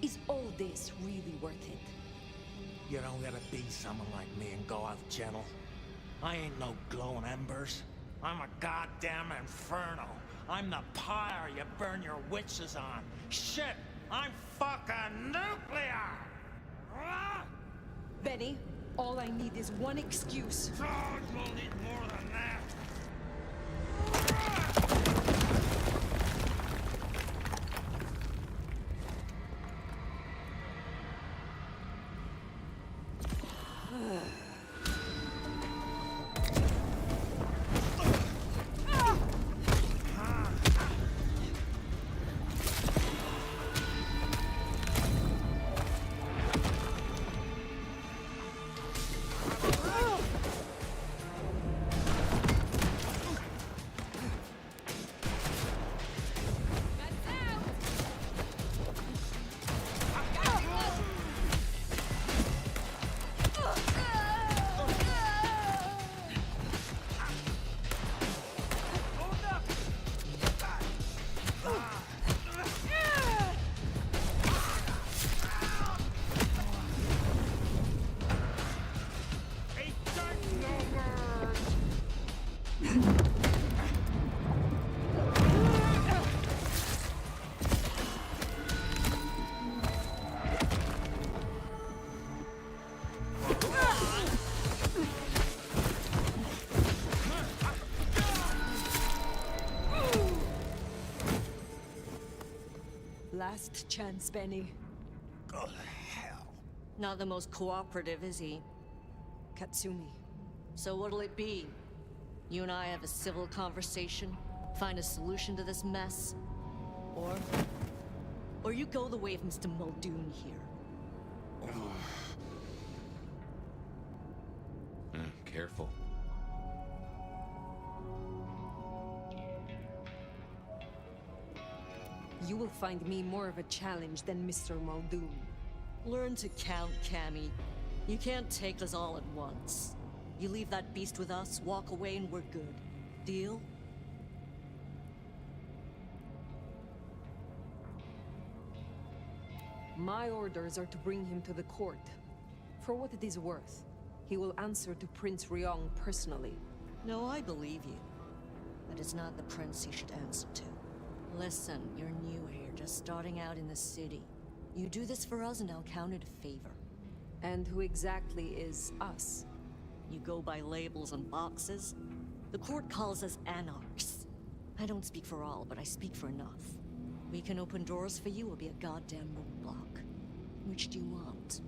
Is all this really worth it? You don't gotta be someone like me and go out gentle. I ain't no glowing embers. I'm a goddamn inferno. I'm the pyre you burn your witches on. Shit, I'm fucking nuclear! Benny, all I need is one excuse. God will need more than that. Last chance, Benny. Go to hell. Not the most cooperative, is he? Katsumi. So what'll it be? You and I have a civil conversation? Find a solution to this mess? Or you go the way of Mr. Muldoon here? Careful. You will find me more of a challenge than Mr. Muldoon. Learn to count, Cammy. You can't take us all at once. You leave that beast with us, walk away, and we're good. Deal? My orders are to bring him to the court. For what it is worth, he will answer to Prince Ryong personally. No, I believe you. But it's not the prince he should answer to. Listen, you're new here, just starting out in the city. You do this for us and I'll count it a favor. And who exactly is us? You go by labels on boxes? The court calls us anarchs. I don't speak for all, but I speak for enough. We can open doors for you or be a goddamn roadblock. Which do you want?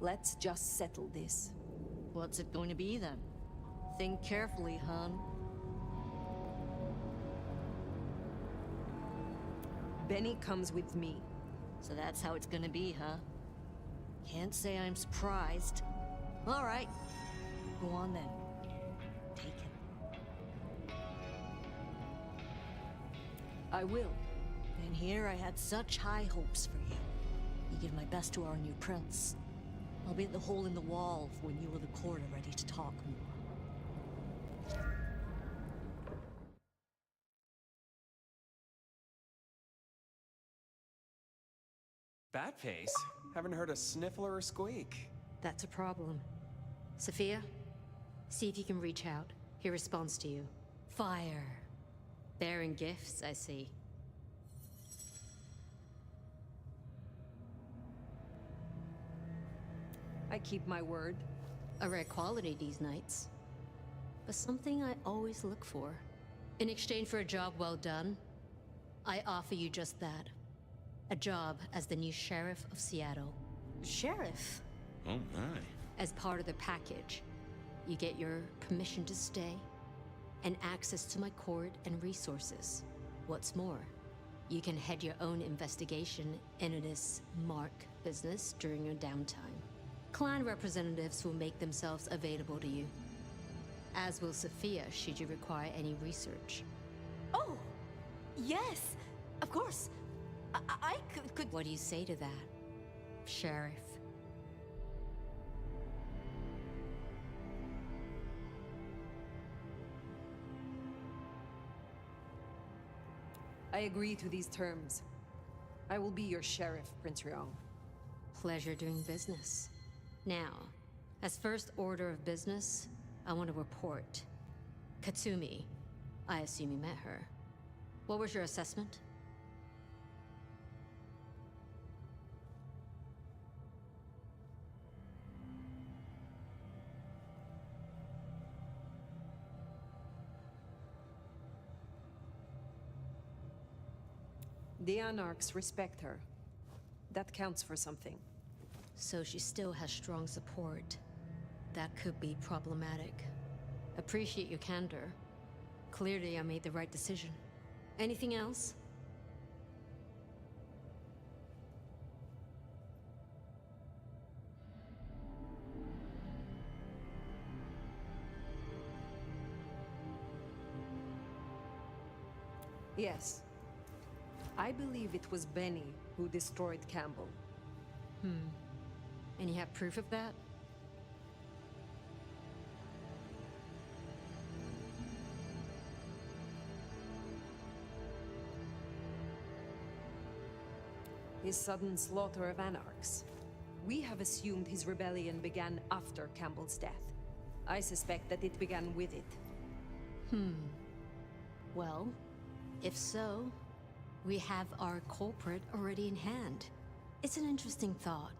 Let's just settle this. What's it going to be then? Think carefully, hon. Benny comes with me. So that's how it's gonna be, huh? Can't say I'm surprised. All right. Go on then. Take him. I will. And here I had such high hopes for you. You give my best to our new prince. I'll be at the hole in the wall when you or the court are ready to talk more. That pace? Haven't heard a sniffler or squeak. That's a problem. Sophia, see if you can reach out. He responds to you. Fire. Bearing gifts, I see. I keep my word. A rare quality these nights. But something I always look for. In exchange for a job well done, I offer you just that. A job as the new sheriff of Seattle. Sheriff? Oh my. As part of the package, you get your permission to stay and access to my court and resources. What's more, you can head your own investigation into this Mark business during your downtime. Clan representatives will make themselves available to you, as will Sophia should you require any research. Oh, yes, of course. I could... What do you say to that, Sheriff? I agree to these terms. I will be your sheriff, Prince Ryong. Pleasure doing business. Now, as first order of business, I want to report. Katsumi, I assume you met her. What was your assessment? The Anarchs respect her. That counts for something. So she still has strong support. That could be problematic. Appreciate your candor. Clearly I made the right decision. Anything else? Yes. I believe it was Benny who destroyed Campbell. And you have proof of that? His sudden slaughter of Anarchs. We have assumed his rebellion began after Campbell's death. I suspect that it began with it. Well, if so, we have our culprit already in hand. It's an interesting thought.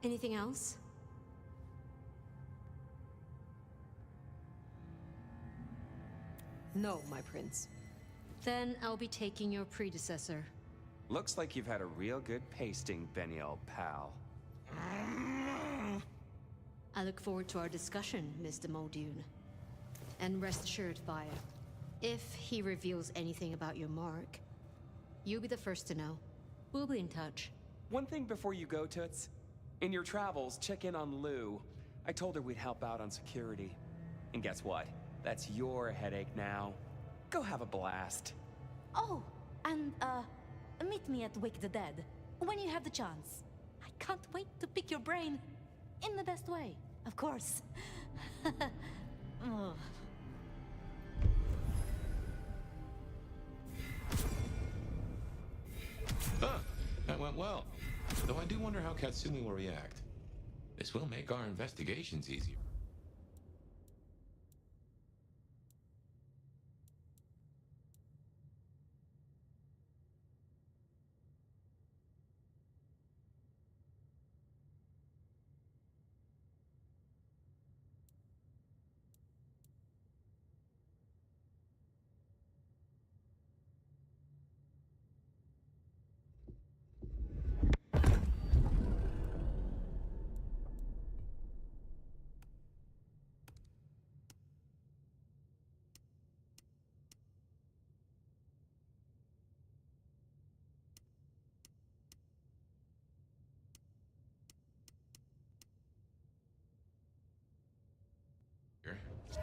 Anything else? No, my prince. Then I'll be taking your predecessor. Looks like you've had a real good pasting, Benny, old pal. I look forward to our discussion, Mr. Muldoon. And rest assured, Fire, if he reveals anything about your mark, you'll be the first to know. We'll be in touch. One thing before you go, Toots. In your travels, check in on Lou. I told her we'd help out on security. And guess what? That's your headache now. Go have a blast. Oh, and, meet me at Wake the Dead, when you have the chance. I can't wait to pick your brain. In the best way, of course. Oh. Huh, that went well. Though I do wonder how Katsumi will react. This will make our investigations easier.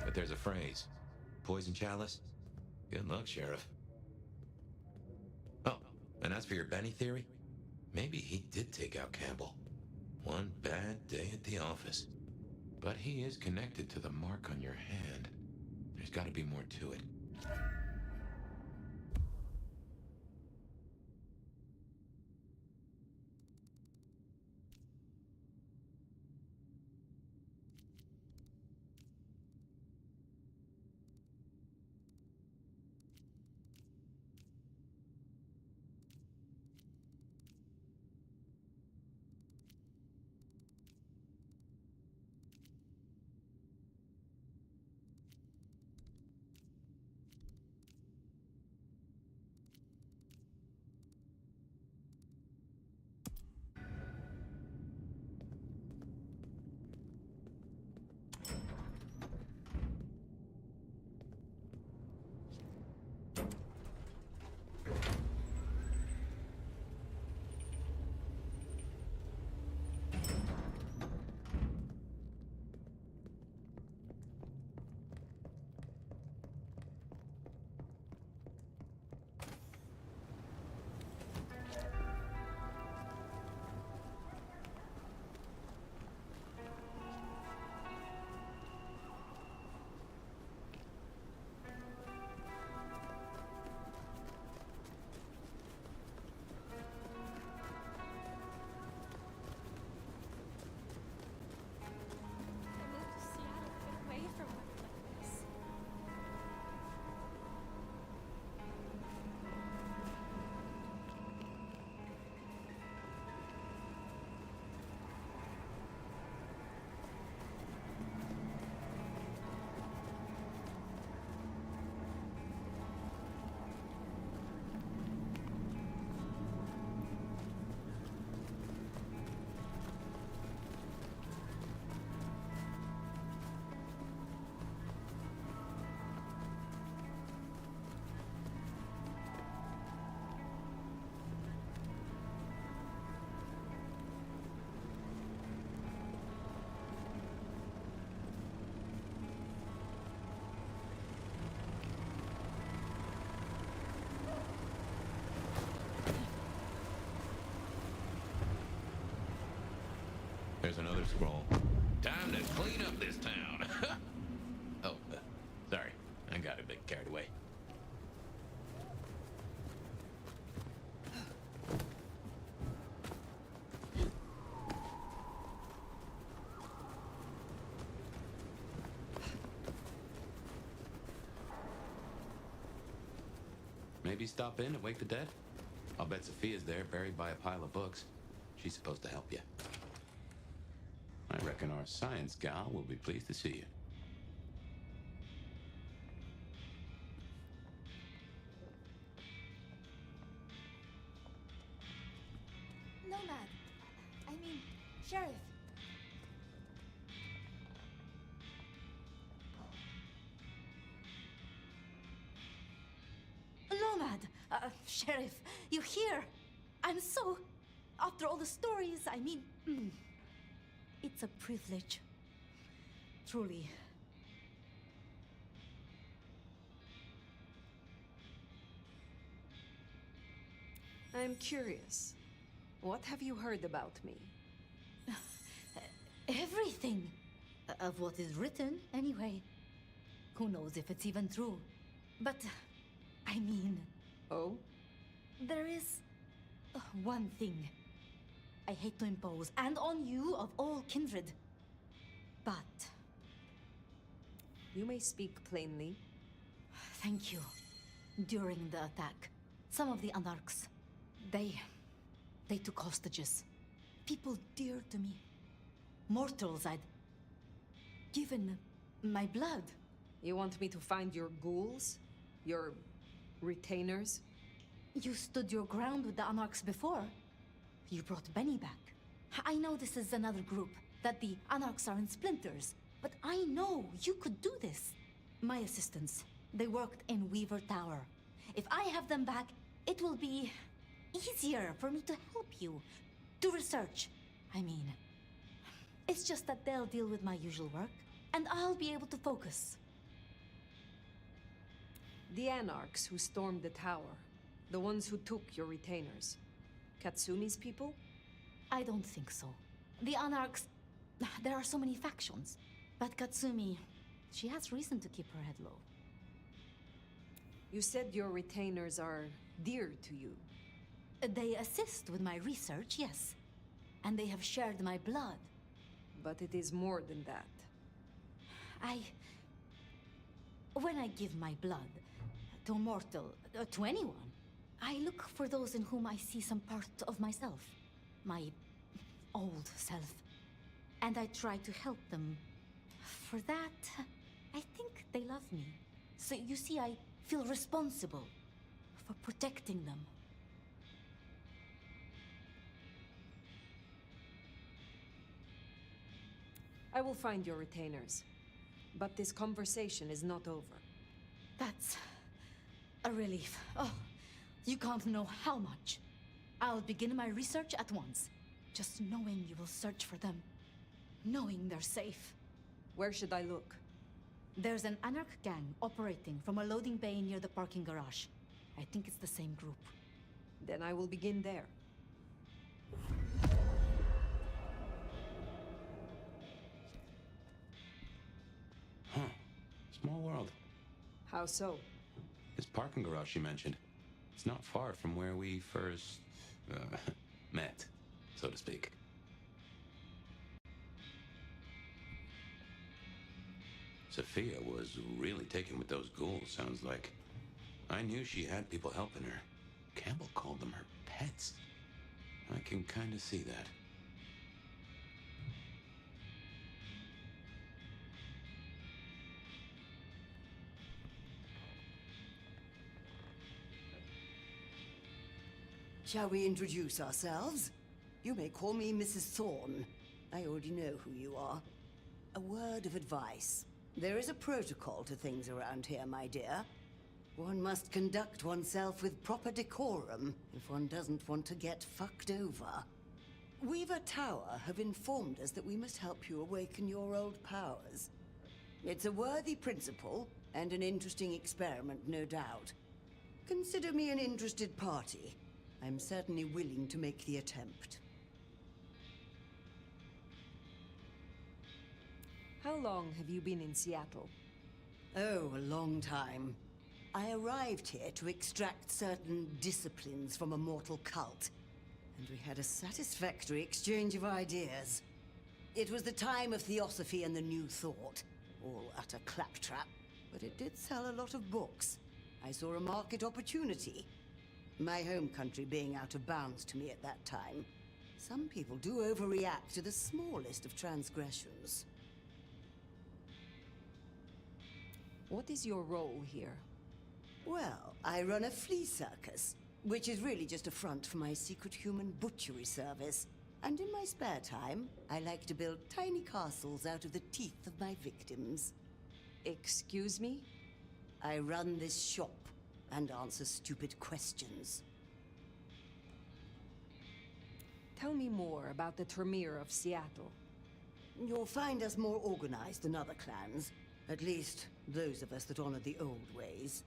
But there's a phrase. Poison chalice? Good luck, Sheriff. Oh, And as for your Benny theory, maybe he did take out Campbell. One bad day at the office. But he is connected to the mark on your hand. There's got to be more to it. There's another scroll. Time to clean up this town. Oh, sorry. I got a bit carried away. Maybe stop in and wake the dead? I'll bet Sophia's there, buried by a pile of books. She's supposed to help you. I reckon our science gal will be pleased to see you. Nomad. I mean, Sheriff. Nomad. Sheriff, you here? I'm so... After all the stories, I mean... It's a privilege. Truly. I'm curious. What have you heard about me? Everything. Of what is written, anyway. Who knows if it's even true. But, I mean... Oh? There is... one thing. I hate to impose, and on you of all kindred. But... You may speak plainly. Thank you. During the attack, some of the Anarchs, they took hostages. People dear to me. Mortals I'd given my blood. You want me to find your ghouls? Your retainers? You stood your ground with the Anarchs before. You brought Benny back. I know this is another group, that the Anarchs are in splinters, but I know you could do this. My assistants, they worked in Weaver Tower. If I have them back, it will be easier for me to help you. To research, I mean. It's just that they'll deal with my usual work, and I'll be able to focus. The Anarchs who stormed the tower. The ones who took your retainers. Katsumi's people? I don't think so. The Anarchs... There are so many factions. But Katsumi, she has reason to keep her head low. You said your retainers are dear to you. They assist with my research, yes. And they have shared my blood. But it is more than that. When I give my blood to a mortal, to anyone, I look for those in whom I see some part of myself. My old self. And I try to help them. For that, I think they love me. So you see, I feel responsible for protecting them. I will find your retainers. But this conversation is not over. That's a relief. Oh, you can't know how much. I'll begin my research at once. Just knowing you will search for them. Knowing they're safe. Where should I look? There's an Anarch gang operating from a loading bay near the parking garage. I think it's the same group. Then I will begin there. Huh. Small world. How so? This parking garage you mentioned. It's not far from where we first... met, so to speak. Sophia was really taken with those ghouls, sounds like. I knew she had people helping her. Campbell called them her pets. I can kind of see that. Shall we introduce ourselves? You may call me Mrs. Thorne. I already know who you are. A word of advice. There is a protocol to things around here, my dear. One must conduct oneself with proper decorum if one doesn't want to get fucked over. Weaver Tower have informed us that we must help you awaken your old powers. It's a worthy principle and an interesting experiment, no doubt. Consider me an interested party. I'm certainly willing to make the attempt. How long have you been in Seattle? Oh, a long time. I arrived here to extract certain disciplines from a mortal cult, and we had a satisfactory exchange of ideas. It was the time of Theosophy and the New Thought, all utter claptrap, but it did sell a lot of books. I saw a market opportunity. My home country being out of bounds to me at that time. Some people do overreact to the smallest of transgressions. What is your role here? Well, I run a flea circus, which is really just a front for my secret human butchery service. And in my spare time, I like to build tiny castles out of the teeth of my victims. Excuse me? I run this shop and answer stupid questions. Tell me more about the Tremere of Seattle. You'll find us more organized than other clans. At least, those of us that honor the old ways.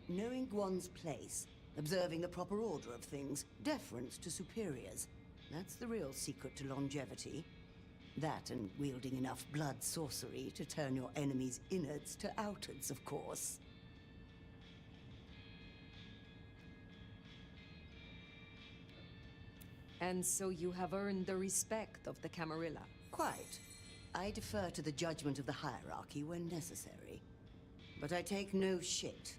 Knowing one's place, observing the proper order of things, deference to superiors. That's the real secret to longevity. That and wielding enough blood sorcery to turn your enemy's innards to outards, of course. And so you have earned the respect of the Camarilla. Quite. I defer to the judgment of the hierarchy when necessary. But I take no shit.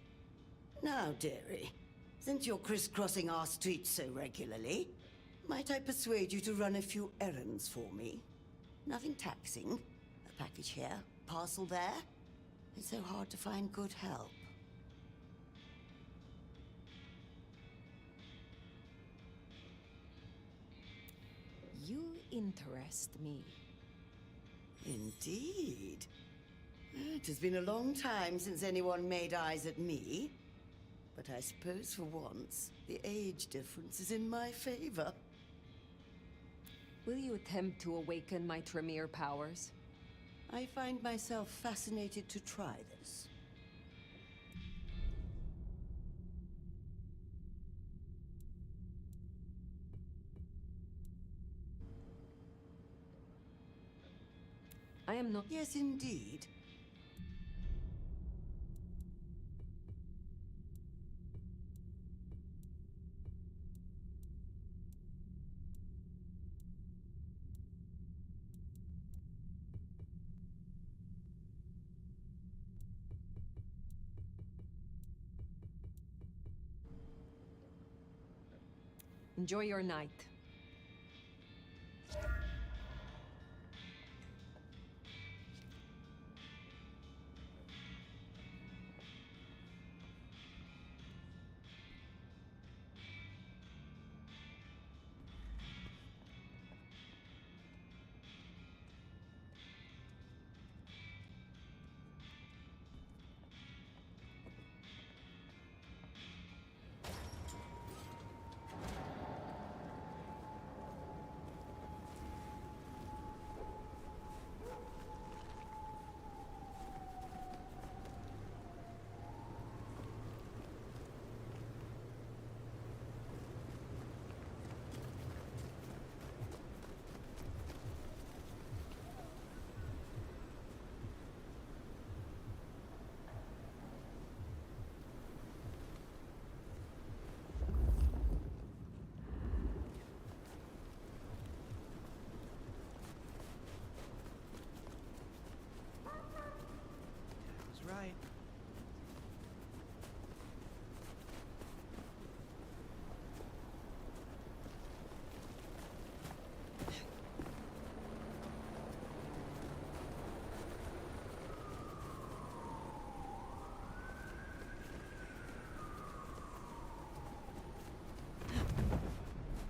Now, dearie, since you're crisscrossing our streets so regularly, might I persuade you to run a few errands for me? Nothing taxing. A package here, parcel there. It's so hard to find good help. You interest me. Indeed. It has been a long time since anyone made eyes at me. But I suppose for once, the age difference is in my favor. Will you attempt to awaken my Tremere powers? I find myself fascinated to try this. I am not... Yes, indeed. Enjoy your night. Right.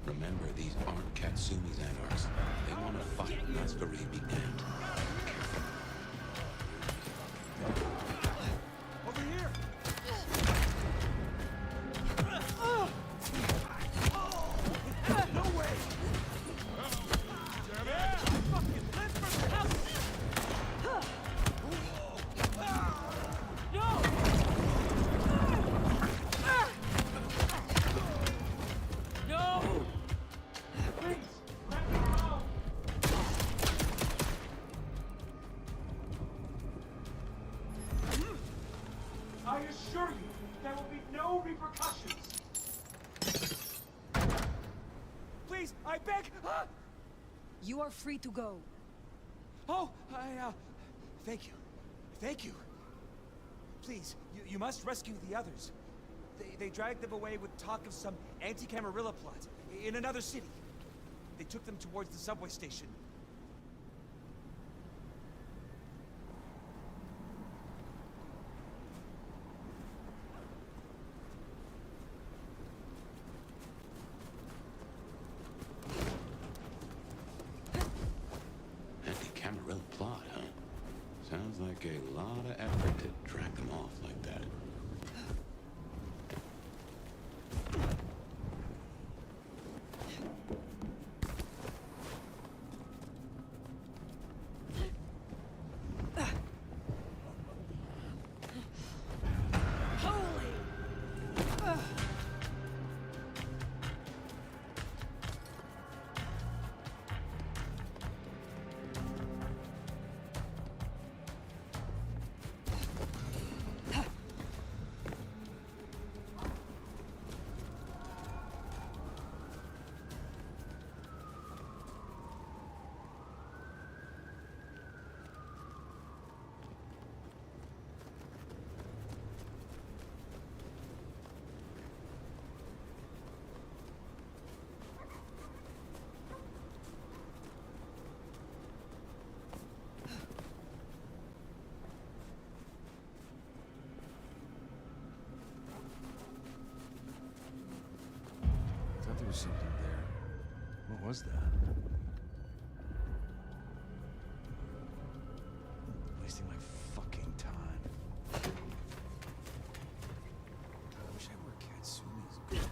Remember, these aren't Katsumi's anarchs. They want to fight Masquerade be damned. Over here! No way! I assure you, there will be no repercussions. Please, I beg. You are free to go. Oh, thank you. Thank you. Please, you must rescue the others. They dragged them away with talk of some anti-Camarilla plot in another city. They took them towards the subway station. Anti-Camarilla plot, huh? Sounds like a lot of effort to drag them off like that. There was something there. What was that? Wasting my fucking time. I wish I were Katsumi's good.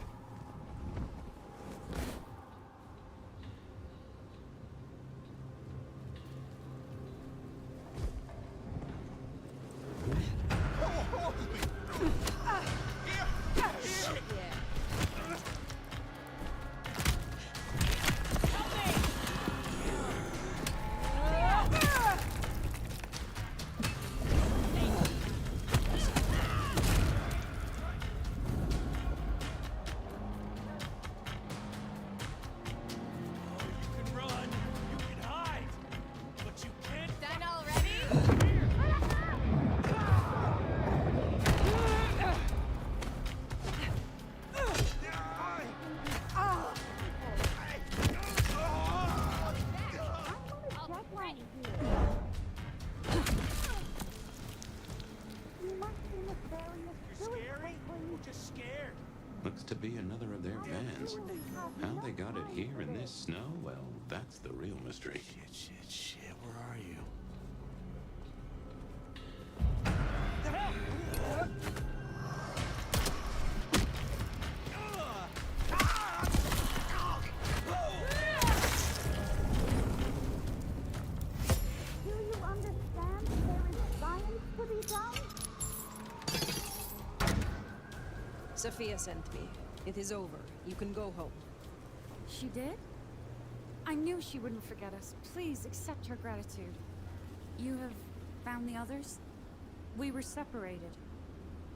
Help me! Looks to be another of their vans. How they got it here in this snow, well, that's the real mystery. Shit, where are you? Do you understand there is science to be done? Sophia sent me. It is over. You can go home. She did? I knew she wouldn't forget us. Please accept her gratitude. You have found the others? We were separated.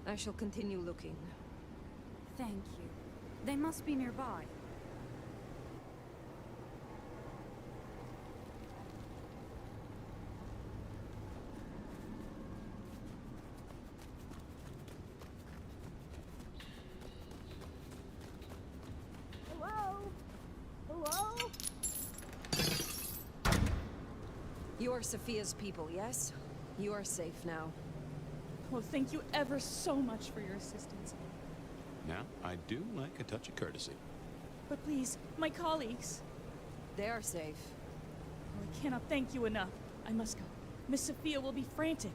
I shall continue looking. Thank you. They must be nearby. Hello? Hello? You are Sophia's people, yes? You are safe now. Well, thank you ever so much for your assistance. Now, I do like a touch of courtesy. But please, my colleagues. They are safe. Well, I cannot thank you enough. I must go. Miss Sophia will be frantic.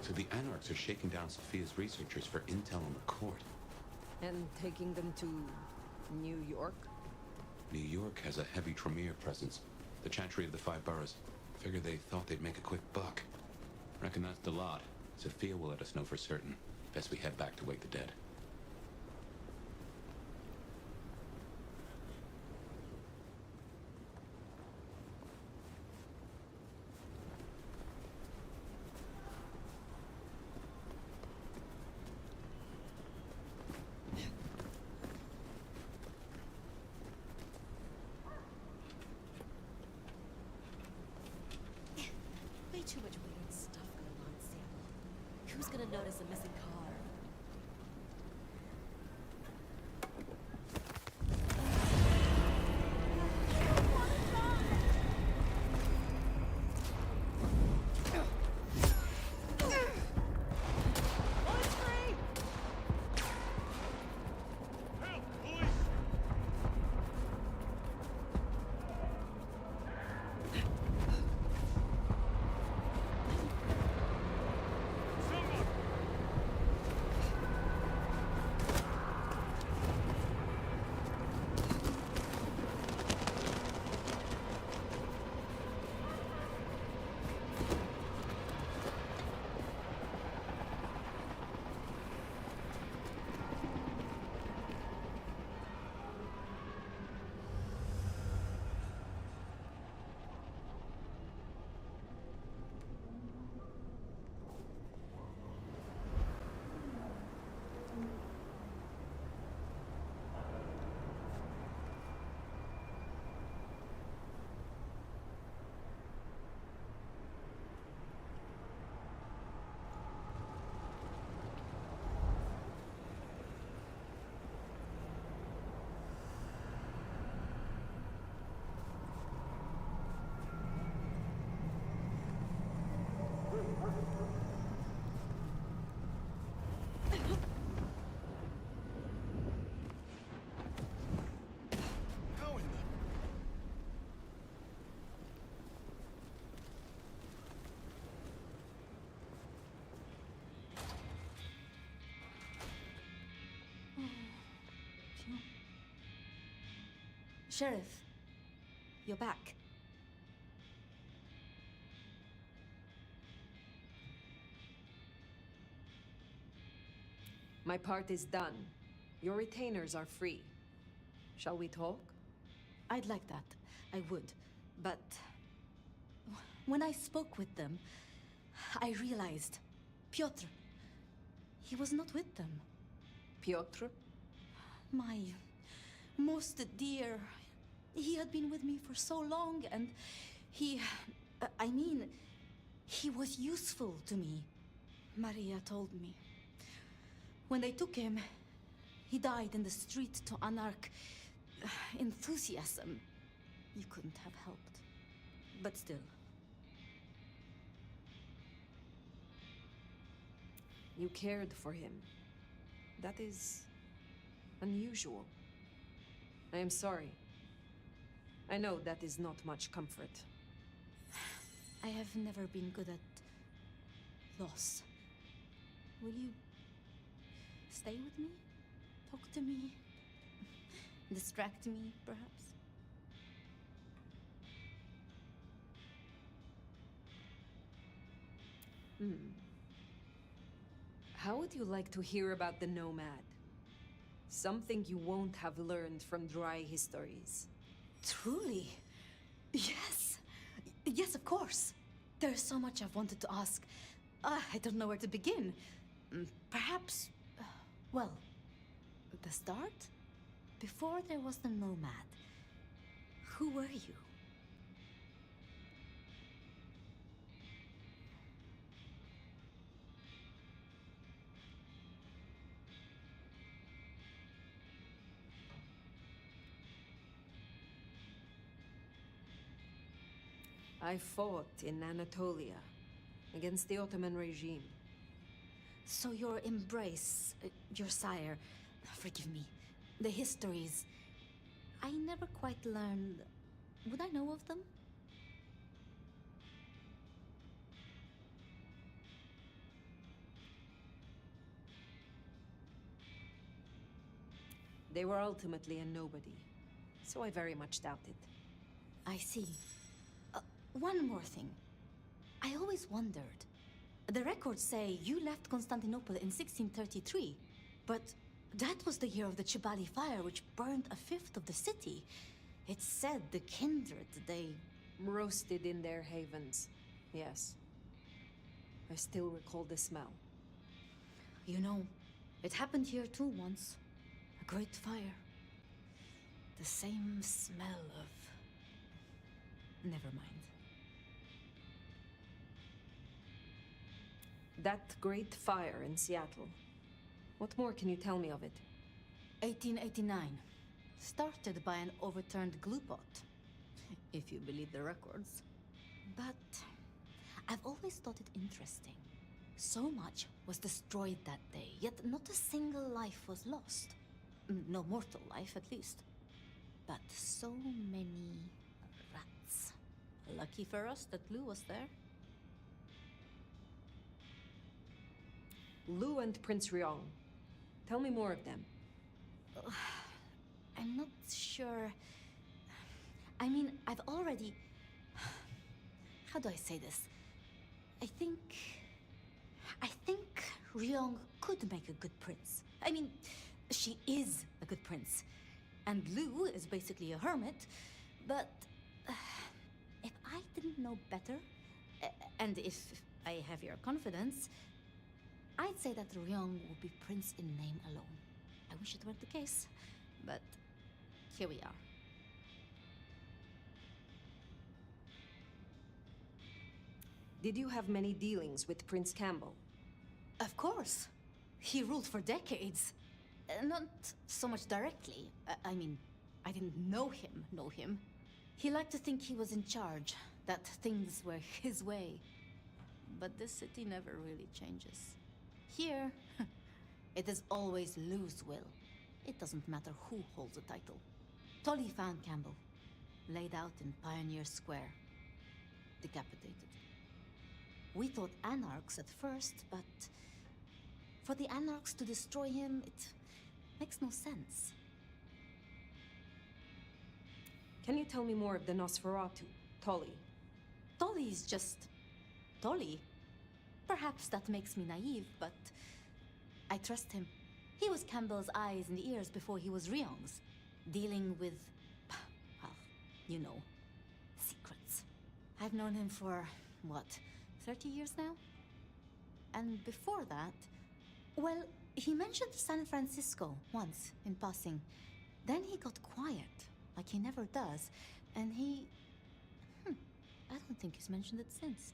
So the Anarchs are shaking down Sophia's researchers for intel on the court. And taking them to New York? New York has a heavy Tremere presence. The Chantry of the Five Boroughs. Figured they thought they'd make a quick buck. Reckon that's the lot. Sophia will let us know for certain. Best we head back to wake the dead. Way too much weird stuff going on, Seattle. Who's gonna notice a missing car? Sheriff, you're back. My part is done. Your retainers are free. Shall we talk? I'd like that. I would. But when I spoke with them, I realized Piotr, he was not with them. Piotr? My most dear. He had been with me for so long, and he was useful to me. Maria told me. When they took him, he died in the street to Anarch enthusiasm. You couldn't have helped. But still. You cared for him. That is unusual. I am sorry. I know that is not much comfort. I have never been good at loss. Will you stay with me? Talk to me? Distract me, perhaps? How would you like to hear about the Nomad? Something you won't have learned from dry histories. Truly? Yes. Yes, of course. There's so much I've wanted to ask. I don't know where to begin. Perhaps, well, the start? Before there was the Nomad, who were you? I fought in Anatolia against the Ottoman regime. So your embrace, your sire, forgive me, the histories, I never quite learned. Would I know of them? They were ultimately a nobody, so I very much doubt it. I see. One more thing. I always wondered. The records say you left Constantinople in 1633, but that was the year of the Chibali fire, which burned a fifth of the city. It said the kindred, they roasted in their havens. Yes. I still recall the smell. You know, it happened here too once. A great fire. The same smell of... Never mind. That great fire in Seattle. What more can you tell me of it? 1889. Started by an overturned glue pot. If you believe the records. But I've always thought it interesting. So much was destroyed that day, yet not a single life was lost. No mortal life, at least. But so many rats. Lucky for us that Lou was there. Lou and Prince Ryong. Tell me more of them. I'm not sure. I mean, I've already... How do I say this? I think Ryong could make a good prince. I mean, she is a good prince. And Lou is basically a hermit. But if I didn't know better, and if I have your confidence, I'd say that Ryong would be prince in name alone. I wish it weren't the case, but here we are. Did you have many dealings with Prince Campbell? Of course. He ruled for decades. Not so much directly. I mean, I didn't know him. He liked to think he was in charge, that things were his way. But this city never really changes. Here, it is always Lou's will. It doesn't matter who holds the title. Tolly found Campbell, laid out in Pioneer Square, decapitated. We thought anarchs at first, but for the anarchs to destroy him, it makes no sense. Can you tell me more of the Nosferatu, Tolly? Tolly's just Tolly. Perhaps that makes me naive, but I trust him. He was Campbell's eyes and ears before he was Ryong's, dealing with, well, you know, secrets. I've known him for, what, 30 years now? And before that, well, he mentioned San Francisco once in passing. Then he got quiet, like he never does, and I don't think he's mentioned it since.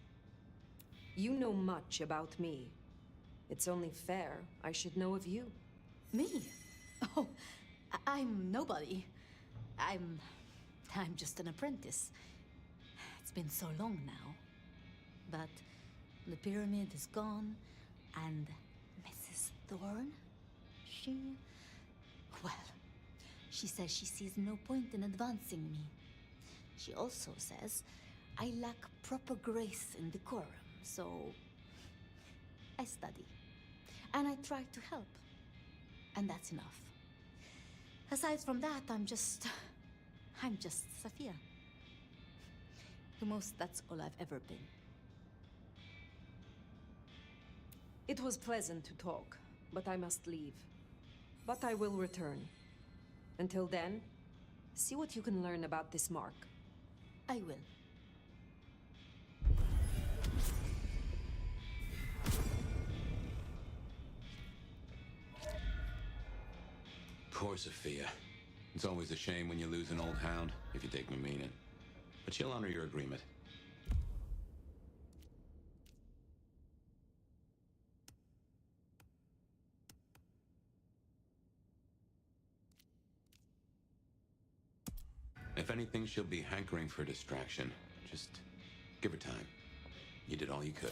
You know much about me. It's only fair I should know of you. Me? Oh, I'm nobody. I'm just an apprentice. It's been so long now. But the pyramid is gone, and Thorn? Well, she says she sees no point in advancing me. She also says I lack proper grace and decorum, so I study. And I try to help. And that's enough. Aside from that, I'm just Sophia. The most, that's all I've ever been. It was pleasant to talk, but I must leave. But I will return. Until then, see what you can learn about this mark. I will. Poor Sophia. It's always a shame when you lose an old hound, if you take my meaning. But she'll honor your agreement. If anything, she'll be hankering for distraction. Just give her time. You did all you could.